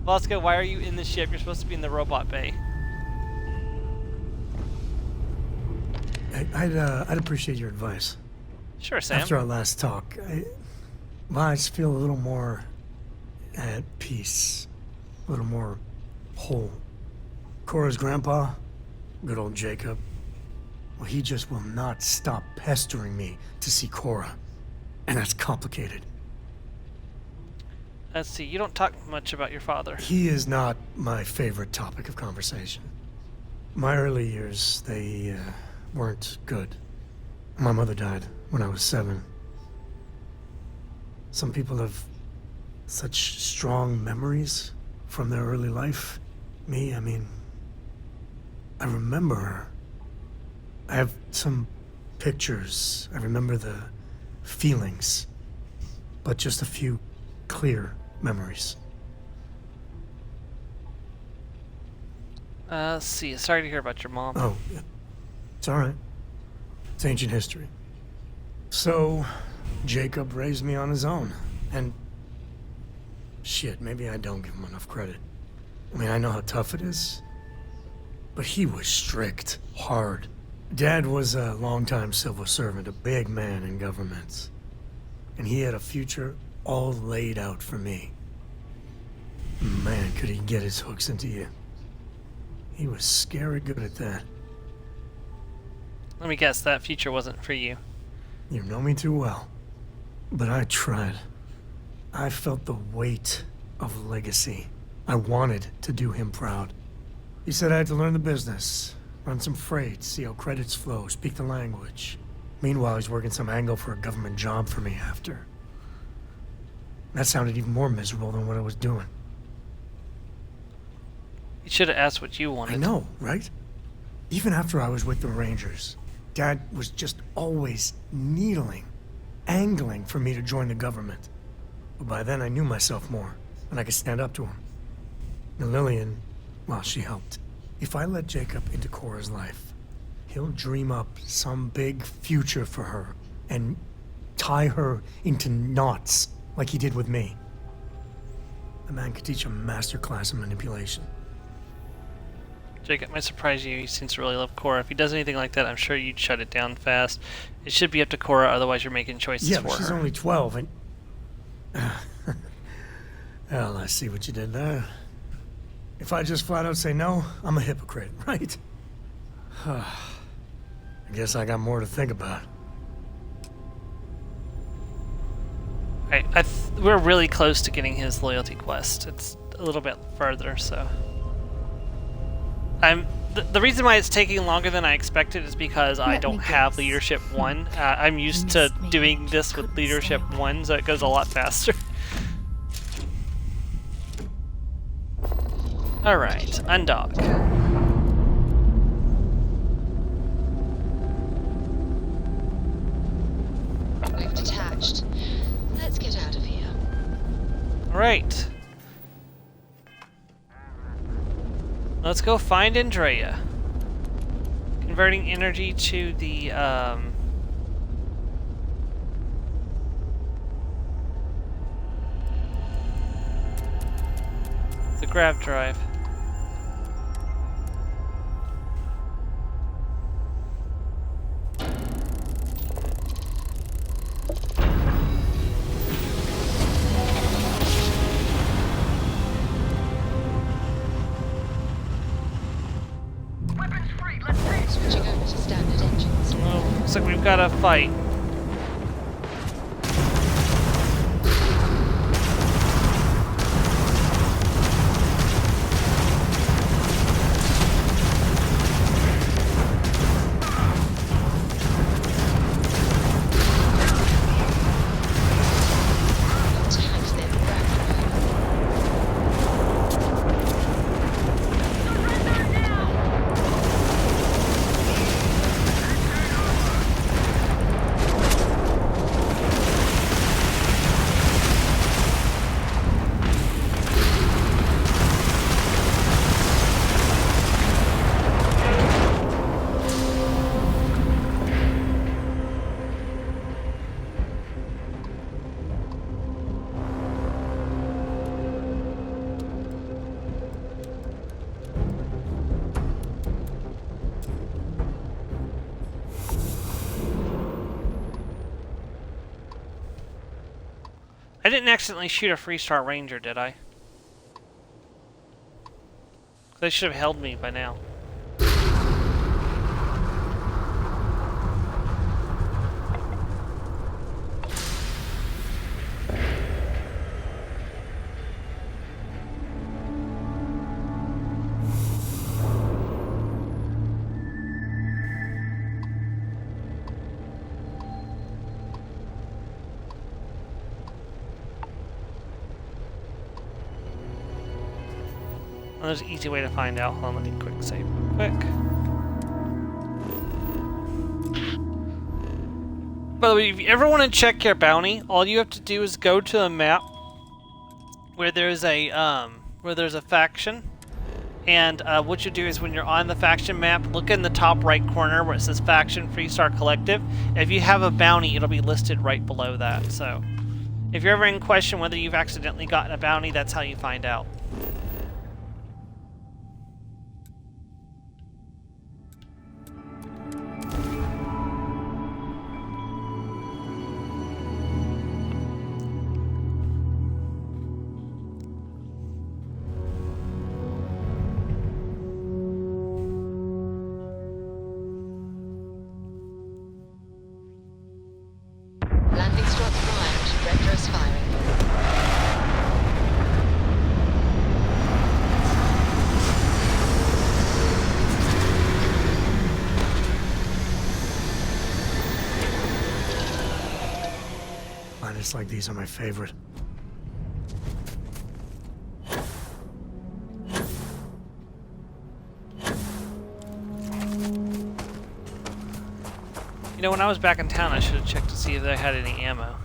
Vasco, why are you in the ship? You're supposed to be in the robot bay. I'd appreciate your advice. Sure, Sam. After our last talk, I just feel a little more at peace. A little more whole. Cora's grandpa, good old Jacob, well, he just will not stop pestering me to see Cora. And that's complicated. Let's see, you don't talk much about your father. He is not my favorite topic of conversation. My early years, they weren't good. My mother died when I was 7. Some people have such strong memories from their early life. Me, I mean, I remember her. I have some pictures. I remember the feelings, but just a few clear memories. Let's see. Sorry to hear about your mom. Oh, yeah. It's all right. It's ancient history. So, Jacob raised me on his own, and shit, maybe I don't give him enough credit. I mean, I know how tough it is, but he was strict, hard. Dad was a longtime civil servant, a big man in government, and he had a future all laid out for me. Man, could he get his hooks into you. He was scary good at that. Let me guess, that future wasn't for you. You know me too well, but I tried. I felt the weight of legacy. I wanted to do him proud. He said I had to learn the business, run some freight, see how credits flow, speak the language. Meanwhile, he's working some angle for a government job for me after. That sounded even more miserable than what I was doing. You should have asked what you wanted. I know, right? Even after I was with the Rangers, Dad was just always needling, angling for me to join the government. But by then I knew myself more, and I could stand up to him. And Lillian, well, she helped. If I let Jacob into Cora's life, he'll dream up some big future for her and tie her into knots like he did with me. The man could teach a master class in manipulation. Jacob might surprise you. He seems to really love Cora. If he does anything like that, I'm sure you'd shut it down fast. It should be up to Cora, otherwise you're making choices for her. Yeah, she's only 12 and... Well, I see what you did there. If I just flat out say no, I'm a hypocrite, right? I guess I got more to think about. We're really close to getting his loyalty quest. It's a little bit further, so... The reason why it's taking longer than I expected is because I don't have Leadership 1. I'm used to doing this with Leadership 1, so it goes a lot faster. Alright, undock. We've detached. Let's get out of here. Alright. Let's go find Andrea. Converting energy to the grav drive. Switching over to standard engines. Well, looks like we've got a fight. I didn't accidentally shoot a Freestar Ranger, did I? They should have held me by now. There's an easy way to find out. Hold on, let me quick save real quick. By the way, if you ever want to check your bounty, all you have to do is go to a map where there's a faction, and what you do is when you're on the faction map, look in the top right corner where it says Faction Freestar Collective. If you have a bounty, it'll be listed right below that. So, if you're ever in question whether you've accidentally gotten a bounty, that's how you find out. Landing strut primed. Retros firing. Planets like these are my favorite. You know, when I was back in town, I should have checked to see if they had any ammo.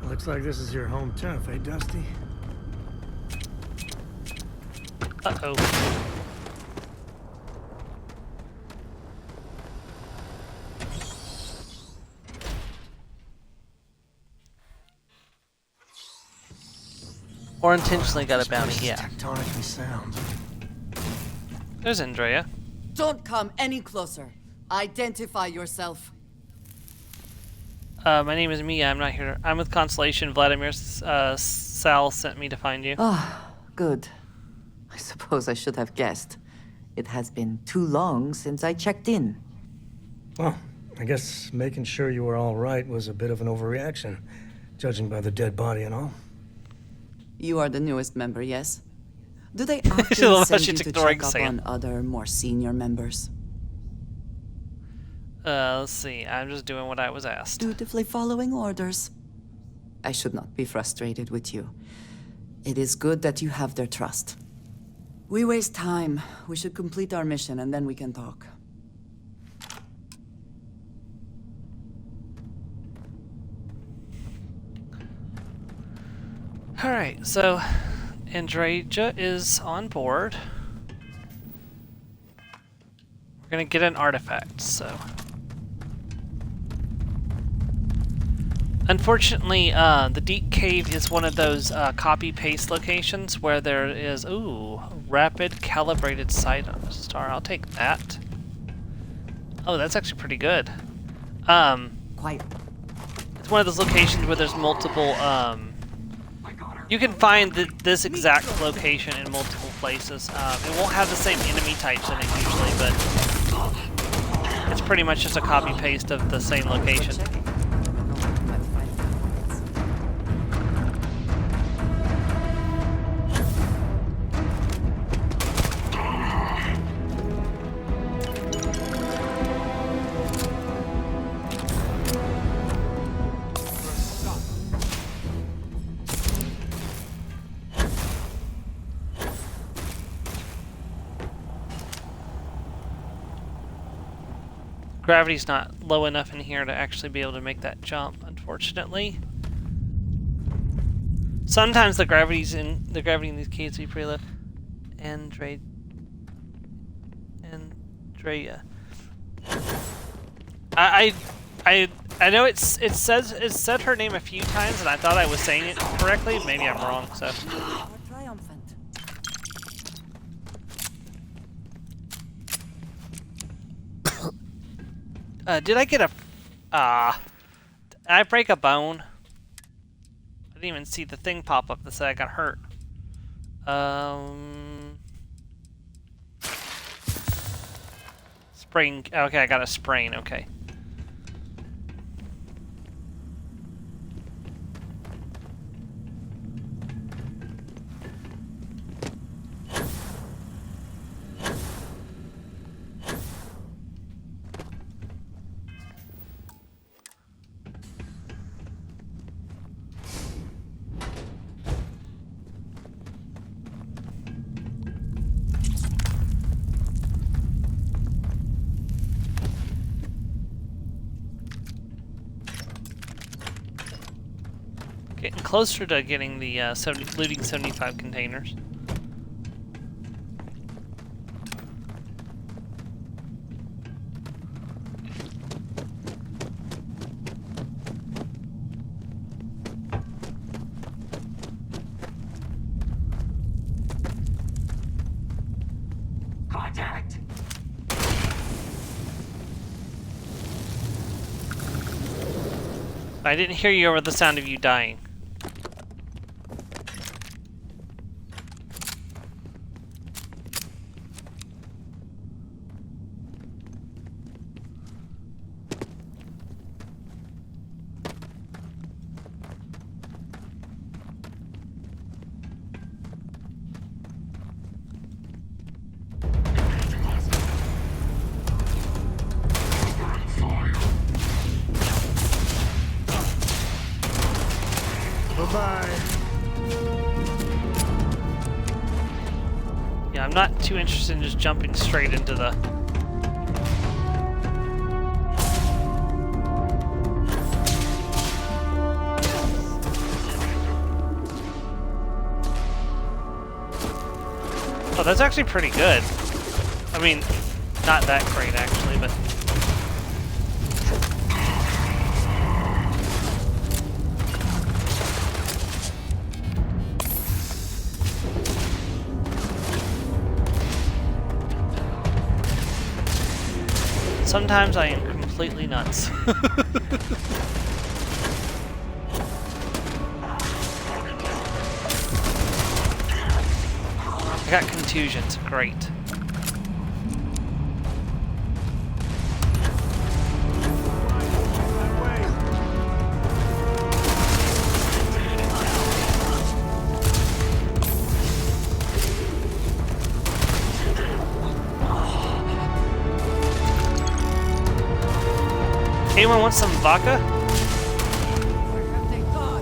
Looks like this is your home turf, eh, Dusty? Uh-oh. Or intentionally got a bounty, yeah. Tectonically sound. There's Andrea. Don't come any closer. Identify yourself. My name is Mia. I'm not here. I'm with Constellation. Vladimir Sal sent me to find you. Ah, good. I suppose I should have guessed. It has been too long since I checked in. Well, I guess making sure you were all right was a bit of an overreaction, judging by the dead body and all. You are the newest member, yes? Do they often send you to check up on other, more senior members? Let's see. I'm just doing what I was asked. Dutifully following orders. I should not be frustrated with you. It is good that you have their trust. We waste time. We should complete our mission and then we can talk. Alright, so Andreja is on board. We're gonna get an artifact, so. Unfortunately, the Deep Cave is one of those copy-paste locations where there is, ooh, rapid calibrated sight star. I'll take that. Oh, that's actually pretty good. Quiet. It's one of those locations where there's multiple, you can find this exact location in multiple places. It won't have the same enemy types in it usually, but it's pretty much just a copy-paste of the same location. Gravity's not low enough in here to actually be able to make that jump, unfortunately. Sometimes the gravity in these caves be pretty low. Andrea. I know it said her name a few times and I thought I was saying it correctly. Maybe I'm wrong, so. Did I get a... did I break a bone? I didn't even see the thing pop up that said I got hurt. Sprain... Okay, I got a sprain, okay. Getting closer to getting the looting 75 containers. Contact. I didn't hear you over the sound of you dying. Yeah, I'm not too interested in just jumping straight into the... Oh, that's actually pretty good. I mean, not that great actually, but... Sometimes I am completely nuts. I got contusions, great. Anyone want some vodka? Where have they gone?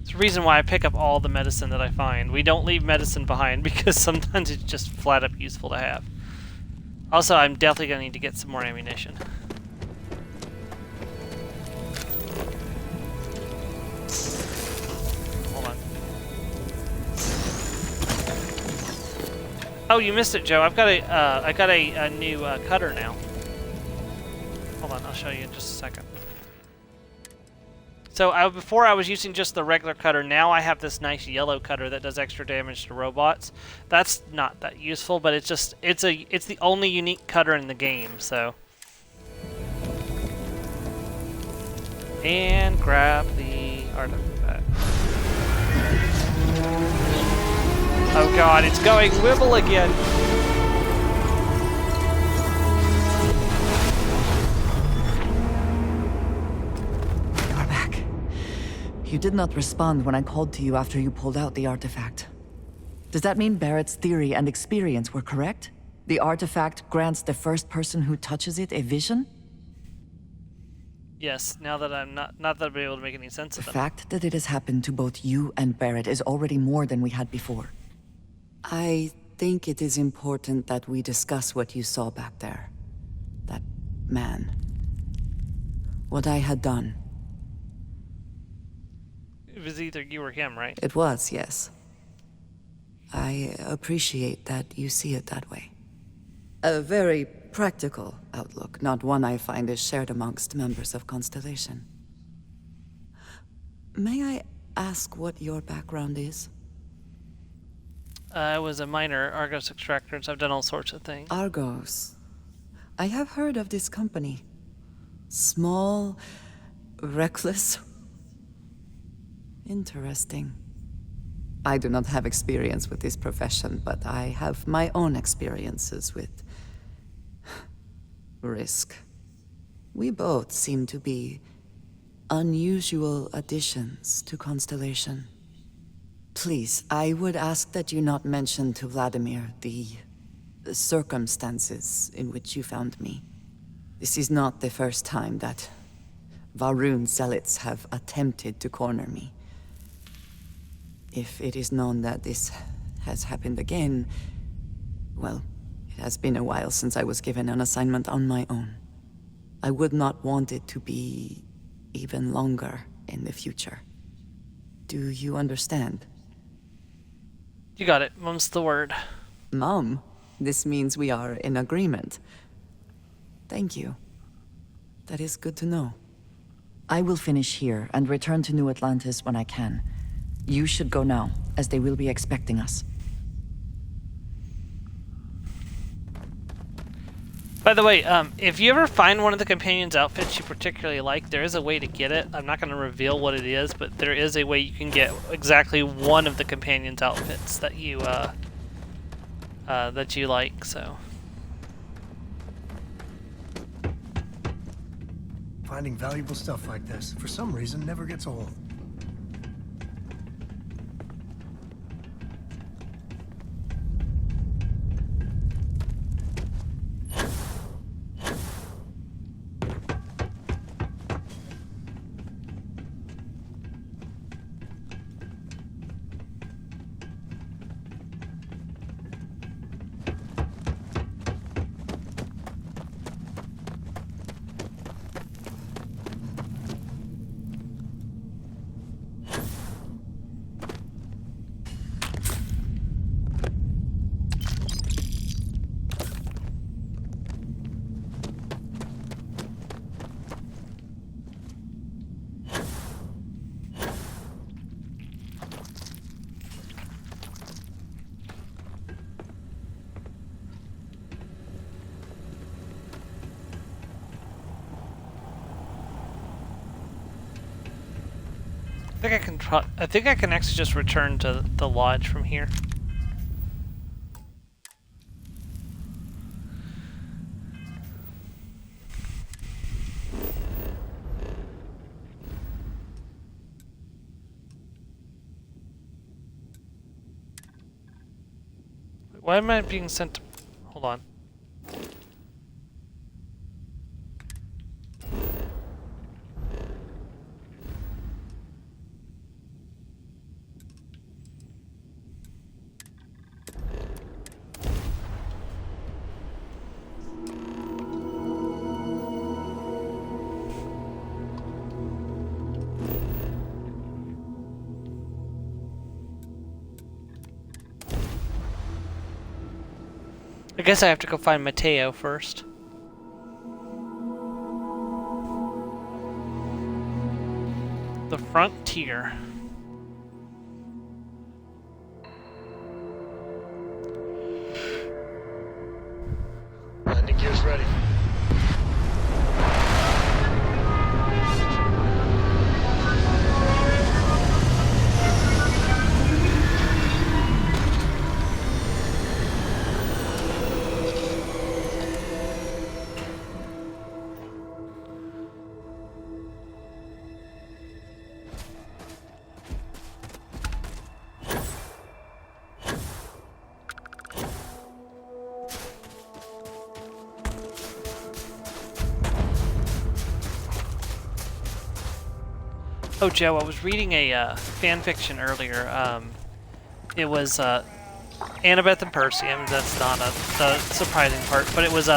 It's the reason why I pick up all the medicine that I find. We don't leave medicine behind because sometimes it's just flat up useful to have. Also, I'm definitely going to need to get some more ammunition. Hold on. Oh, you missed it, Joe. I got a new cutter now. Hold on, I'll show you in just a second. So before I was using just the regular cutter. Now I have this nice yellow cutter that does extra damage to robots. That's not that useful, but it's the only unique cutter in the game. So, and grab the artifact. Oh God, it's going wibble again. You did not respond when I called to you after you pulled out the artifact. Does that mean Barrett's theory and experience were correct? The artifact grants the first person who touches it a vision? Yes, now that I'm not that I'll be able to make any sense of The it. fact that it has happened to both you and Barrett is already more than we had before. I think it is important that we discuss what you saw back there. That man. What I had done. It was either you or him, right? It was, yes. I appreciate that you see it that way. A very practical outlook, not one I find is shared amongst members of Constellation. May I ask what your background is? I was a miner, Argos extractors. I've done all sorts of things. Argos. I have heard of this company. Small, reckless. Interesting. I do not have experience with this profession, but I have my own experiences with risk. We both seem to be unusual additions to Constellation. Please, I would ask that you not mention to Vladimir the circumstances in which you found me. This is not the first time that Varun zealots have attempted to corner me. If it is known that this has happened again, well, it has been a while since I was given an assignment on my own. I would not want it to be even longer in the future. Do you understand? You got it. Mum's the word. Mom, this means we are in agreement. Thank you. That is good to know. I will finish here and return to New Atlantis when I can. You should go now, as they will be expecting us. By the way, if you ever find one of the companions' outfits you particularly like, there is a way to get it. I'm not going to reveal what it is, but there is a way you can get exactly one of the companions' outfits that you like. So Finding valuable stuff like this, for some reason, never gets old. I think I can actually just return to the lodge from here. Why am I being sent to... Hold on. I guess I have to go find Mateo first. The frontier. Landing gear's ready. Oh, Joe, I was reading a fan fiction earlier. It was Annabeth and Percy. I mean, that's not the surprising part, but it was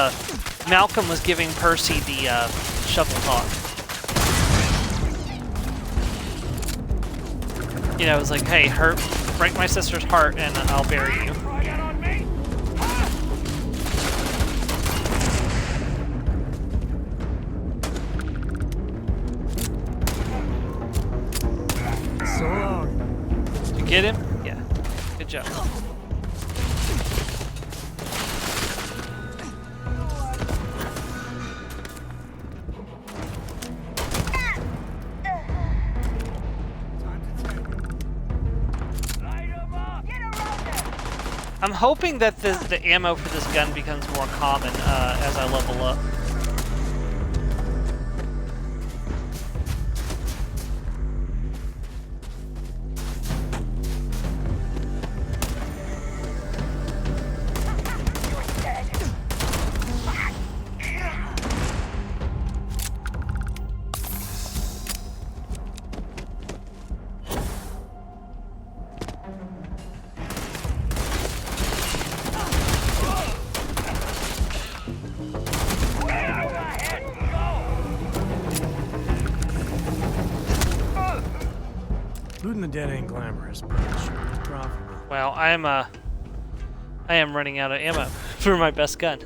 Malcolm was giving Percy the shovel talk. You know, it was like, hey, break my sister's heart and I'll bury you. So long. Did you get him? Yeah. Good job. I'm hoping that the ammo for this gun becomes more common as I level up. Looting the dead ain't glamorous, but it sure is profitable. Well, I am running out of ammo for my best gun.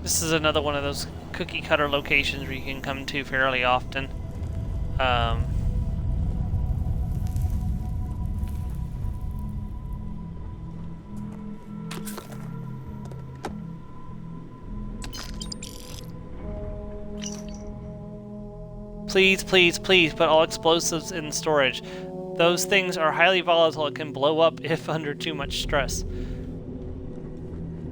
This is another one of those cookie cutter locations where you can come to fairly often. Please, please, please put all explosives in storage. Those things are highly volatile and can blow up if under too much stress.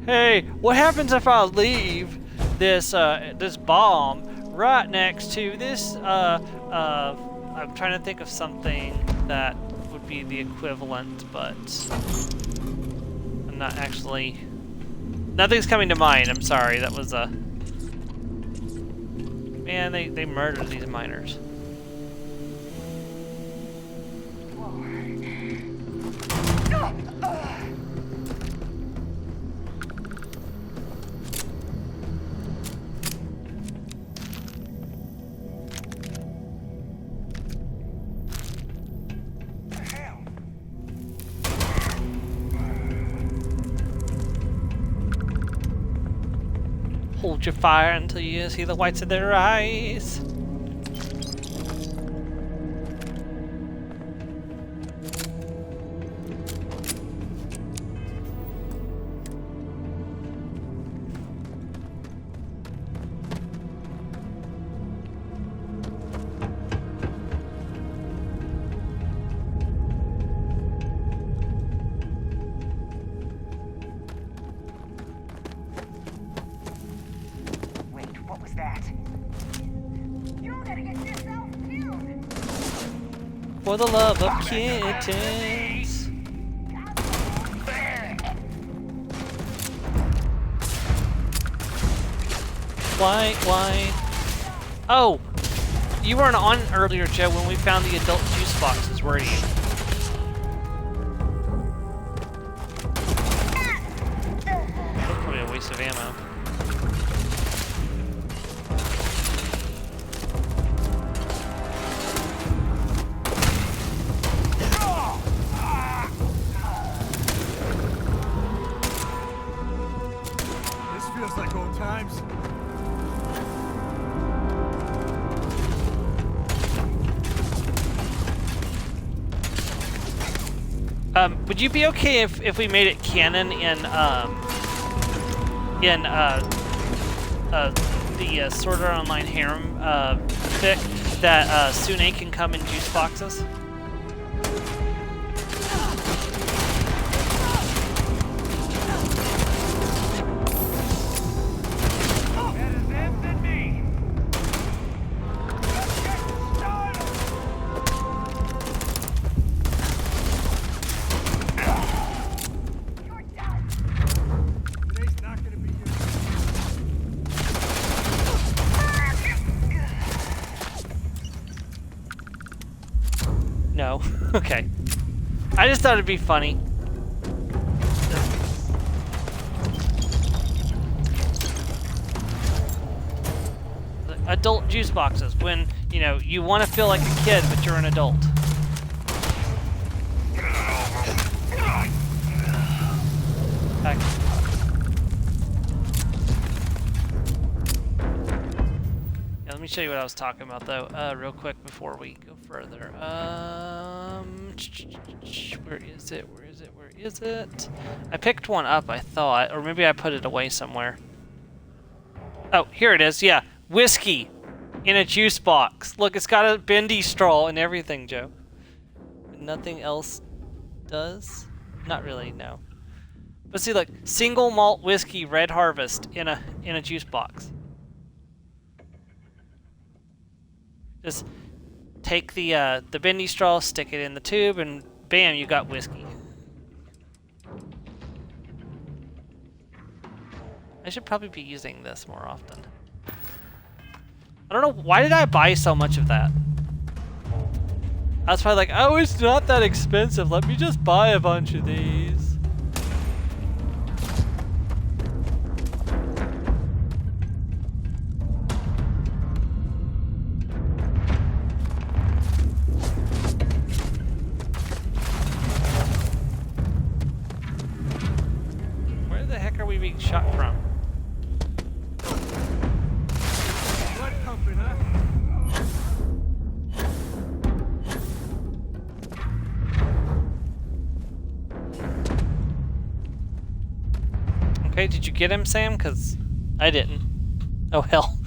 Hey, what happens if I leave this this bomb right next to this I'm trying to think of something that would be the equivalent, but I'm not actually... Nothing's coming to mind, I'm sorry, that was a... Man, they murdered these miners. hold your fire until you see the whites of their eyes. For the love of kittens. White. Oh! You weren't on earlier, Joe, when we found the adult juice boxes, were you? That's probably a waste of ammo. Feels like old times. Would you be okay if we made it canon in the Sword Art Online harem fic that Sune can come in juice boxes? No. Okay. I just thought it'd be funny. Adult juice boxes, when, you know, you want to feel like a kid, but you're an adult. Back. Yeah, let me show you what I was talking about, though, real quick before we go further. Where is it? Where is it? Where is it? I picked one up, I thought, or maybe I put it away somewhere. Oh, here it is. Yeah, whiskey in a juice box. Look, it's got a bendy straw and everything, Joe. Nothing else does? Not really, no. But see, look, single malt whiskey, Red Harvest in a juice box. Just take the bendy straw, stick it in the tube, and bam, you got whiskey. I should probably be using this more often. I don't know, why did I buy so much of that? I was probably like, oh, it's not that expensive, let me just buy a bunch of these. Where the heck are we being shot from? Blood pumping, huh? Okay, did you get him, Sam? Because I didn't. Oh, hell.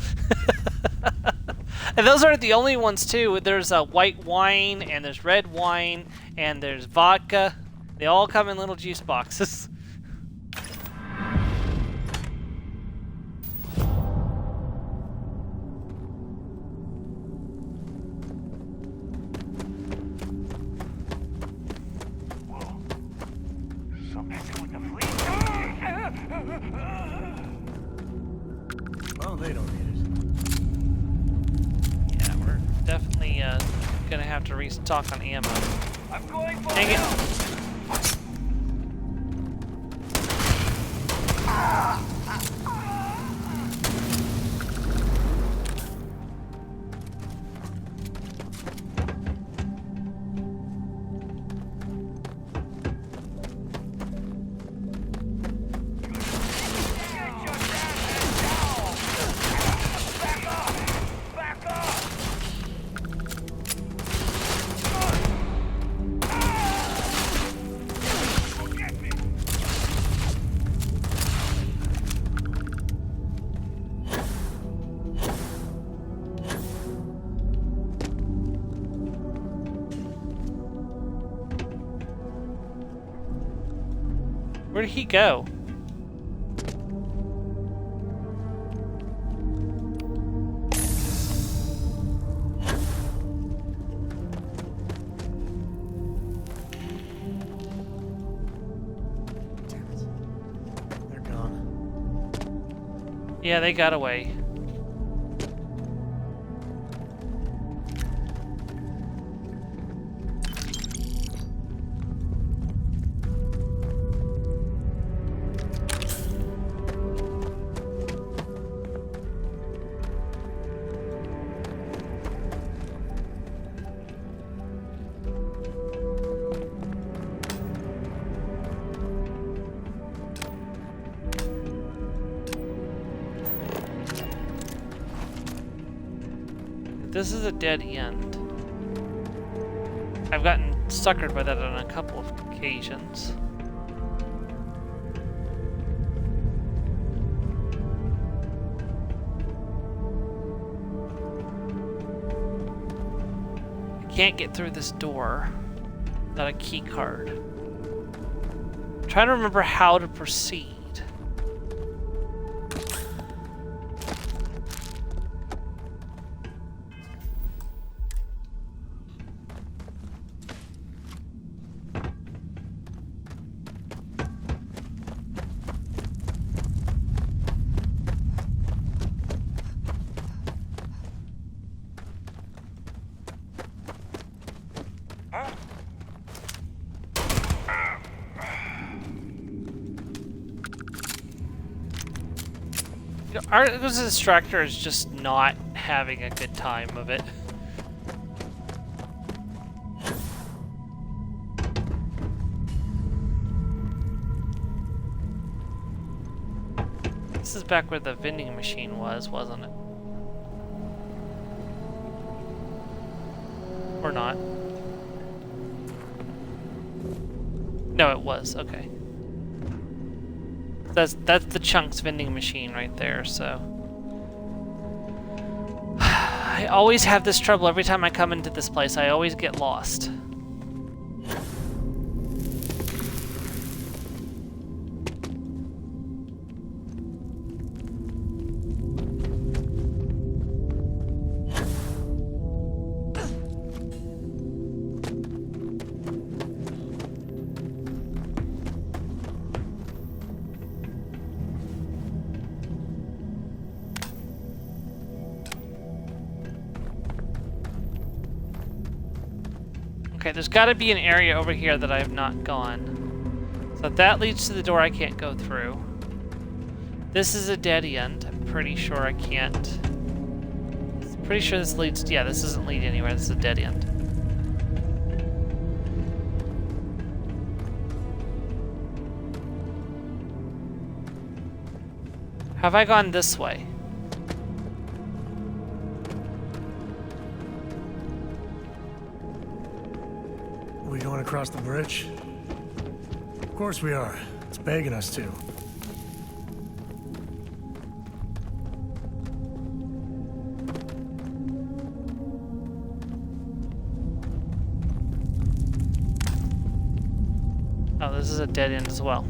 And those aren't the only ones, too. There's white wine, and there's red wine, and there's vodka. They all come in little juice boxes. Well, they don't need it. Yeah, we're definitely gonna have to restock on ammo. I'm going for Dang it! Where did he go? They're gone. Yeah, they got away. This is a dead end. I've gotten suckered by that on a couple of occasions. I can't get through this door without a key card. I'm trying to remember how to proceed. Argo's instructor is just not having a good time of it. This is back where the vending machine was, wasn't it? Or not? No, it was. Okay. That's the Chunks vending machine right there, so. I always have this trouble every time I come into this place. I always get lost. Okay, there's got to be an area over here that I have not gone. So that leads to the door I can't go through. This is a dead end. I'm pretty sure I can't. Pretty sure this leads... Yeah, this doesn't lead anywhere. This is a dead end. Have I gone this way? We going across the bridge? Of course we are. It's begging us to. Oh, this is a dead end as well.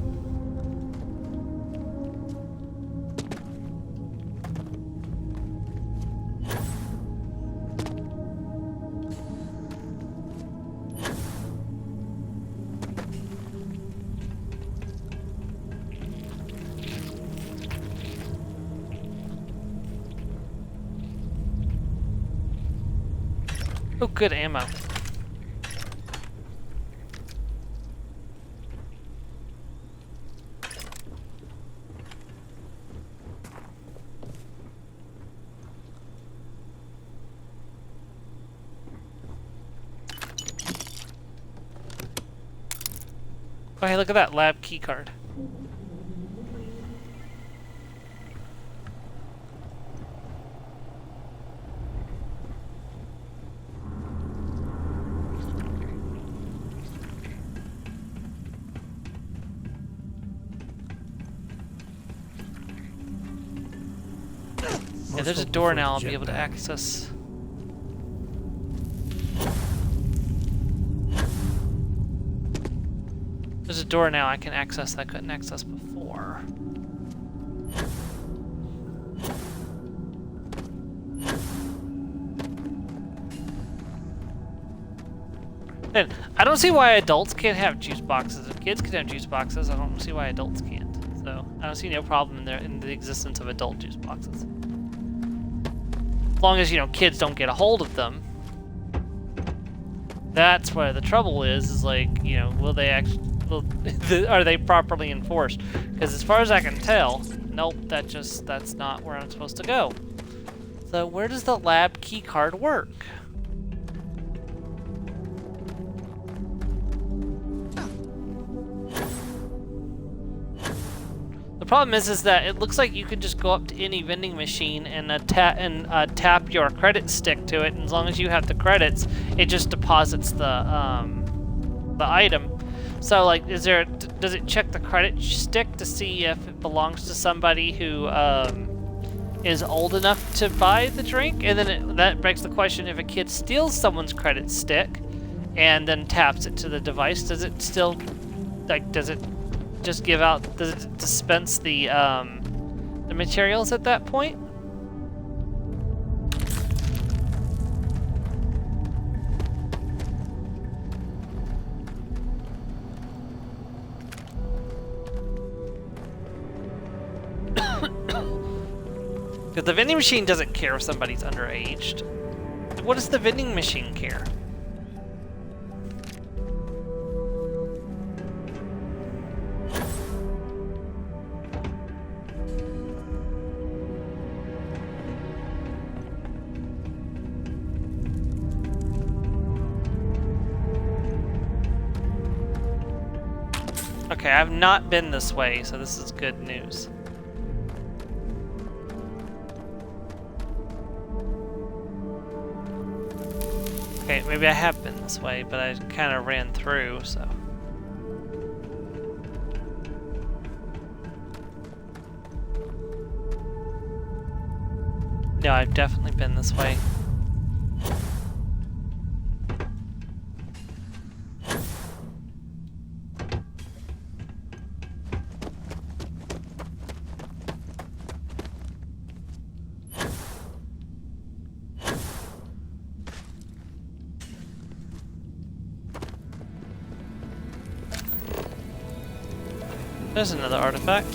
Oh, good ammo. Oh, hey, look at that lab key card. Yeah, there's a door now I'll be able to access. There's a door now I can access that I couldn't access before. And I don't see why adults can't have juice boxes. If kids can have juice boxes, I don't see why adults can't. So I don't see no problem in the existence of adult juice boxes. As long as, you know, kids don't get a hold of them. That's where the trouble is like, you know, will they actually, are they properly enforced? Because as far as I can tell, nope, that's not where I'm supposed to go. So where does the lab key card work? The problem is that it looks like you could just go up to any vending machine and tap your credit stick to it, and as long as you have the credits, it just deposits the item. So, like, does it check the credit stick to see if it belongs to somebody who is old enough to buy the drink? And then that begs the question: if a kid steals someone's credit stick and then taps it to the device, does it still, like, does it just give out, does it dispense the materials at that point? Because the vending machine doesn't care if somebody's underaged. What does the vending machine care? Okay, I've not been this way, so this is good news. Okay, maybe I have been this way, but I kind of ran through, so. No, I've definitely been this way. There's another artifact.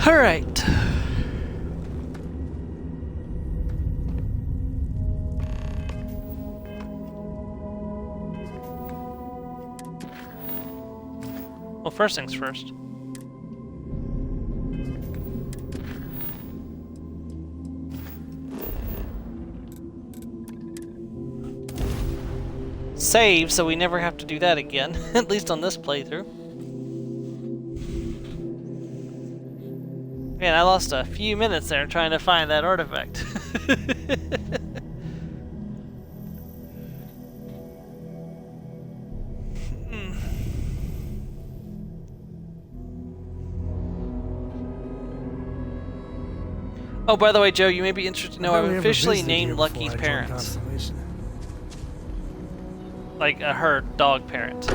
All right. Well, first things first. Save, so we never have to do that again, at least on this playthrough. Man, I lost a few minutes there trying to find that artifact. Oh, by the way, Joe, you may be interested to know I've officially named Lucky's parents. Like her dog parent.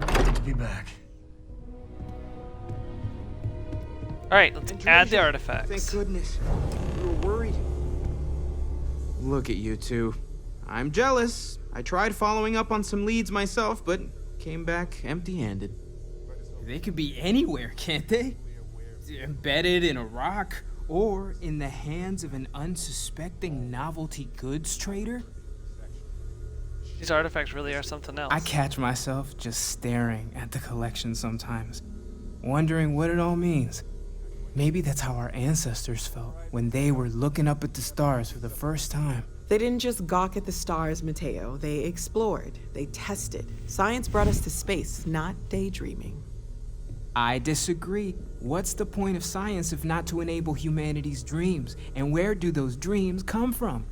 Good to be back. Alright, let's add the artifacts. Thank goodness. We were worried. Look at you two. I'm jealous. I tried following up on some leads myself, but came back empty-handed. They could be anywhere, can't they? Embedded in a rock, or in the hands of an unsuspecting novelty goods trader? These artifacts really are something else. I catch myself just staring at the collection sometimes, wondering what it all means. Maybe that's how our ancestors felt when they were looking up at the stars for the first time, They didn't just gawk at the stars, Mateo. They explored. They tested. Science brought us to space, not daydreaming. I disagree. What's the point of science if not to enable humanity's dreams? And where do those dreams come from?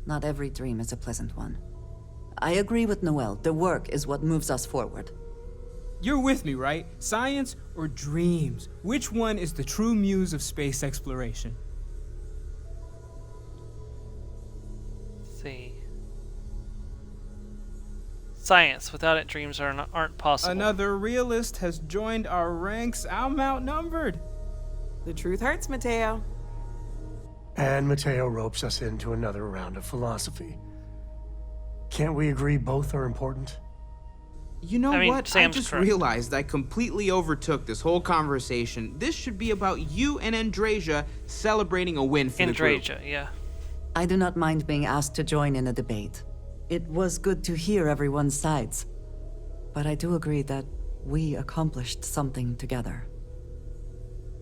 Not every dream is a pleasant one. I agree with Noel. The work is what moves us forward. You're with me, right? Science or dreams? Which one is the true muse of space exploration? Let's see. Science. Without it, dreams aren't possible. Another realist has joined our ranks. I'm outnumbered. The truth hurts, Mateo. And Mateo ropes us into another round of philosophy. Can't we agree both are important? You know what? Sam's I just correct. realized I completely overtook this whole conversation. This should be about you and Andrasia celebrating a win for the group. Andrasia, yeah. I do not mind being asked to join in a debate. It was good to hear everyone's sides. But I do agree that we accomplished something together.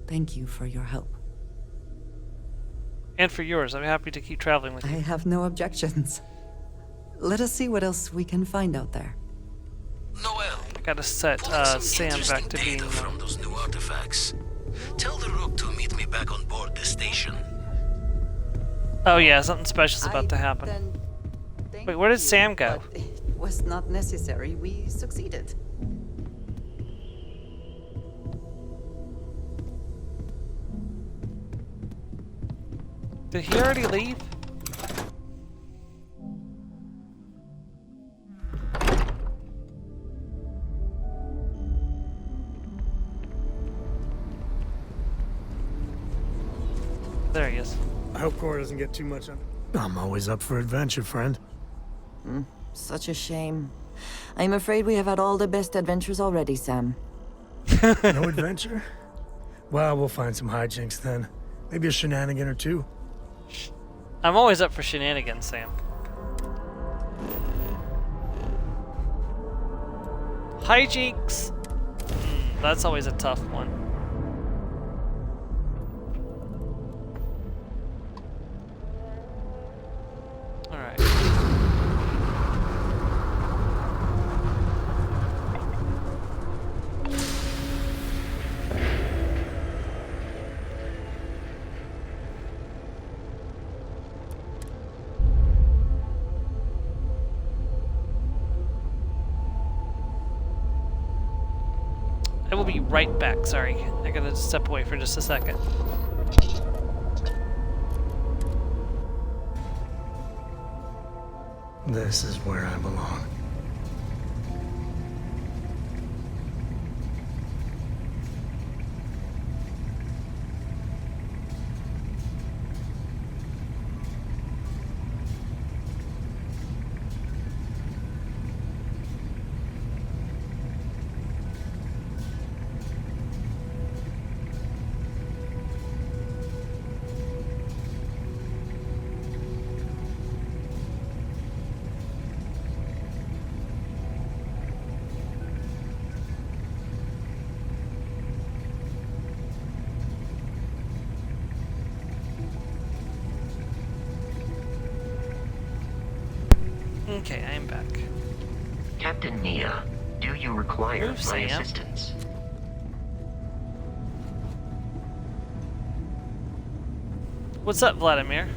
Thank you for your help. And for yours. I'm happy to keep traveling with you. I have no objections. Let us see what else we can find out there. Noel, I gotta set Sam back to being... from those new artifacts. Tell the Rook to meet me back on board the station. Oh yeah, something special's about to happen. Wait, where did Sam go? It was not necessary. We succeeded. Did he already leave? There he is. I hope Cora doesn't get too much on. I'm always up for adventure, friend. Such a shame. I'm afraid we have had all the best adventures already, Sam. No adventure? Well, we'll find some hijinks then. Maybe a shenanigan or two. I'm always up for shenanigans, Sam. Hijinks! That's always a tough one. Alright. I will be right back, sorry. I gotta step away for just a second. This is where I belong. Okay, I am back. Captain Nia, do you require Move, my Sam. assistance? What's up, Vladimir?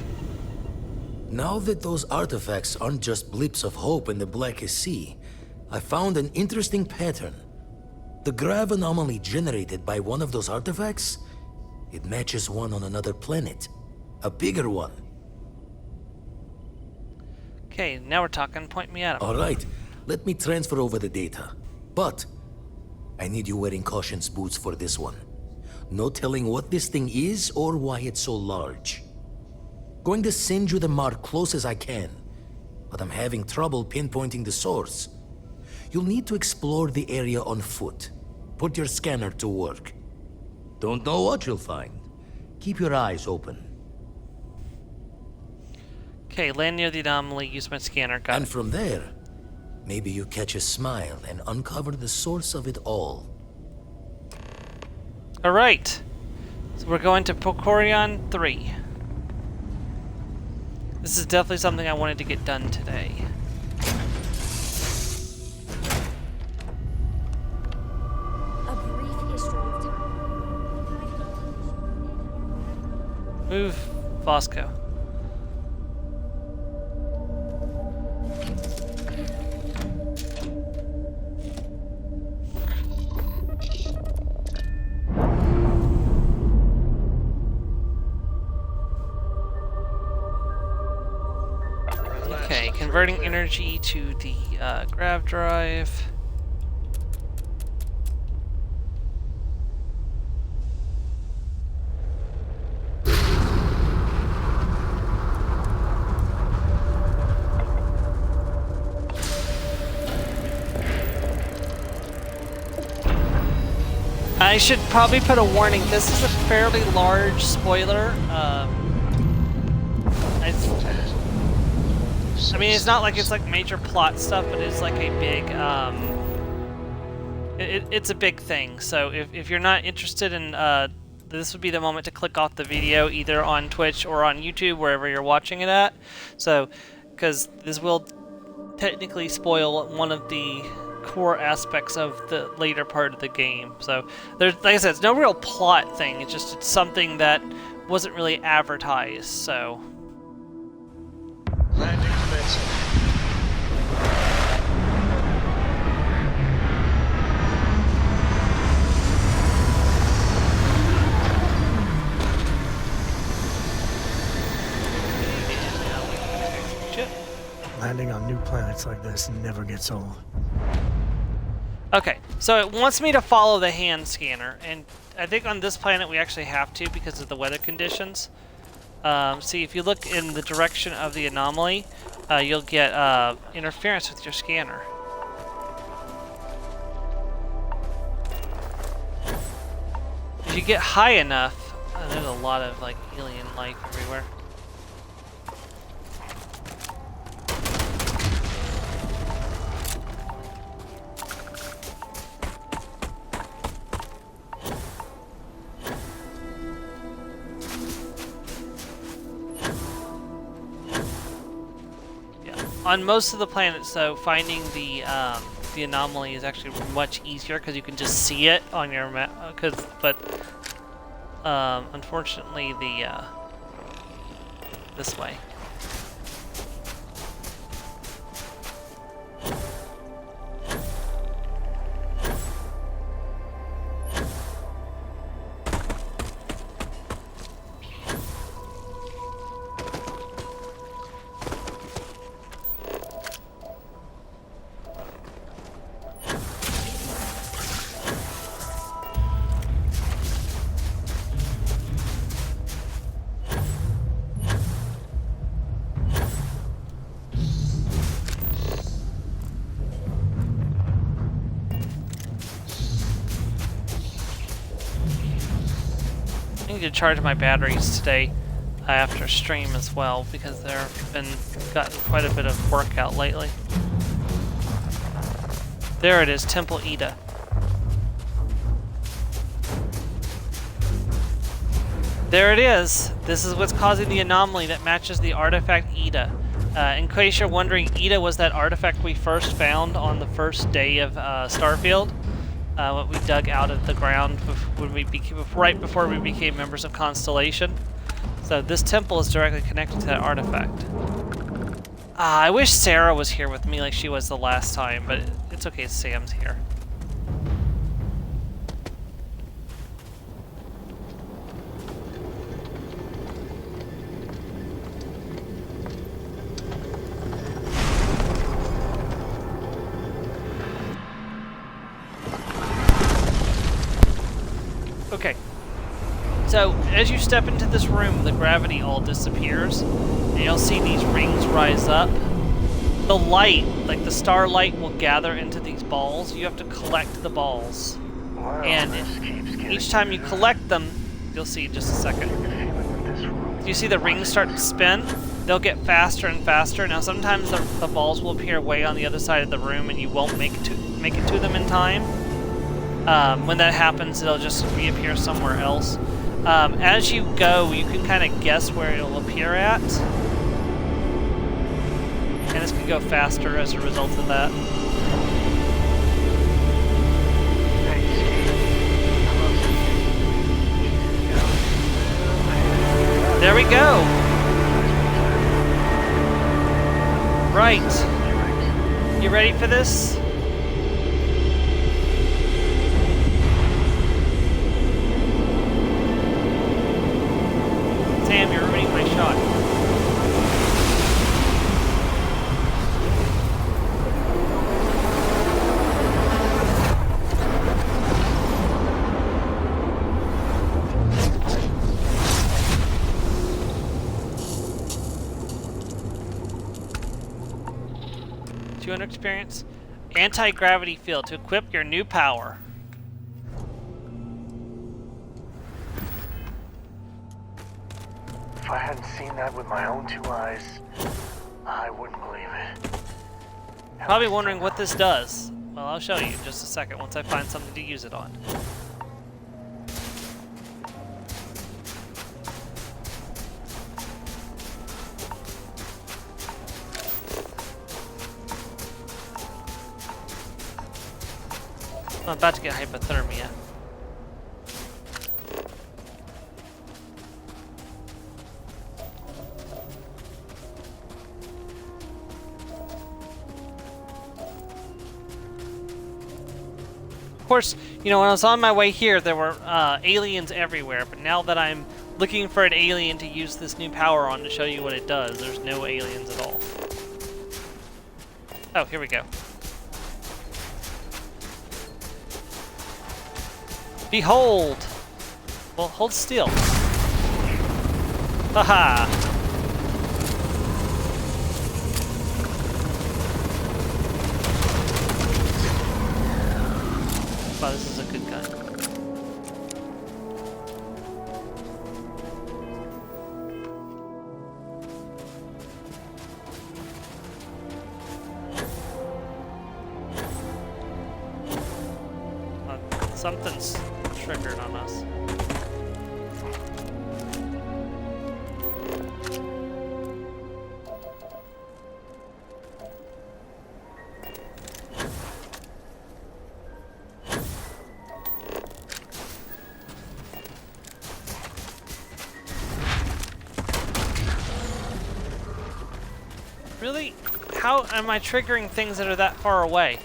Now that those artifacts aren't just blips of hope in the Blackest Sea, I found an interesting pattern. The grav anomaly generated by one of those artifacts, it matches one on another planet. A bigger one. Okay, now we're talking. Point me at him. Alright, let me transfer over the data. But, I need you wearing caution's boots for this one. No telling what this thing is or why it's so large. Going to send you the mark close as I can, but I'm having trouble pinpointing the source. You'll need to explore the area on foot. Put your scanner to work. Don't know what you'll find. Keep your eyes open. Okay, land near the anomaly, use my scanner, got And it. from there, maybe you catch a smile and uncover the source of it all. Alright, so we're going to Pokorion 3. This is definitely something I wanted to get done today. A brief history of time. Move, Fosco. Okay, converting energy to the grav drive. I should probably put a warning. This is a fairly large spoiler. I mean, it's not like it's like major plot stuff, but it's like a big, it's a big thing. So if you're not interested in, this would be the moment to click off the video, either on Twitch or on YouTube, wherever you're watching it at. So, because this will technically spoil one of the core aspects of the later part of the game. So, there's, like I said, it's no real plot thing. It's just something that wasn't really advertised. So. Landing commencing. Landing on new planets like this never gets old. Okay, so it wants me to follow the hand scanner, and I think on this planet we actually have to because of the weather conditions. See, if you look in the direction of the anomaly, you'll get interference with your scanner. If you get high enough, there's a lot of like alien life everywhere. On most of the planets, though, finding the anomaly is actually much easier because you can just see it on your map. But unfortunately, this way. I need to charge my batteries today after stream as well because they've been gotten quite a bit of work out lately. There it is, Temple Ida. There it is. This is what's causing the anomaly that matches the artifact Ida. In case you're wondering, Ida was that artifact we first found on the first day of Starfield. What we dug out of the ground when right before we became members of Constellation. So this temple is directly connected to that artifact. I wish Sarah was here with me like she was the last time, but it's okay, Sam's here. Okay, so as you step into this room, the gravity all disappears, and you'll see these rings rise up. The light, like the starlight, will gather into these balls. You have to collect the balls. Wow, And each time you collect them, you'll see in just a second. You see the rings start to spin? They'll get faster and faster. Now sometimes the balls will appear way on the other side of the room and you won't make it to them in time. When that happens, it'll just reappear somewhere else. As you go, you can kind of guess where it'll appear at. And this can go faster as a result of that. There we go! Right. You ready for this? Sam, you're ruining my shot. 200 experience. Anti-gravity field to equip your new power. If I hadn't seen that with my own 2 eyes, I wouldn't believe it. Probably wondering what this does. Well, I'll show you in just a second once I find something to use it on. I'm about to get hypothermia. Of course, you know, when I was on my way here, there were aliens everywhere, but now that I'm looking for an alien to use this new power on to show you what it does, there's no aliens at all. Oh, here we go. Behold! Well, hold still. Haha! Wow, this is a good gun. Something's triggered on us. Really? How am I triggering things that are that far away?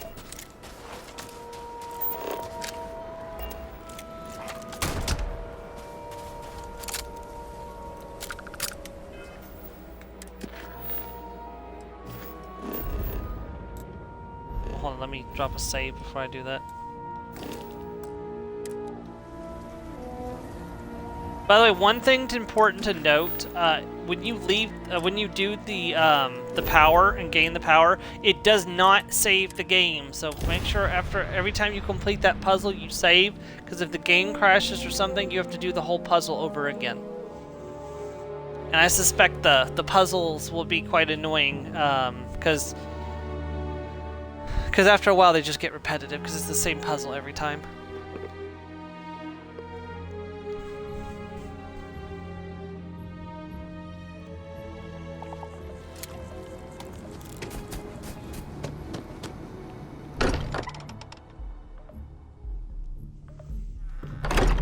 Hold on, let me drop a save before I do that. By the way, one thing important to note: when you leave, when you do the power and gain the power, it does not save the game. So make sure after every time you complete that puzzle, you save, because if the game crashes or something, you have to do the whole puzzle over again. And I suspect the puzzles will be quite annoying, because after a while they just get repetitive because it's the same puzzle every time.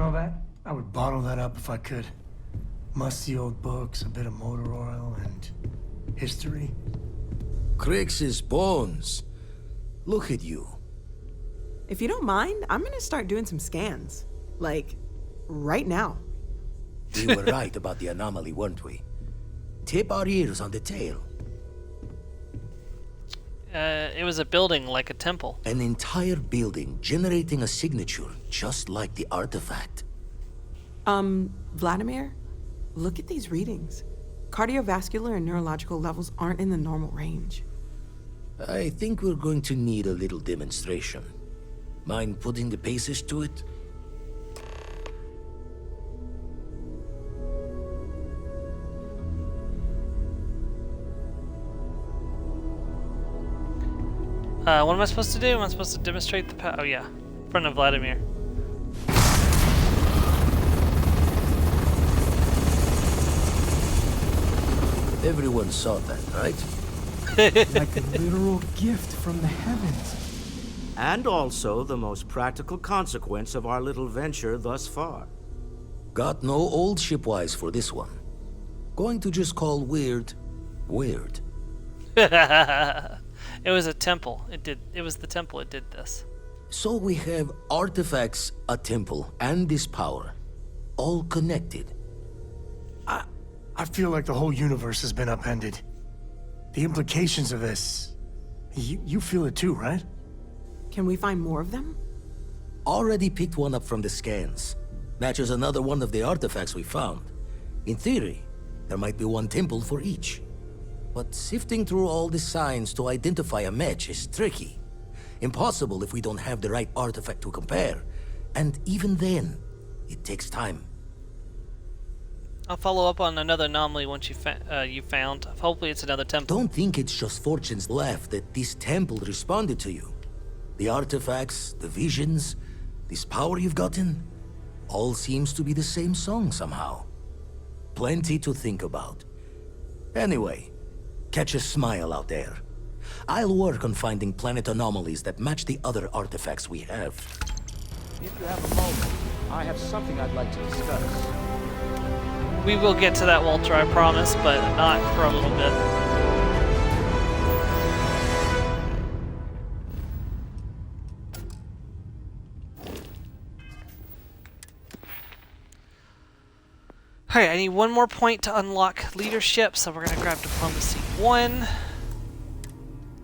All that? I would bottle that up if I could. Musty old books, a bit of motor oil, and history. Crix's bones. Look at you. If you don't mind, I'm gonna start doing some scans. Like, right now. We were right about the anomaly, weren't we? Tip our ears on the tale. It was a building like a temple. An entire building generating a signature just like the artifact. Vladimir, look at these readings. Cardiovascular and neurological levels aren't in the normal range. I think we're going to need a little demonstration. Mind putting the paces to it? What am I supposed to do? Am I supposed to demonstrate the power? Oh yeah, in front of Vladimir. Everyone saw that, right? Like a literal gift from the heavens. And also the most practical consequence of our little venture thus far. Got no old shipwise for this one. Going to just call weird, weird. It was a temple. It was the temple it did this. So we have artifacts, a temple, and this power. All connected. I feel like the whole universe has been upended. The implications of this... You feel it too, right? Can we find more of them? Already picked one up from the scans. Matches another one of the artifacts we found. In theory, there might be one temple for each. But sifting through all the signs to identify a match is tricky. Impossible if we don't have the right artifact to compare. And even then, it takes time. I'll follow up on another anomaly once you found. Hopefully it's another temple. Don't think it's just fortunes left that this temple responded to you. The artifacts, the visions, this power you've gotten, all seems to be the same song somehow. Plenty to think about. Anyway, catch a smile out there. I'll work on finding planet anomalies that match the other artifacts we have. If you have a moment, I have something I'd like to discuss. We will get to that, Walter, I promise, but not for a little bit. Alright, I need one more point to unlock leadership, so we're gonna grab Diplomacy 1.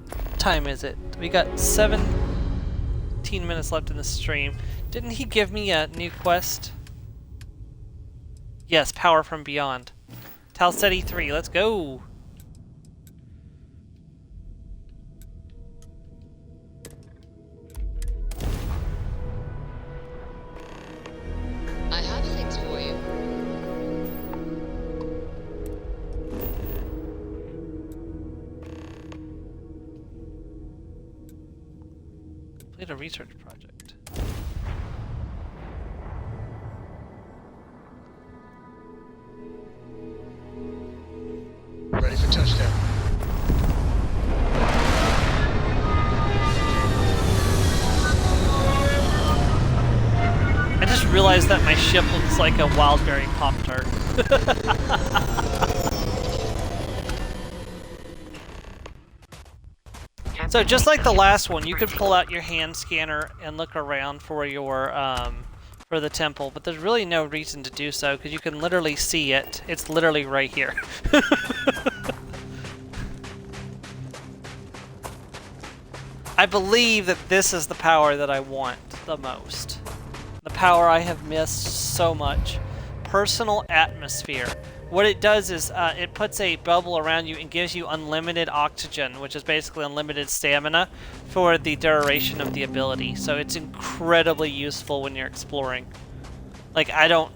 What time is it? We got 17 minutes left in the stream. Didn't he give me a new quest? Yes, Power from Beyond. Talceti 3, let's go! I have things for you. Complete a research project. Ready for touchdown. I just realized that my ship looks like a Wildberry Pop-Tart. So just like the last one, you could pull out your hand scanner and look around for your for the temple, but there's really no reason to do so because you can literally see it. It's literally right here. I believe that this is the power that I want the most. The power I have missed so much. Personal atmosphere. What it does is it puts a bubble around you and gives you unlimited oxygen, which is basically unlimited stamina for the duration of the ability. So it's incredibly useful when you're exploring. Like I don't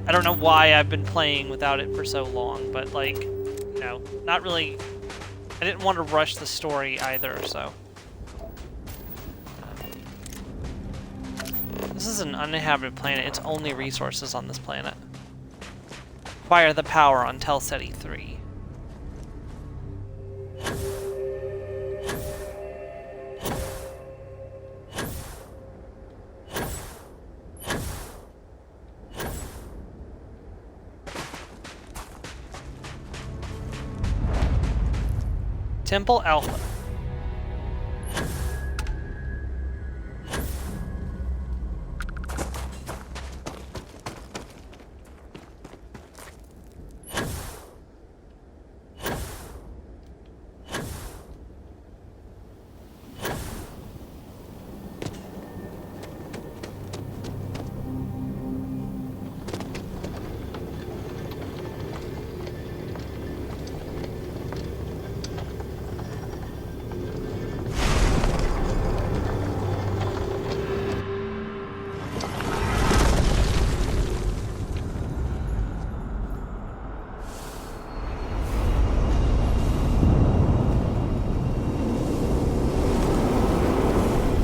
know why I've been playing without it for so long, but like, you know, not really. I didn't want to rush the story either, so. This is an uninhabited planet. It's only resources on this planet. Acquire the power on Talceti 3. Temple Alpha.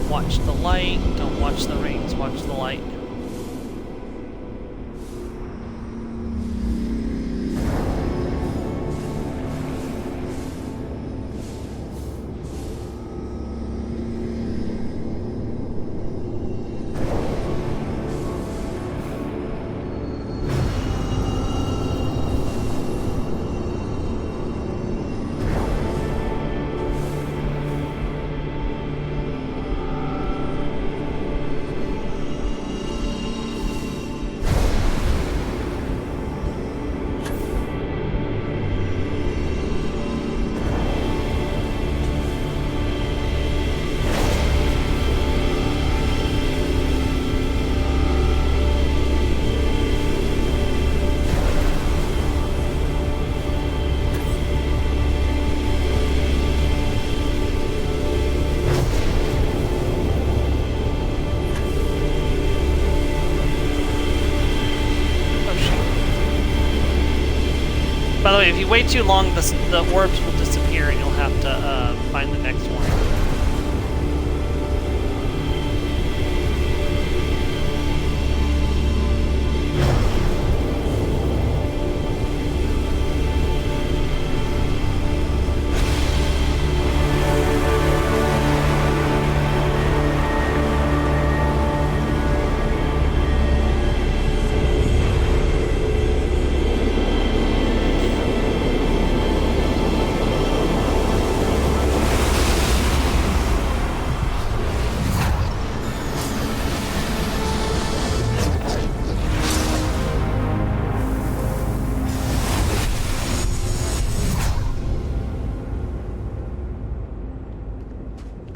Watch the light, don't watch the rings, watch the light. if you wait too long, the orbs will disappear and you'll have to find the next one.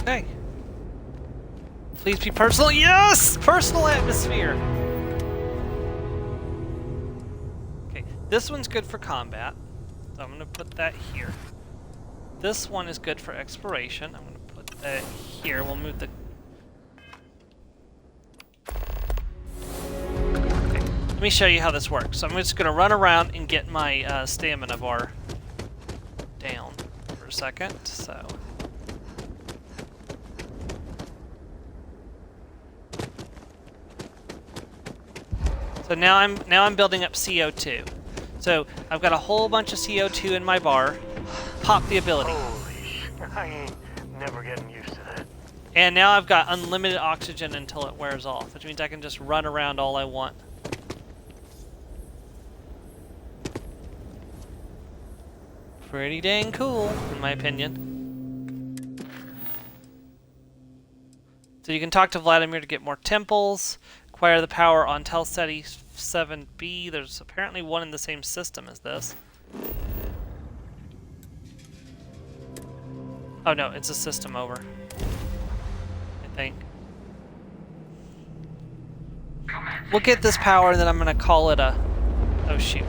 Okay. Please be personal. Yes! Personal atmosphere! Okay, this one's good for combat. So I'm going to put that here. This one is good for exploration. I'm going to put that here. We'll move the... Okay, let me show you how this works. So I'm just going to run around and get my stamina bar down for a second. So... So now I'm building up CO2. So I've got a whole bunch of CO2 in my bar. Pop the ability. Holy shit, I ain't never getting used to that. And now I've got unlimited oxygen until it wears off, which means I can just run around all I want. Pretty dang cool, in my opinion. So you can talk to Vladimir to get more temples. Acquire the power on Telceti 7B. There's apparently one in the same system as this. Oh no, it's a system over. I think. We'll get this power and then I'm gonna call it a... Oh shoot.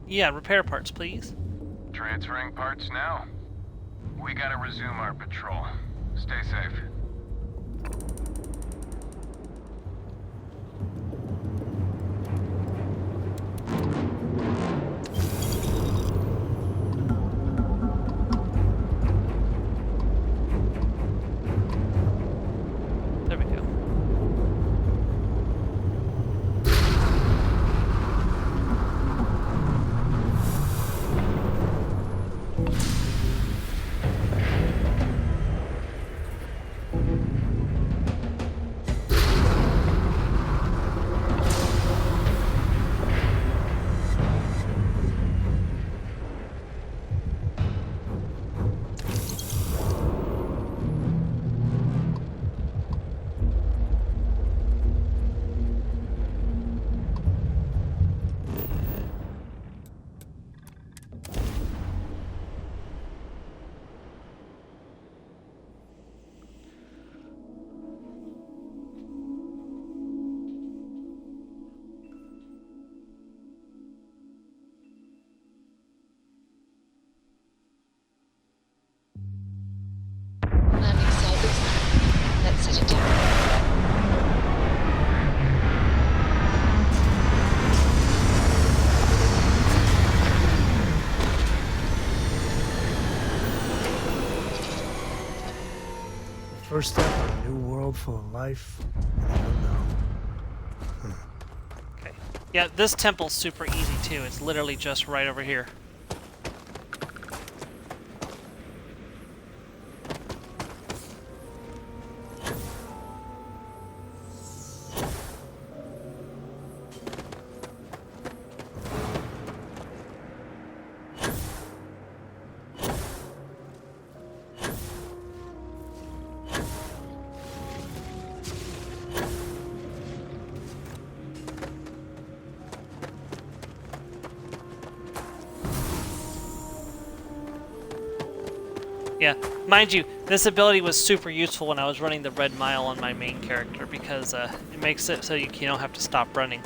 Yeah, repair parts, please. Transferring parts now. We gotta resume our patrol. Stay safe. There we go. First step on a new world full of life and the unknown. Yeah, this temple's super easy too. It's literally just right over here. Yeah, mind you, this ability was super useful when I was running the Red Mile on my main character because it makes it so you don't have to stop running.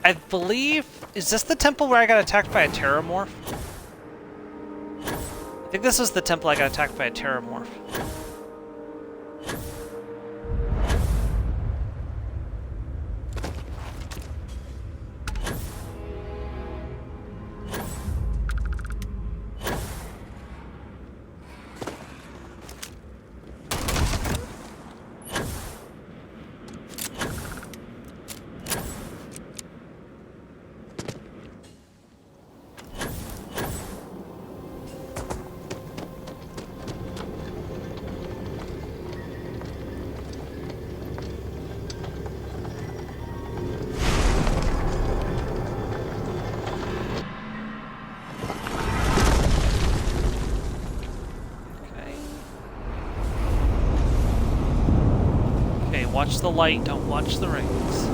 I believe... Is this the temple where I got attacked by a terramorph? I think this was the temple I got attacked by a terramorph. Watch the light, don't watch the rings.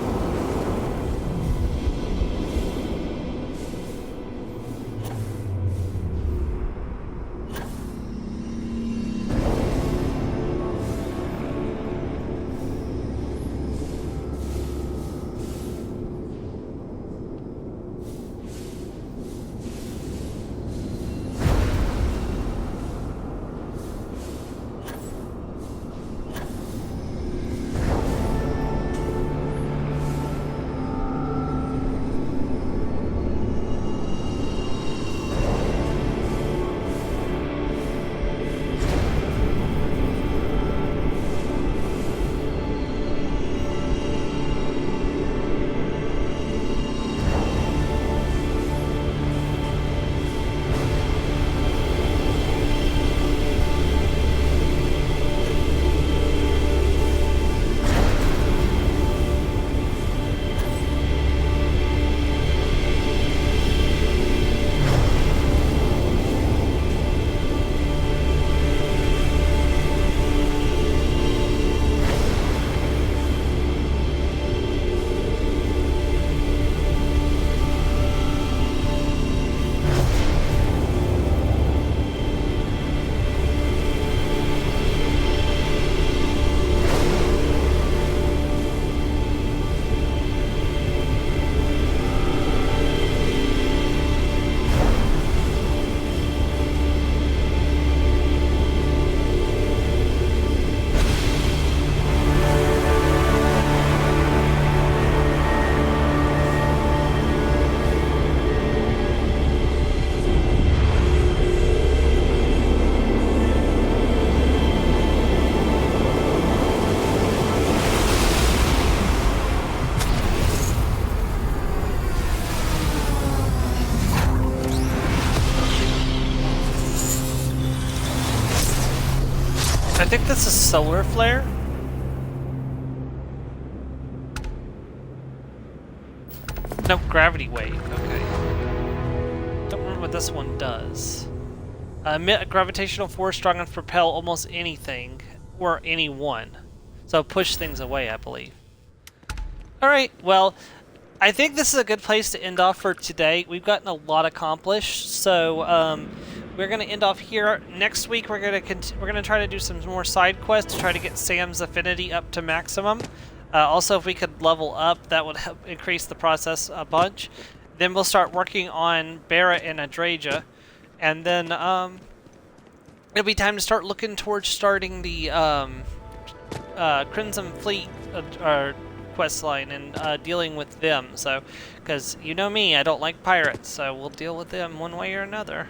I think this is solar flare. No, gravity wave. Okay. Don't remember what this one does. Emit a gravitational force strong enough to propel almost anything or anyone. So push things away, I believe. Alright, well, I think this is a good place to end off for today. We've gotten a lot accomplished, so we're going to end off here. Next week, we're going to try to do some more side quests to try to get Sam's affinity up to maximum. Also, if we could level up, that would help increase the process a bunch. Then we'll start working on Barrett and Adreja, and then it'll be time to start looking towards starting the Crimson Fleet quest line and dealing with them. So, because you know me, I don't like pirates, so we'll deal with them one way or another.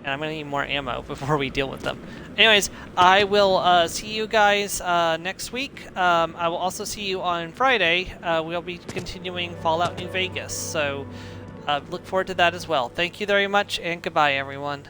And I'm going to need more ammo before we deal with them. Anyways, I will see you guys next week. I will also see you on Friday. We'll be continuing Fallout New Vegas. So look forward to that as well. Thank you very much, and goodbye, everyone.